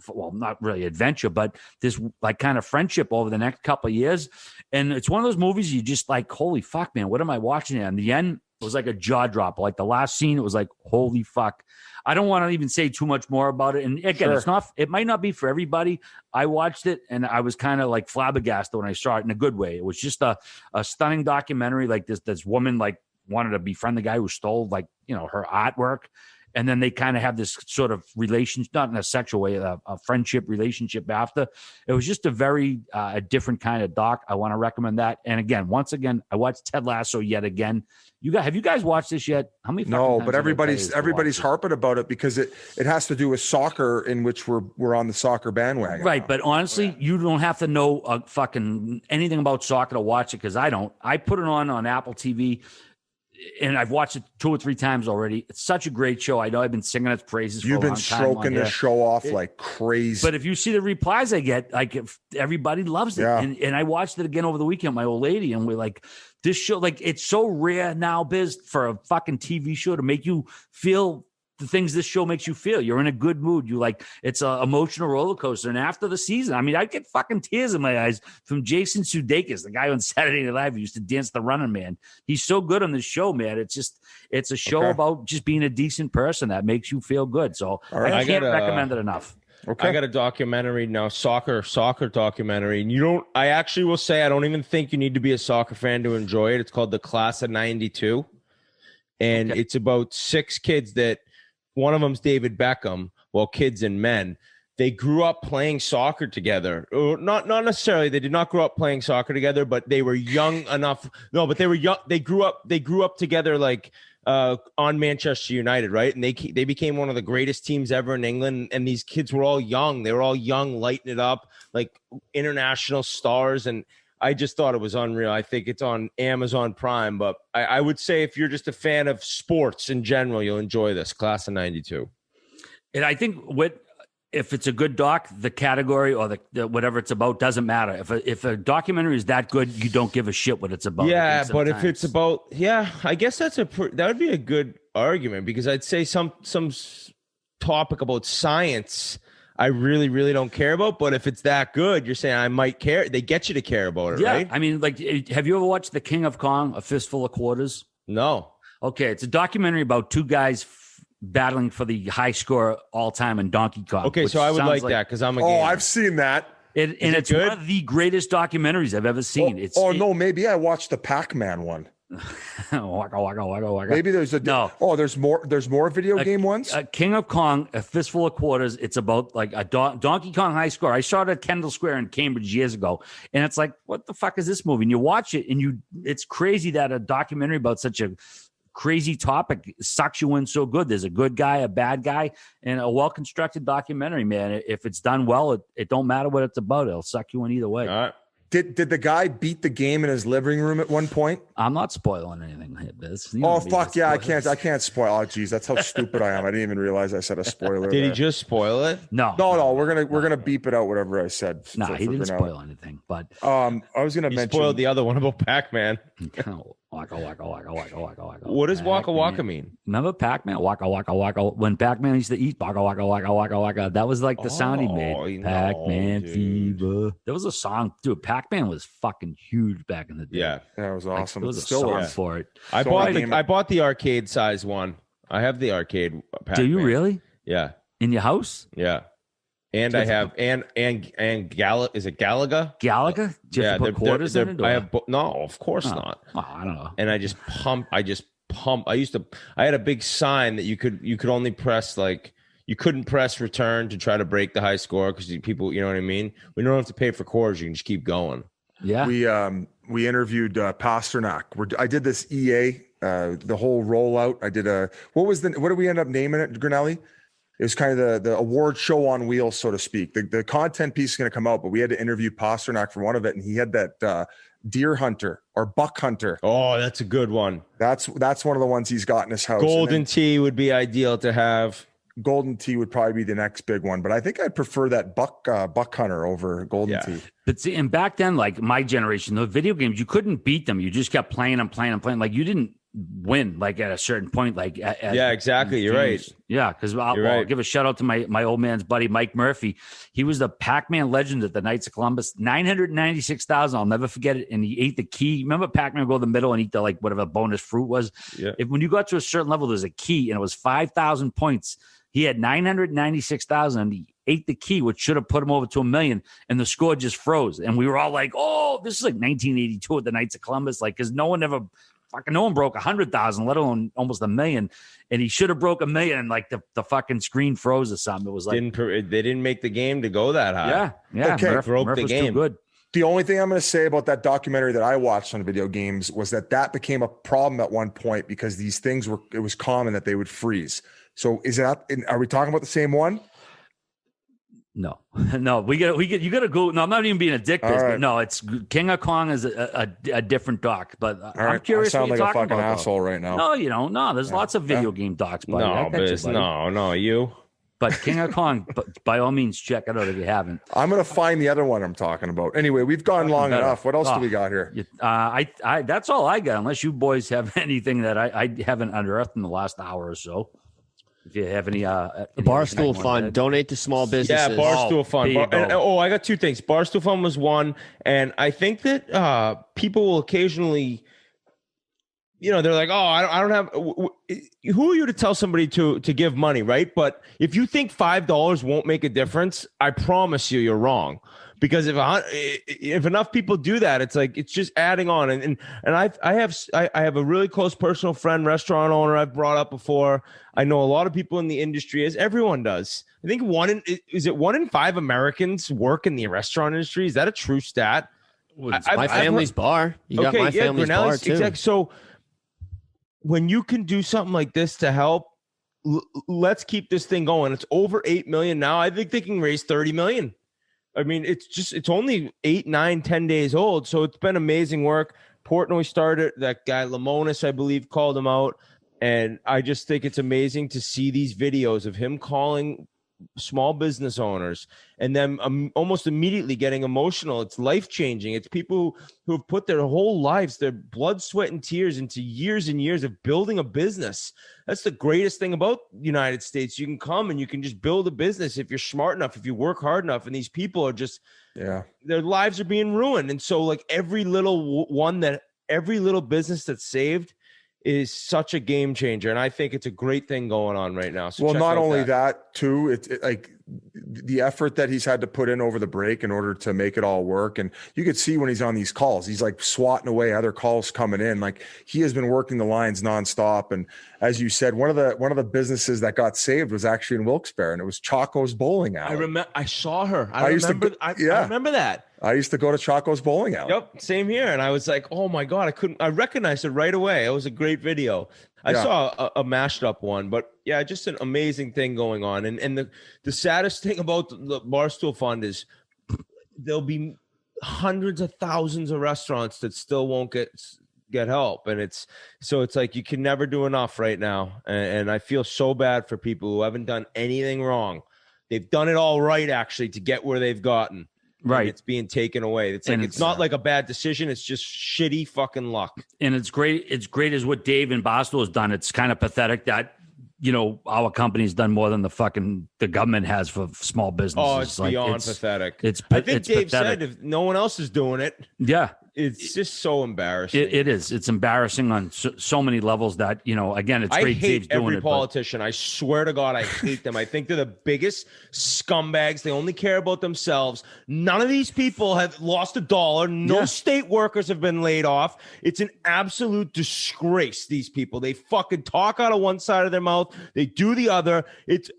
well, not really adventure, but this like kind of friendship over the next couple of years. And it's one of those movies you just like, holy fuck, man, what am I watching here? And the end, it was like a jaw drop. Like the last scene, it was like, holy fuck. I don't want to even say too much more about it. And again, it might not be for everybody. I watched it and I was kind of like flabbergasted when I saw it in a good way. It was just a stunning documentary. Like this woman, like, wanted to befriend the guy who stole like, you know, her artwork. And then they kind of have this sort of relationship, not in a sexual way, a friendship relationship after. It was just a very a different kind of doc. I want to recommend that. And again, once again, I watched Ted Lasso yet again. Have you guys watched this yet? How many? No, but everybody's harping about it because it has to do with soccer, in which we're on the soccer bandwagon. Right, but honestly, you don't have to know fucking anything about soccer to watch it because I don't. I put it on Apple TV. And I've watched it 2 or 3 times already. It's such a great show. I know I've been singing its praises. You've been stroking the show off like crazy. But if you see the replies I get, like everybody loves it. Yeah. And I watched it again over the weekend, my old lady, and we're like, this show, like it's so rare now, Biz, for a fucking TV show to make you feel the things this show makes you feel. You're in a good mood. You like, it's an emotional roller coaster. And after the season, I mean, I get fucking tears in my eyes from Jason Sudeikis, the guy on Saturday Night Live who used to dance the Running Man. He's so good on this show, man. It's a show about just being a decent person that makes you feel good. So I can't recommend it enough. Okay. I got a documentary now, soccer documentary. And I actually will say, I don't even think you need to be a soccer fan to enjoy it. It's called The Class of 92. And it's about 6 kids that one of them's David Beckham. Well, kids and men. They grew up playing soccer together. Or not necessarily. They did not grow up playing soccer together, but they were young enough. No, but they were young. They grew up together, like on Manchester United, right? And they became one of the greatest teams ever in England. And these kids were all young. They were all young, lighting it up, like international stars. And I just thought it was unreal. I think it's on Amazon Prime, but I would say if you're just a fan of sports in general, you'll enjoy this. Class of '92. And I think if it's a good doc, the category or the whatever it's about doesn't matter. If a documentary is that good, you don't give a shit what it's about. Yeah, but if it's about, I guess that would be a good argument, because I'd say some topic about science I really, really don't care about. But if it's that good, you're saying I might care. They get you to care about it, right? I mean, like, have you ever watched The King of Kong, A Fistful of Quarters? No. Okay, it's a documentary about two guys battling for the high score all time in Donkey Kong. Okay, so I would like that because I'm a gamer. I've seen that. It's good? One of the greatest documentaries I've ever seen. No, maybe I watched the Pac-Man one. Waka, waka, waka, waka. Maybe there's there's more video game ones. King of Kong, A Fistful of Quarters. It's about like a Donkey Kong high score. I saw it at Kendall Square in Cambridge years ago, and it's like, what the fuck is this movie? And you watch it, and it's crazy that a documentary about such a crazy topic sucks you in so good. There's a good guy, a bad guy, and a well-constructed documentary, man. If it's done well, it don't matter what it's about. It'll suck you in either way. All right. Did the guy beat the game in his living room at one point? I'm not spoiling anything. Fuck yeah, I can't spoil. Oh geez, that's how stupid I am. I didn't even realize I said a spoiler. Did he just spoil it? No. We're gonna beep it out. Whatever I said. No, he didn't spoil anything. But I was gonna mention spoiled the other one about Pac-Man. Waka, waka, waka, waka, waka, waka. What does waka waka mean? Remember Pac-Man? Waka, waka, waka. When Pac-Man used to eat, waka, waka, waka, waka, waka. That was like the sound he made. Pac-Man fever. There was a song, dude. Pac-Man was fucking huge back in the day. Yeah, that was awesome. There was a song for it. I bought the arcade size one. I have the arcade Pac-Man. Do you really? Yeah. In your house? Yeah. And I have and is it Galaga? Galaga? Do you have to put quarters in it? I have no, of course not. Oh, I don't know. And I just pump. I had a big sign that you could only press, like, you couldn't press return to try to break the high score because people, you know what I mean? We don't have to pay for quarters. You can just keep going. Yeah. We interviewed Pasternak. I did this EA, the whole rollout. I did what did we end up naming it, Grinelli? It was kind of the award show on wheels, so to speak. The content piece is going to come out, but we had to interview Pasternak for one of it, and he had that deer hunter or buck hunter. Oh, that's a good one. That's one of the ones he's got in his house. Golden tee would be ideal to have. Golden tee would probably be the next big one, but I think I'd prefer that buck hunter over golden tee. But see, and back then, like my generation, the video games, you couldn't beat them. You just kept playing and playing and playing. Like you didn't win, like at a certain point. Like exactly. You're right. Yeah, because I'll give a shout out to my old man's buddy Mike Murphy. He was the Pac-Man legend at the Knights of Columbus. 996,000. I'll never forget it. And he ate the key. Remember, Pac-Man would go to the middle and eat the whatever bonus fruit was. Yeah. When you got to a certain level, there's a key, and it was 5,000 points. He had 996,000, and he ate the key, which should have put him over to 1 million, and the score just froze. And we were all like, "Oh, this is like 1982 at the Knights of Columbus," like because no one broke 100,000, let alone almost 1 million. And he should have broke 1 million, and like the fucking screen froze or something. It was like they didn't make the game to go that high. Yeah. Okay, broke the game. Too good. The only thing I'm going to say about that documentary that I watched on video games was that became a problem at one point because these things it was common that they would freeze. So are we talking about the same one? No, you gotta go. No, I'm not even being a dick. Right. But no, it's King of Kong is a different doc, but I'm curious. I sound what like you're a fucking about, asshole right now. No, you don't. No, there's lots of video game docs. Buddy. No, you. But King of Kong, by all means, check it out if you haven't. I'm gonna find the other one I'm talking about. Anyway, we've gone long enough. What else do we got here? I that's all I got. Unless you boys have anything that I haven't unearthed in the last hour or so. If you have any Barstool Fund, donate to small businesses. Yeah, Barstool Fund. I got two things. Barstool Fund was one, and I think that people will occasionally they're like, oh, I don't have. Who are you to tell somebody to give money, right? But if you think $5 won't make a difference, I promise you're wrong. Because if enough people do that, it's like it's just adding on. And I have a really close personal friend, restaurant owner I've brought up before. I know a lot of people in the industry, as everyone does. I think 1 in 5 Americans work in the restaurant industry? Is that a true stat? My family's bar. You got my family's bar too. Exactly. So when you can do something like this to help, let's keep this thing going. It's over 8 million now. I think they can raise 30 million. I mean, it's only 8, 9, 10 days old. So it's been amazing work. Portnoy started, that guy Lamonis, I believe, called him out. And I just think it's amazing to see these videos of him calling small business owners and then almost immediately getting emotional. It's life-changing. It's people who have put their whole lives, their blood, sweat, and tears into years and years of building a business. That's the greatest thing about the United States. You can come and you can just build a business if you're smart enough, if you work hard enough. And these people are just, their lives are being ruined. And so like every little business that's saved is such a game changer. And I think it's a great thing going on right now. So well, not only that too, it's like the effort that he's had to put in over the break in order to make it all work. And you could see when he's on these calls, he's like swatting away other calls coming in. Like he has been working the lines nonstop. And as you said, one of the businesses that got saved was actually in Wilkes-Barre, and it was Choco's Bowling Alley. I saw her. I remember that. I used to go to Choco's Bowling Alley. Yep, same here. And I was like, oh my God, I recognized it right away. It was a great video. I saw a mashed up one, but yeah, just an amazing thing going on. And the saddest thing about the Barstool Fund is there'll be hundreds of thousands of restaurants that still won't get help. And it's like you can never do enough right now. And I feel so bad for people who haven't done anything wrong. They've done it all right, actually, to get where they've gotten. Right. It's being taken away. It's like, it's not like a bad decision. It's just shitty fucking luck. And it's great. It's great as what Dave and Boston has done. It's kind of pathetic that, our company's done more than the government has for small businesses. Oh, it's like, beyond pathetic. I think Dave said if no one else is doing it. Yeah. It's just so embarrassing. It is. It's embarrassing on so many levels that, again, it's great Dave's doing it. I hate every politician. I swear to God, I hate them. I think they're the biggest scumbags. They only care about themselves. None of these people have lost $1. No state workers have been laid off. It's an absolute disgrace, these people. They fucking talk out of one side of their mouth. They do the other.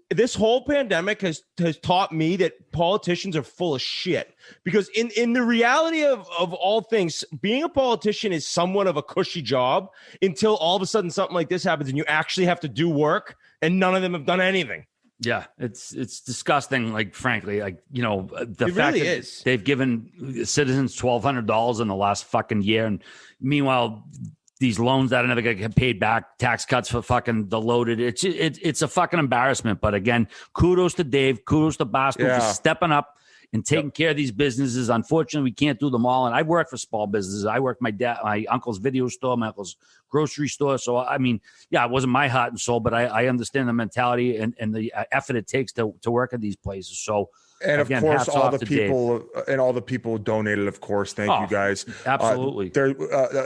This whole pandemic has taught me that politicians are full of shit. Because in the reality of all things, being a politician is somewhat of a cushy job until all of a sudden something like this happens and you actually have to do work, and none of them have done anything. Yeah, it's disgusting. Like, frankly, the it fact really that is. They've given citizens $1,200 in the last fucking year, and meanwhile, these loans that are never going to get paid back, tax cuts for fucking the loaded. It's a fucking embarrassment. But again, kudos to Dave, kudos to Boston for stepping up and taking care of these businesses. Unfortunately, we can't do them all. And I've worked for small businesses. I worked my uncle's video store, my uncle's grocery store. So, I mean, it wasn't my heart and soul, but I understand the mentality and the effort it takes to work at these places. So, and again, of course, all the people who donated, of course, thank you guys. Absolutely.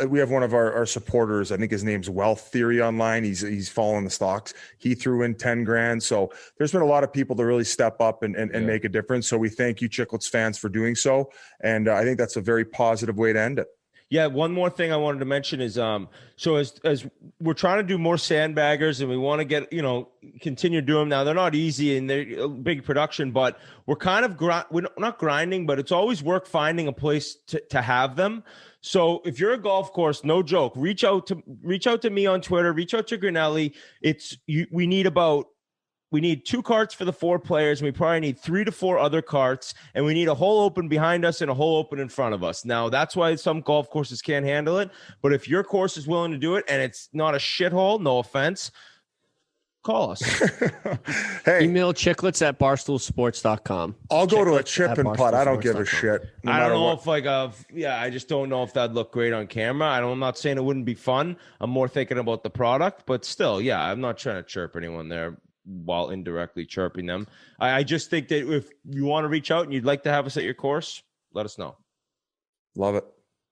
We have one of our supporters. I think his name's Wealth Theory online. He's following the stocks. He threw in 10 grand. So there's been a lot of people to really step up and make a difference. So we thank you, Chiclets fans, for doing so. And I think that's a very positive way to end it. Yeah, one more thing I wanted to mention is so as we're trying to do more sandbaggers and we want to get, continue doing them now. They're not easy and they're a big production, but we're kind of we're not grinding, but it's always work finding a place to have them. So if you're a golf course, no joke, reach out to me on Twitter, reach out to Grinelli. We need 2 carts for the 4 players. And we probably need 3 to 4 other carts. And we need a hole open behind us and a hole open in front of us. Now, that's why some golf courses can't handle it. But if your course is willing to do it and it's not a shithole, no offense, call us. Hey, email chiclets@barstoolsports.com. I'll go to a chip and putt. I don't give a shit. I don't know if I just don't know if that'd look great on camera. I'm not saying it wouldn't be fun. I'm more thinking about the product. But still, I'm not trying to chirp anyone there while indirectly chirping them. I just think that if you want to reach out and you'd like to have us at your course, let us know. Love it.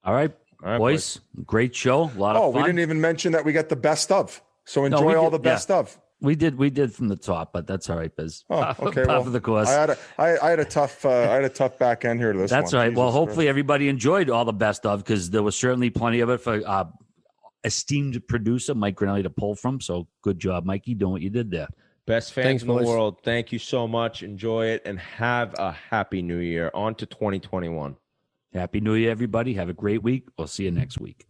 All right. All right, boys. Great show. A lot of fun. We didn't even mention that we got the best of. So enjoy all the best of. We did from the top, but that's all right, Biz. Okay, Top of the course. I had a tough back end here to this. That's one. all right. Jesus well, hopefully Christ. everybody enjoyed all the best of, because there was certainly plenty of it for esteemed producer Mike Grinelli to pull from. So good job, Mikey, doing what you did there. Best fans Thanks, in the boys. world. Thank you so much. Enjoy it and have a happy new year. On to 2021. Happy New Year, everybody. Have a great week. We'll see you next week.